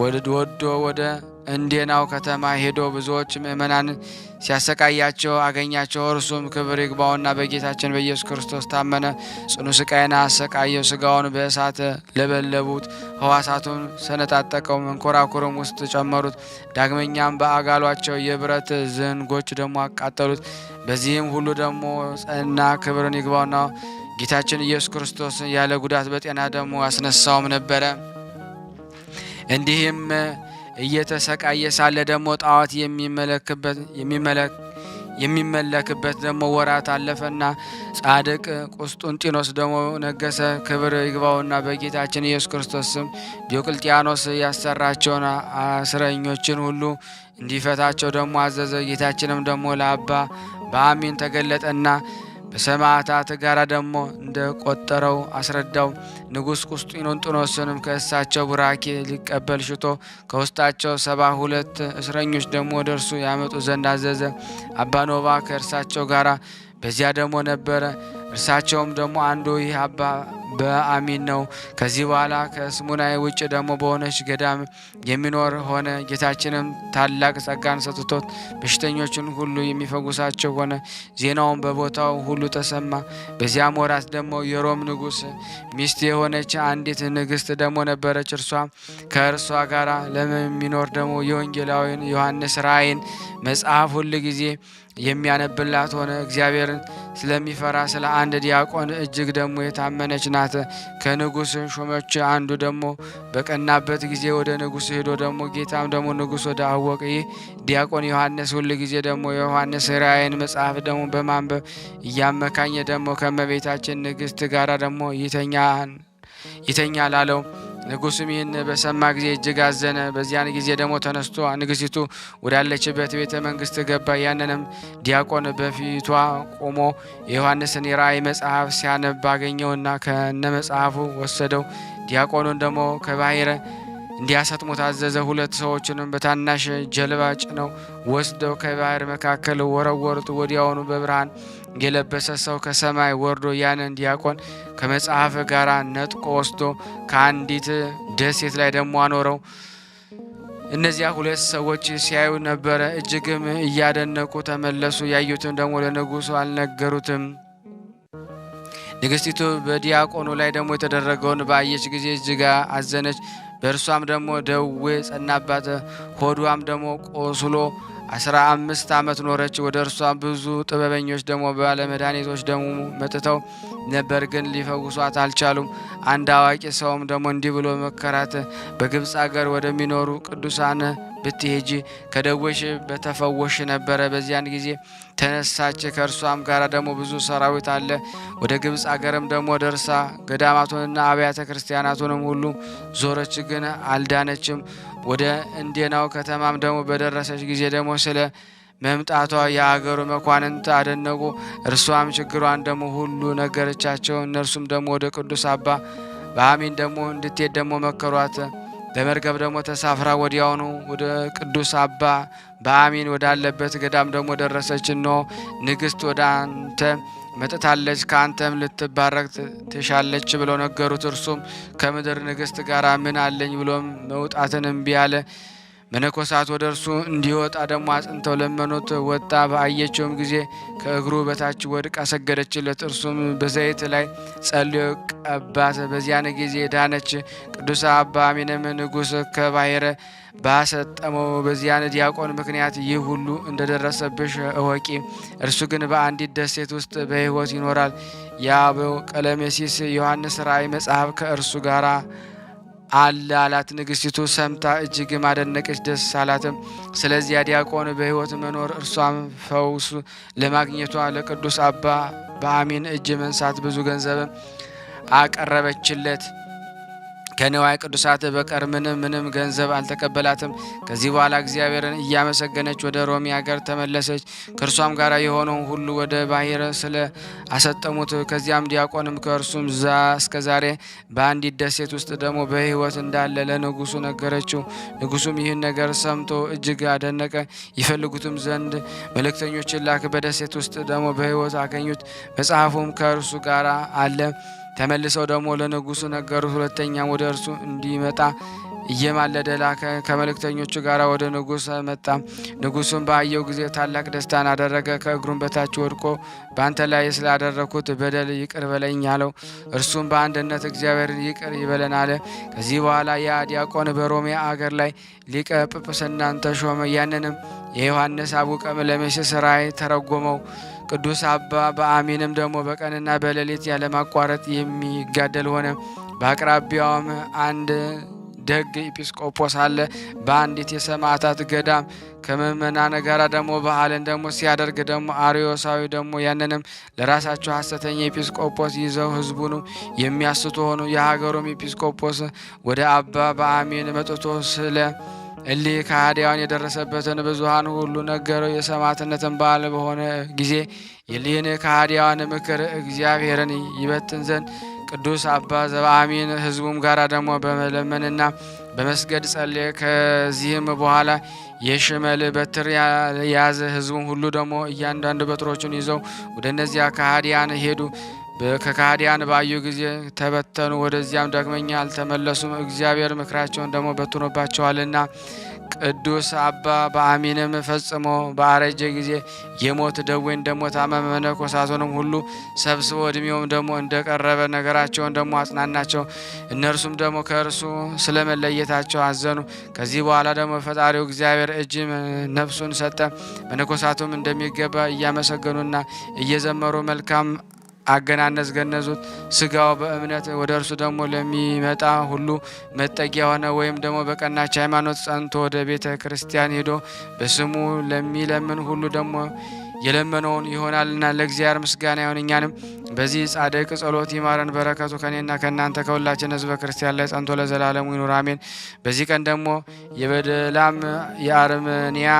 ወዶ ወደ እንዴናው ከተማ ሄዶ ብዙዎች ምእመናን ሲያሰቃያቸው አገኛቸው። እርሱም ክብር ይግባውና በጌታችን በኢየሱስ ክርስቶስ ታመነ። ጽኑ ስቃይን አሰቃየው። ስጋውን በእሳት ለበለቡት፣ ሕዋሳቱን ሰነጣጠቀው፣ መንኮራኩርም ውስጥ ጨመሩት። ዳግመኛም በአጋሏቸው የብረት ዘንጎች ደግሞ አቃጠሉት። በዚህም ሁሉ ደግሞ ጸና። ክብርን ይግባውና ጌታችን ኢየሱስ ክርስቶስ ያለ ጉዳት በጤና ደግሞ አስነሳውም ነበረ። እንዲህም እየተሰቃየ ሳለ ደግሞ ጣዖት የሚመለክበት ደግሞ ወራት አለፈና ጻድቅ ቁስጥንጢኖስ ደግሞ ነገሰ። ክብር ይግባውና በጌታችን ኢየሱስ ክርስቶስ ስም ዲዮቅልጥያኖስ ያሰራቸውን እስረኞችን ሁሉ እንዲፈታቸው ደግሞ አዘዘ። ጌታችንም ደግሞ ለአባ በአሚን ተገለጠና በሰማዕታት ጋራ ደግሞ እንደ ቆጠረው አስረዳው። ንጉሥ ቁስጥንጢኖስንም ከእሳቸው ቡራኬ ሊቀበል ሽቶ ከውስጣቸው 72 እስረኞች ደግሞ ወደ እርሱ ያመጡ ዘንድ አዘዘ። አባ ኖባ ከእርሳቸው ጋራ በዚያ ደግሞ ነበረ። እርሳቸውም ደግሞ አንዱ ይህ አባ በአሚን ነው። ከዚህ በኋላ ከስሙናይ ውጭ ደግሞ በሆነች ገዳም የሚኖር ሆነ። ጌታችንም ታላቅ ጸጋን ሰጥቶት በሽተኞችን ሁሉ የሚፈጉሳቸው ሆነ። ዜናውን በቦታው ሁሉ ተሰማ። በዚያም ወራት ደግሞ የሮም ንጉሥ ሚስት የሆነች አንዲት ንግሥት ደግሞ ነበረች። ከእርሷ ጋር ለሚኖር ደግሞ የወንጌላዊን ዮሐንስ ራእይን መጽሐፍ ሁል ጊዜ የሚያነብላት ሆነ። እግዚአብሔርን ስለሚፈራ ስለ አንድ ዲያቆን እጅግ ደግሞ የታመነች ናት። ከንጉሥ ሹሞች አንዱ ደግሞ በቀናበት ጊዜ ወደ ንጉሥ ሄዶ ደግሞ ጌታም ደግሞ ንጉሥ ወደ አወቀ ይህ ዲያቆን ዮሐንስ ሁል ጊዜ ደግሞ የዮሐንስ ራእይን መጽሐፍ ደግሞ በማንበብ እያመካኘ ደግሞ ከእመቤታችን ንግሥት ጋራ ደግሞ ይተኛል አለው። ንጉሥም ይህን በሰማ ጊዜ እጅግ አዘነ። በዚያን ጊዜ ደግሞ ተነስቶ ንግሥቲቱ ወዳለችበት ቤተ መንግሥት ገባ። ያንንም ዲያቆን በፊቷ ቆሞ የዮሐንስን የራእይ መጽሐፍ ሲያነብ አገኘውና ከነ መጽሐፉ ወሰደው። ዲያቆኑን ደግሞ ከባሕር እንዲያሰጥሙ ታዘዘ። 2 ሰዎችንም በታናሽ ጀልባ ጭነው ወስደው ከባሕር መካከል ወረወሩት። ወዲያውኑ በብርሃን የለበሰ ሰው ከሰማይ ወርዶ ያንን ዲያቆን ከመጽሐፍ ጋር ነጥቆ ወስዶ ከአንዲት ደሴት ላይ ደግሞ አኖረው። እነዚያ 2 ሰዎች ሲያዩ ነበረ፣ እጅግም እያደነቁ ተመለሱ። ያዩትን ደግሞ ለንጉሡ አልነገሩትም። ንግሥቲቱ በዲያቆኑ ላይ ደግሞ የተደረገውን ባየች ጊዜ እጅግ አዘነች። በእርሷም ደግሞ ደዌ ጸናባት። ሆዷም ደግሞ ቆስሎ 15 ዓመት ኖረች። ወደ እርሷ ብዙ ጥበበኞች ደግሞ ባለመድኃኒቶች ደግሞ መጥተው ነበር፣ ግን ሊፈውሷት አልቻሉም። አንድ አዋቂ ሰውም ደግሞ እንዲህ ብሎ መከራት፣ በግብፅ አገር ወደሚኖሩ ቅዱሳን ብትሄጂ ከደዌሽ በተፈወሽ ነበረ። በዚያን ጊዜ ተነሳች። ከእርሷም ጋር ደግሞ ብዙ ሰራዊት አለ። ወደ ግብፅ አገርም ደግሞ ደርሳ ገዳማቱንና አብያተ ክርስቲያናቱንም ሁሉ ዞረች፣ ግን አልዳነችም። ወደ እንዴናው ከተማም ደግሞ በደረሰች ጊዜ ደግሞ ስለ መምጣቷ የአገሩ መኳንንት አደነቁ። እርሷም ችግሯን ደግሞ ሁሉ ነገረቻቸው። እነርሱም ደግሞ ወደ ቅዱስ አባ በአሚን ደግሞ እንድትሄድ ደግሞ መከሯት። በመርከብ ደግሞ ተሳፍራ ወዲያውኑ ወደ ቅዱስ አባ በአሚን ወዳለበት ገዳም ደግሞ ደረሰች። እነሆ ንግሥት ወደ አንተ መጥታለች፣ ከአንተም ልትባረክ ትሻለች ብለው ነገሩት። እርሱም ከምድር ንግሥት ጋር ምን አለኝ ብሎም መውጣትን እምቢ አለ። መነኮሳት ወደ እርሱ እንዲወጣ ደግሞ አጽንተው ለመኑት። ወጣ። በአየችውም ጊዜ ከእግሩ በታች ወድቃ ሰገደችለት። እርሱም በዘይት ላይ ጸልዮ ቀባት። በዚያን ጊዜ ዳነች። ቅዱስ አባ አሚንም ንጉሥ ከባሕረ ባሰጠመው በዚያን ዲያቆን ምክንያት ይህ ሁሉ እንደደረሰብሽ እወቂ። እርሱ ግን በአንዲት ደሴት ውስጥ በሕይወት ይኖራል። የአበው ቀለሜሲስ ዮሐንስ ራእይ መጽሐፍ ከእርሱ ጋር አለ አላት። ንግሥቲቱ ሰምታ እጅግም አደነቀች፣ ደስ አላትም። ስለዚያ ዲያቆን በሕይወት መኖር እርሷም ፈውስ ለማግኘቷ ለቅዱስ አባ በአሚን እጅ መንሳት ብዙ ገንዘብም አቀረበችለት። ከንዋየ ቅዱሳት በቀር ምንም ገንዘብ አልተቀበላትም። ከዚህ በኋላ እግዚአብሔርን እያመሰገነች ወደ ሮሚ ሀገር ተመለሰች። ከእርሷም ጋር የሆነውን ሁሉ ወደ ባሕር ስለ አሰጠሙት። ከዚያም ዲያቆንም ከእርሱም እስከ ዛሬ በአንዲት ደሴት ውስጥ ደግሞ በሕይወት እንዳለ ለንጉሡ ነገረችው። ንጉሡም ይህን ነገር ሰምቶ እጅግ አደነቀ። ይፈልጉትም ዘንድ መልእክተኞችን ላክ። በደሴት ውስጥ ደግሞ በሕይወት አገኙት። መጽሐፉም ከእርሱ ጋር አለ። ተመልሰው ደግሞ ለንጉሡ ነገሩት። ሁለተኛም ወደ እርሱ እንዲመጣ እየማለደ ላከ። ከመልእክተኞቹ ጋር ወደ ንጉሥ መጣ። ንጉሡም ባየው ጊዜ ታላቅ ደስታን አደረገ። ከእግሩም በታች ወድቆ በአንተ ላይ ስላደረግኩት በደል ይቅር በለኝ አለው። እርሱም በአንድነት እግዚአብሔር ይቅር ይበለን አለ። ከዚህ በኋላ ያ ዲያቆን በሮሜ አገር ላይ ሊቀ ጵጵስናን ተሾመ። ያንንም የዮሐንስ አቡ ቀለሜሲስ ራእይ ተረጎመው። ቅዱስ አባ በአሚንም ደግሞ በቀንና በሌሊት ያለማቋረጥ የሚጋደል ሆነ። በአቅራቢያውም አንድ ደግ ኤጲስቆጶስ አለ። በአንዲት የሰማዕታት ገዳም ከምእመናን ጋር ደግሞ በዓልን ደግሞ ሲያደርግ ደግሞ አርዮሳዊ ደግሞ ያንንም ለራሳቸው ሐሰተኛ ኤጲስቆጶስ ይዘው ሕዝቡን የሚያስቱ ሆኑ። የሀገሩም ኤጲስቆጶስ ወደ አባ በአሚን መጥቶ ስለ እሊህ ከሃዲያን የደረሰበትን ብዙሃን ሁሉ ነገረው። የሰማዕትነትን በዓል በሆነ ጊዜ የሊህን ከሃዲያን ምክር እግዚአብሔርን ይበትን ዘንድ ቅዱስ አባ ዘበአሚን ሕዝቡም ጋር ደግሞ በመለመንና በመስገድ ጸለየ። ከዚህም በኋላ የሽመል በትር የያዘ ሕዝቡም ሁሉ ደግሞ እያንዳንዱ በትሮቹን ይዘው ወደ እነዚያ ከሃዲያን ሄዱ። ከካህዲያን ባዩ ጊዜ ተበተኑ። ወደዚያም ዳግመኛ አልተመለሱም። እግዚአብሔር ምክራቸውን ደግሞ በትኖባቸዋልና። ቅዱስ አባ በአሚንም ፈጽሞ በአረጀ ጊዜ የሞት ደዌን ደግሞ ታመመ። መነኮሳቱንም ሁሉ ሰብስቦ እድሜውም ደግሞ እንደቀረበ ነገራቸውን ደግሞ አጽናናቸው። እነርሱም ደግሞ ከእርሱ ስለመለየታቸው አዘኑ። ከዚህ በኋላ ደግሞ ፈጣሪው እግዚአብሔር እጅ ነፍሱን ሰጠ። መነኮሳቱም እንደሚገባ እያመሰገኑና እየዘመሩ መልካም አገናነዝ ገነዙት። ስጋው በእምነት ወደ እርሱ ደግሞ ለሚመጣ ሁሉ መጠጊያ ሆነ። ወይም ደግሞ በቀናች ሃይማኖት ጸንቶ ወደ ቤተ ክርስቲያን ሄዶ በስሙ ለሚለምን ሁሉ ደግሞ የለመነውን ይሆናልና። ለእግዚአብሔር ምስጋና ይሁን። እኛንም በዚህ ጻድቅ ጸሎት ይማረን። በረከቱ ከኔና ከእናንተ ከሁላችን ሕዝበ ክርስቲያን ላይ ጸንቶ ለዘላለሙ ይኑር አሜን። በዚህ ቀን ደግሞ የበደላም የአርመንያ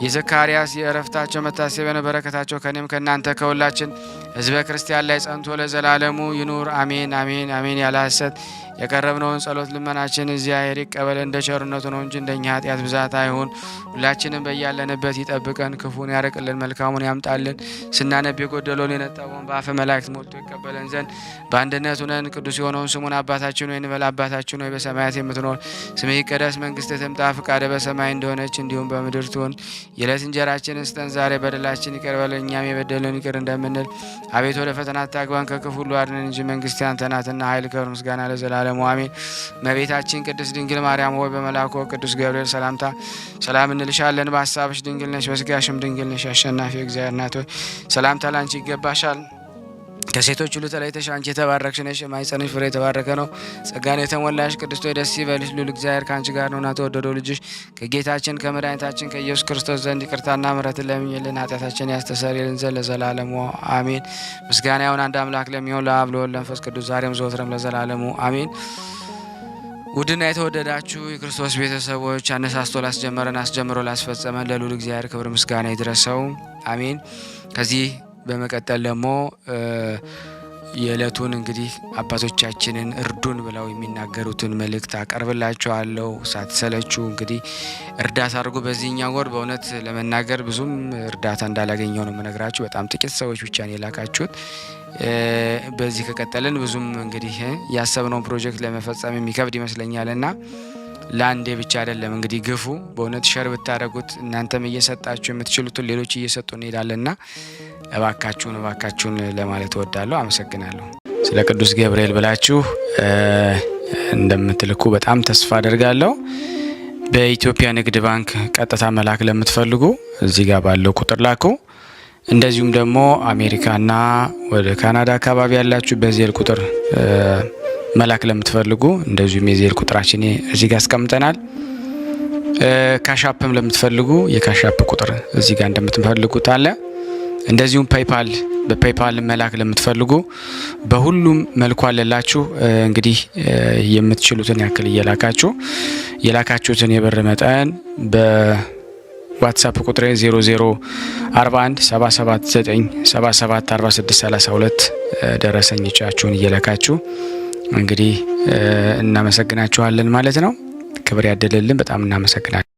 የዘካርያስ የእረፍታቸው መታሰቢያ ነው። በረከታቸው ከኔም ከእናንተ ከሁላችን ሕዝበ ክርስቲያን ላይ ጸንቶ ለዘላለሙ ይኑር አሜን አሜን አሜን። ያለ ሐሰት የቀረብነውን ጸሎት ልመናችን እግዚአብሔር ይቀበል፣ እንደ ቸርነቱ ነው እንጂ እንደኛ ኃጢአት ብዛት አይሁን። ሁላችንም በያለንበት ይጠብቀን፣ ክፉን ያርቅልን፣ መልካሙን ያምጣልን። ስናነብ የጎደለውን የነጠበውን በአፈ መላእክት ሞልቶ ይቀበለን ዘንድ በአንድነት ሆነን ቅዱስ የሆነውን ስሙን አባታችን ሆይ እንበል። አባታችን ሆይ በሰማያት የምትኖር ስምህ ይቀደስ፣ መንግስትህ ትምጣ፣ ፈቃድህ በሰማይ እንደሆነች እንዲሁም በምድር ትሁን። የዕለት እንጀራችንን ስጠን ዛሬ፣ በደላችን ይቅር በለን እኛም የበደሉንን ይቅር እንደምንል አቤት ወደ ፈተና አታግባን ከክፉ ሁሉ አድነን እንጂ መንግስት ያንተ ናትና ኃይል፣ ክብር፣ ምስጋና ለዘላለሙ አሜን። እመቤታችን ቅድስት ድንግል ማርያም ሆይ በመልአኩ ቅዱስ ገብርኤል ሰላምታ ሰላም እንልሻለን። በሐሳብሽ ድንግል ነሽ፣ በሥጋሽም ድንግል ነሽ። አሸናፊ እግዚአብሔር እናት ሆይ ሰላምታ ላንቺ ይገባሻል። ከሴቶች ሁሉ ተለይተሽ አንቺ የተባረክሽ ነሽ፣ የማኅፀንሽ ፍሬ የተባረከ ነው። ጸጋን የተሞላሽ ቅድስት ሆይ ደስ ይበልሽ፣ ልዑል እግዚአብሔር ከአንቺ ጋር ነውና ተወደደው ልጅሽ ከጌታችን ከመድኃኒታችን ከኢየሱስ ክርስቶስ ዘንድ ይቅርታና ምሕረትን ለምኝልን ኃጢአታችን ያስተሰርይልን ዘንድ ለዘላለሙ አሜን። ምስጋና ይሁን አንድ አምላክ ለሚሆን ለአብ ለወልድ ለመንፈስ ቅዱስ ዛሬም ዘወትርም ለዘላለሙ አሜን። ውድና የተወደዳችሁ የክርስቶስ ቤተሰቦች አነሳስቶ ላስጀመረን አስጀምሮ ላስፈጸመን ለልዑል እግዚአብሔር ክብር ምስጋና ይድረሰው አሜን። ከዚህ በመቀጠል ደግሞ የዕለቱን እንግዲህ አባቶቻችንን እርዱን ብለው የሚናገሩትን መልእክት አቀርብላችኋለሁ። ሳትሰለቹ እንግዲህ እርዳታ አድርጎ በዚህኛው ወር በእውነት ለመናገር ብዙም እርዳታ እንዳላገኘው ነው የምነግራችሁ። በጣም ጥቂት ሰዎች ብቻ ነው የላካችሁት። በዚህ ከቀጠልን ብዙም እንግዲህ ያሰብነውን ፕሮጀክት ለመፈጸም የሚከብድ ይመስለኛልና ለአንዴ ብቻ አይደለም እንግዲህ ግፉ። በእውነት ሸር ብታደርጉት እናንተም እየሰጣችሁ የምትችሉትን ሌሎች እየሰጡ እንሄዳለንና እባካችሁን ለማለት እወዳለሁ። አመሰግናለሁ። ስለ ቅዱስ ገብርኤል ብላችሁ እንደምትልኩ በጣም ተስፋ አደርጋለሁ። በኢትዮጵያ ንግድ ባንክ ቀጥታ መላክ ለምትፈልጉ እዚህ ጋር ባለው ቁጥር ላኩ። እንደዚሁም ደግሞ አሜሪካና ወደ ካናዳ አካባቢ ያላችሁ በዜል ቁጥር መላክ ለምትፈልጉ እንደዚሁም የዜል ቁጥራችን እዚህ ጋር አስቀምጠናል። ካሻፕም ለምትፈልጉ የካሻፕ ቁጥር እዚህ ጋር እንደምትፈልጉት አለ። እንደዚሁም በፔይፓል መላክ ለምትፈልጉ በሁሉም መልኩ አለላችሁ። እንግዲህ የምትችሉትን ያክል እየላካችሁ የላካችሁትን የብር መጠን በዋትስአፕ ቁጥሬ 0041 779 77 46 32 ደረሰኞቻችሁን እየላካችሁ እንግዲህ እናመሰግናችኋለን ማለት ነው። ክብር ያደለልን። በጣም እናመሰግናለን።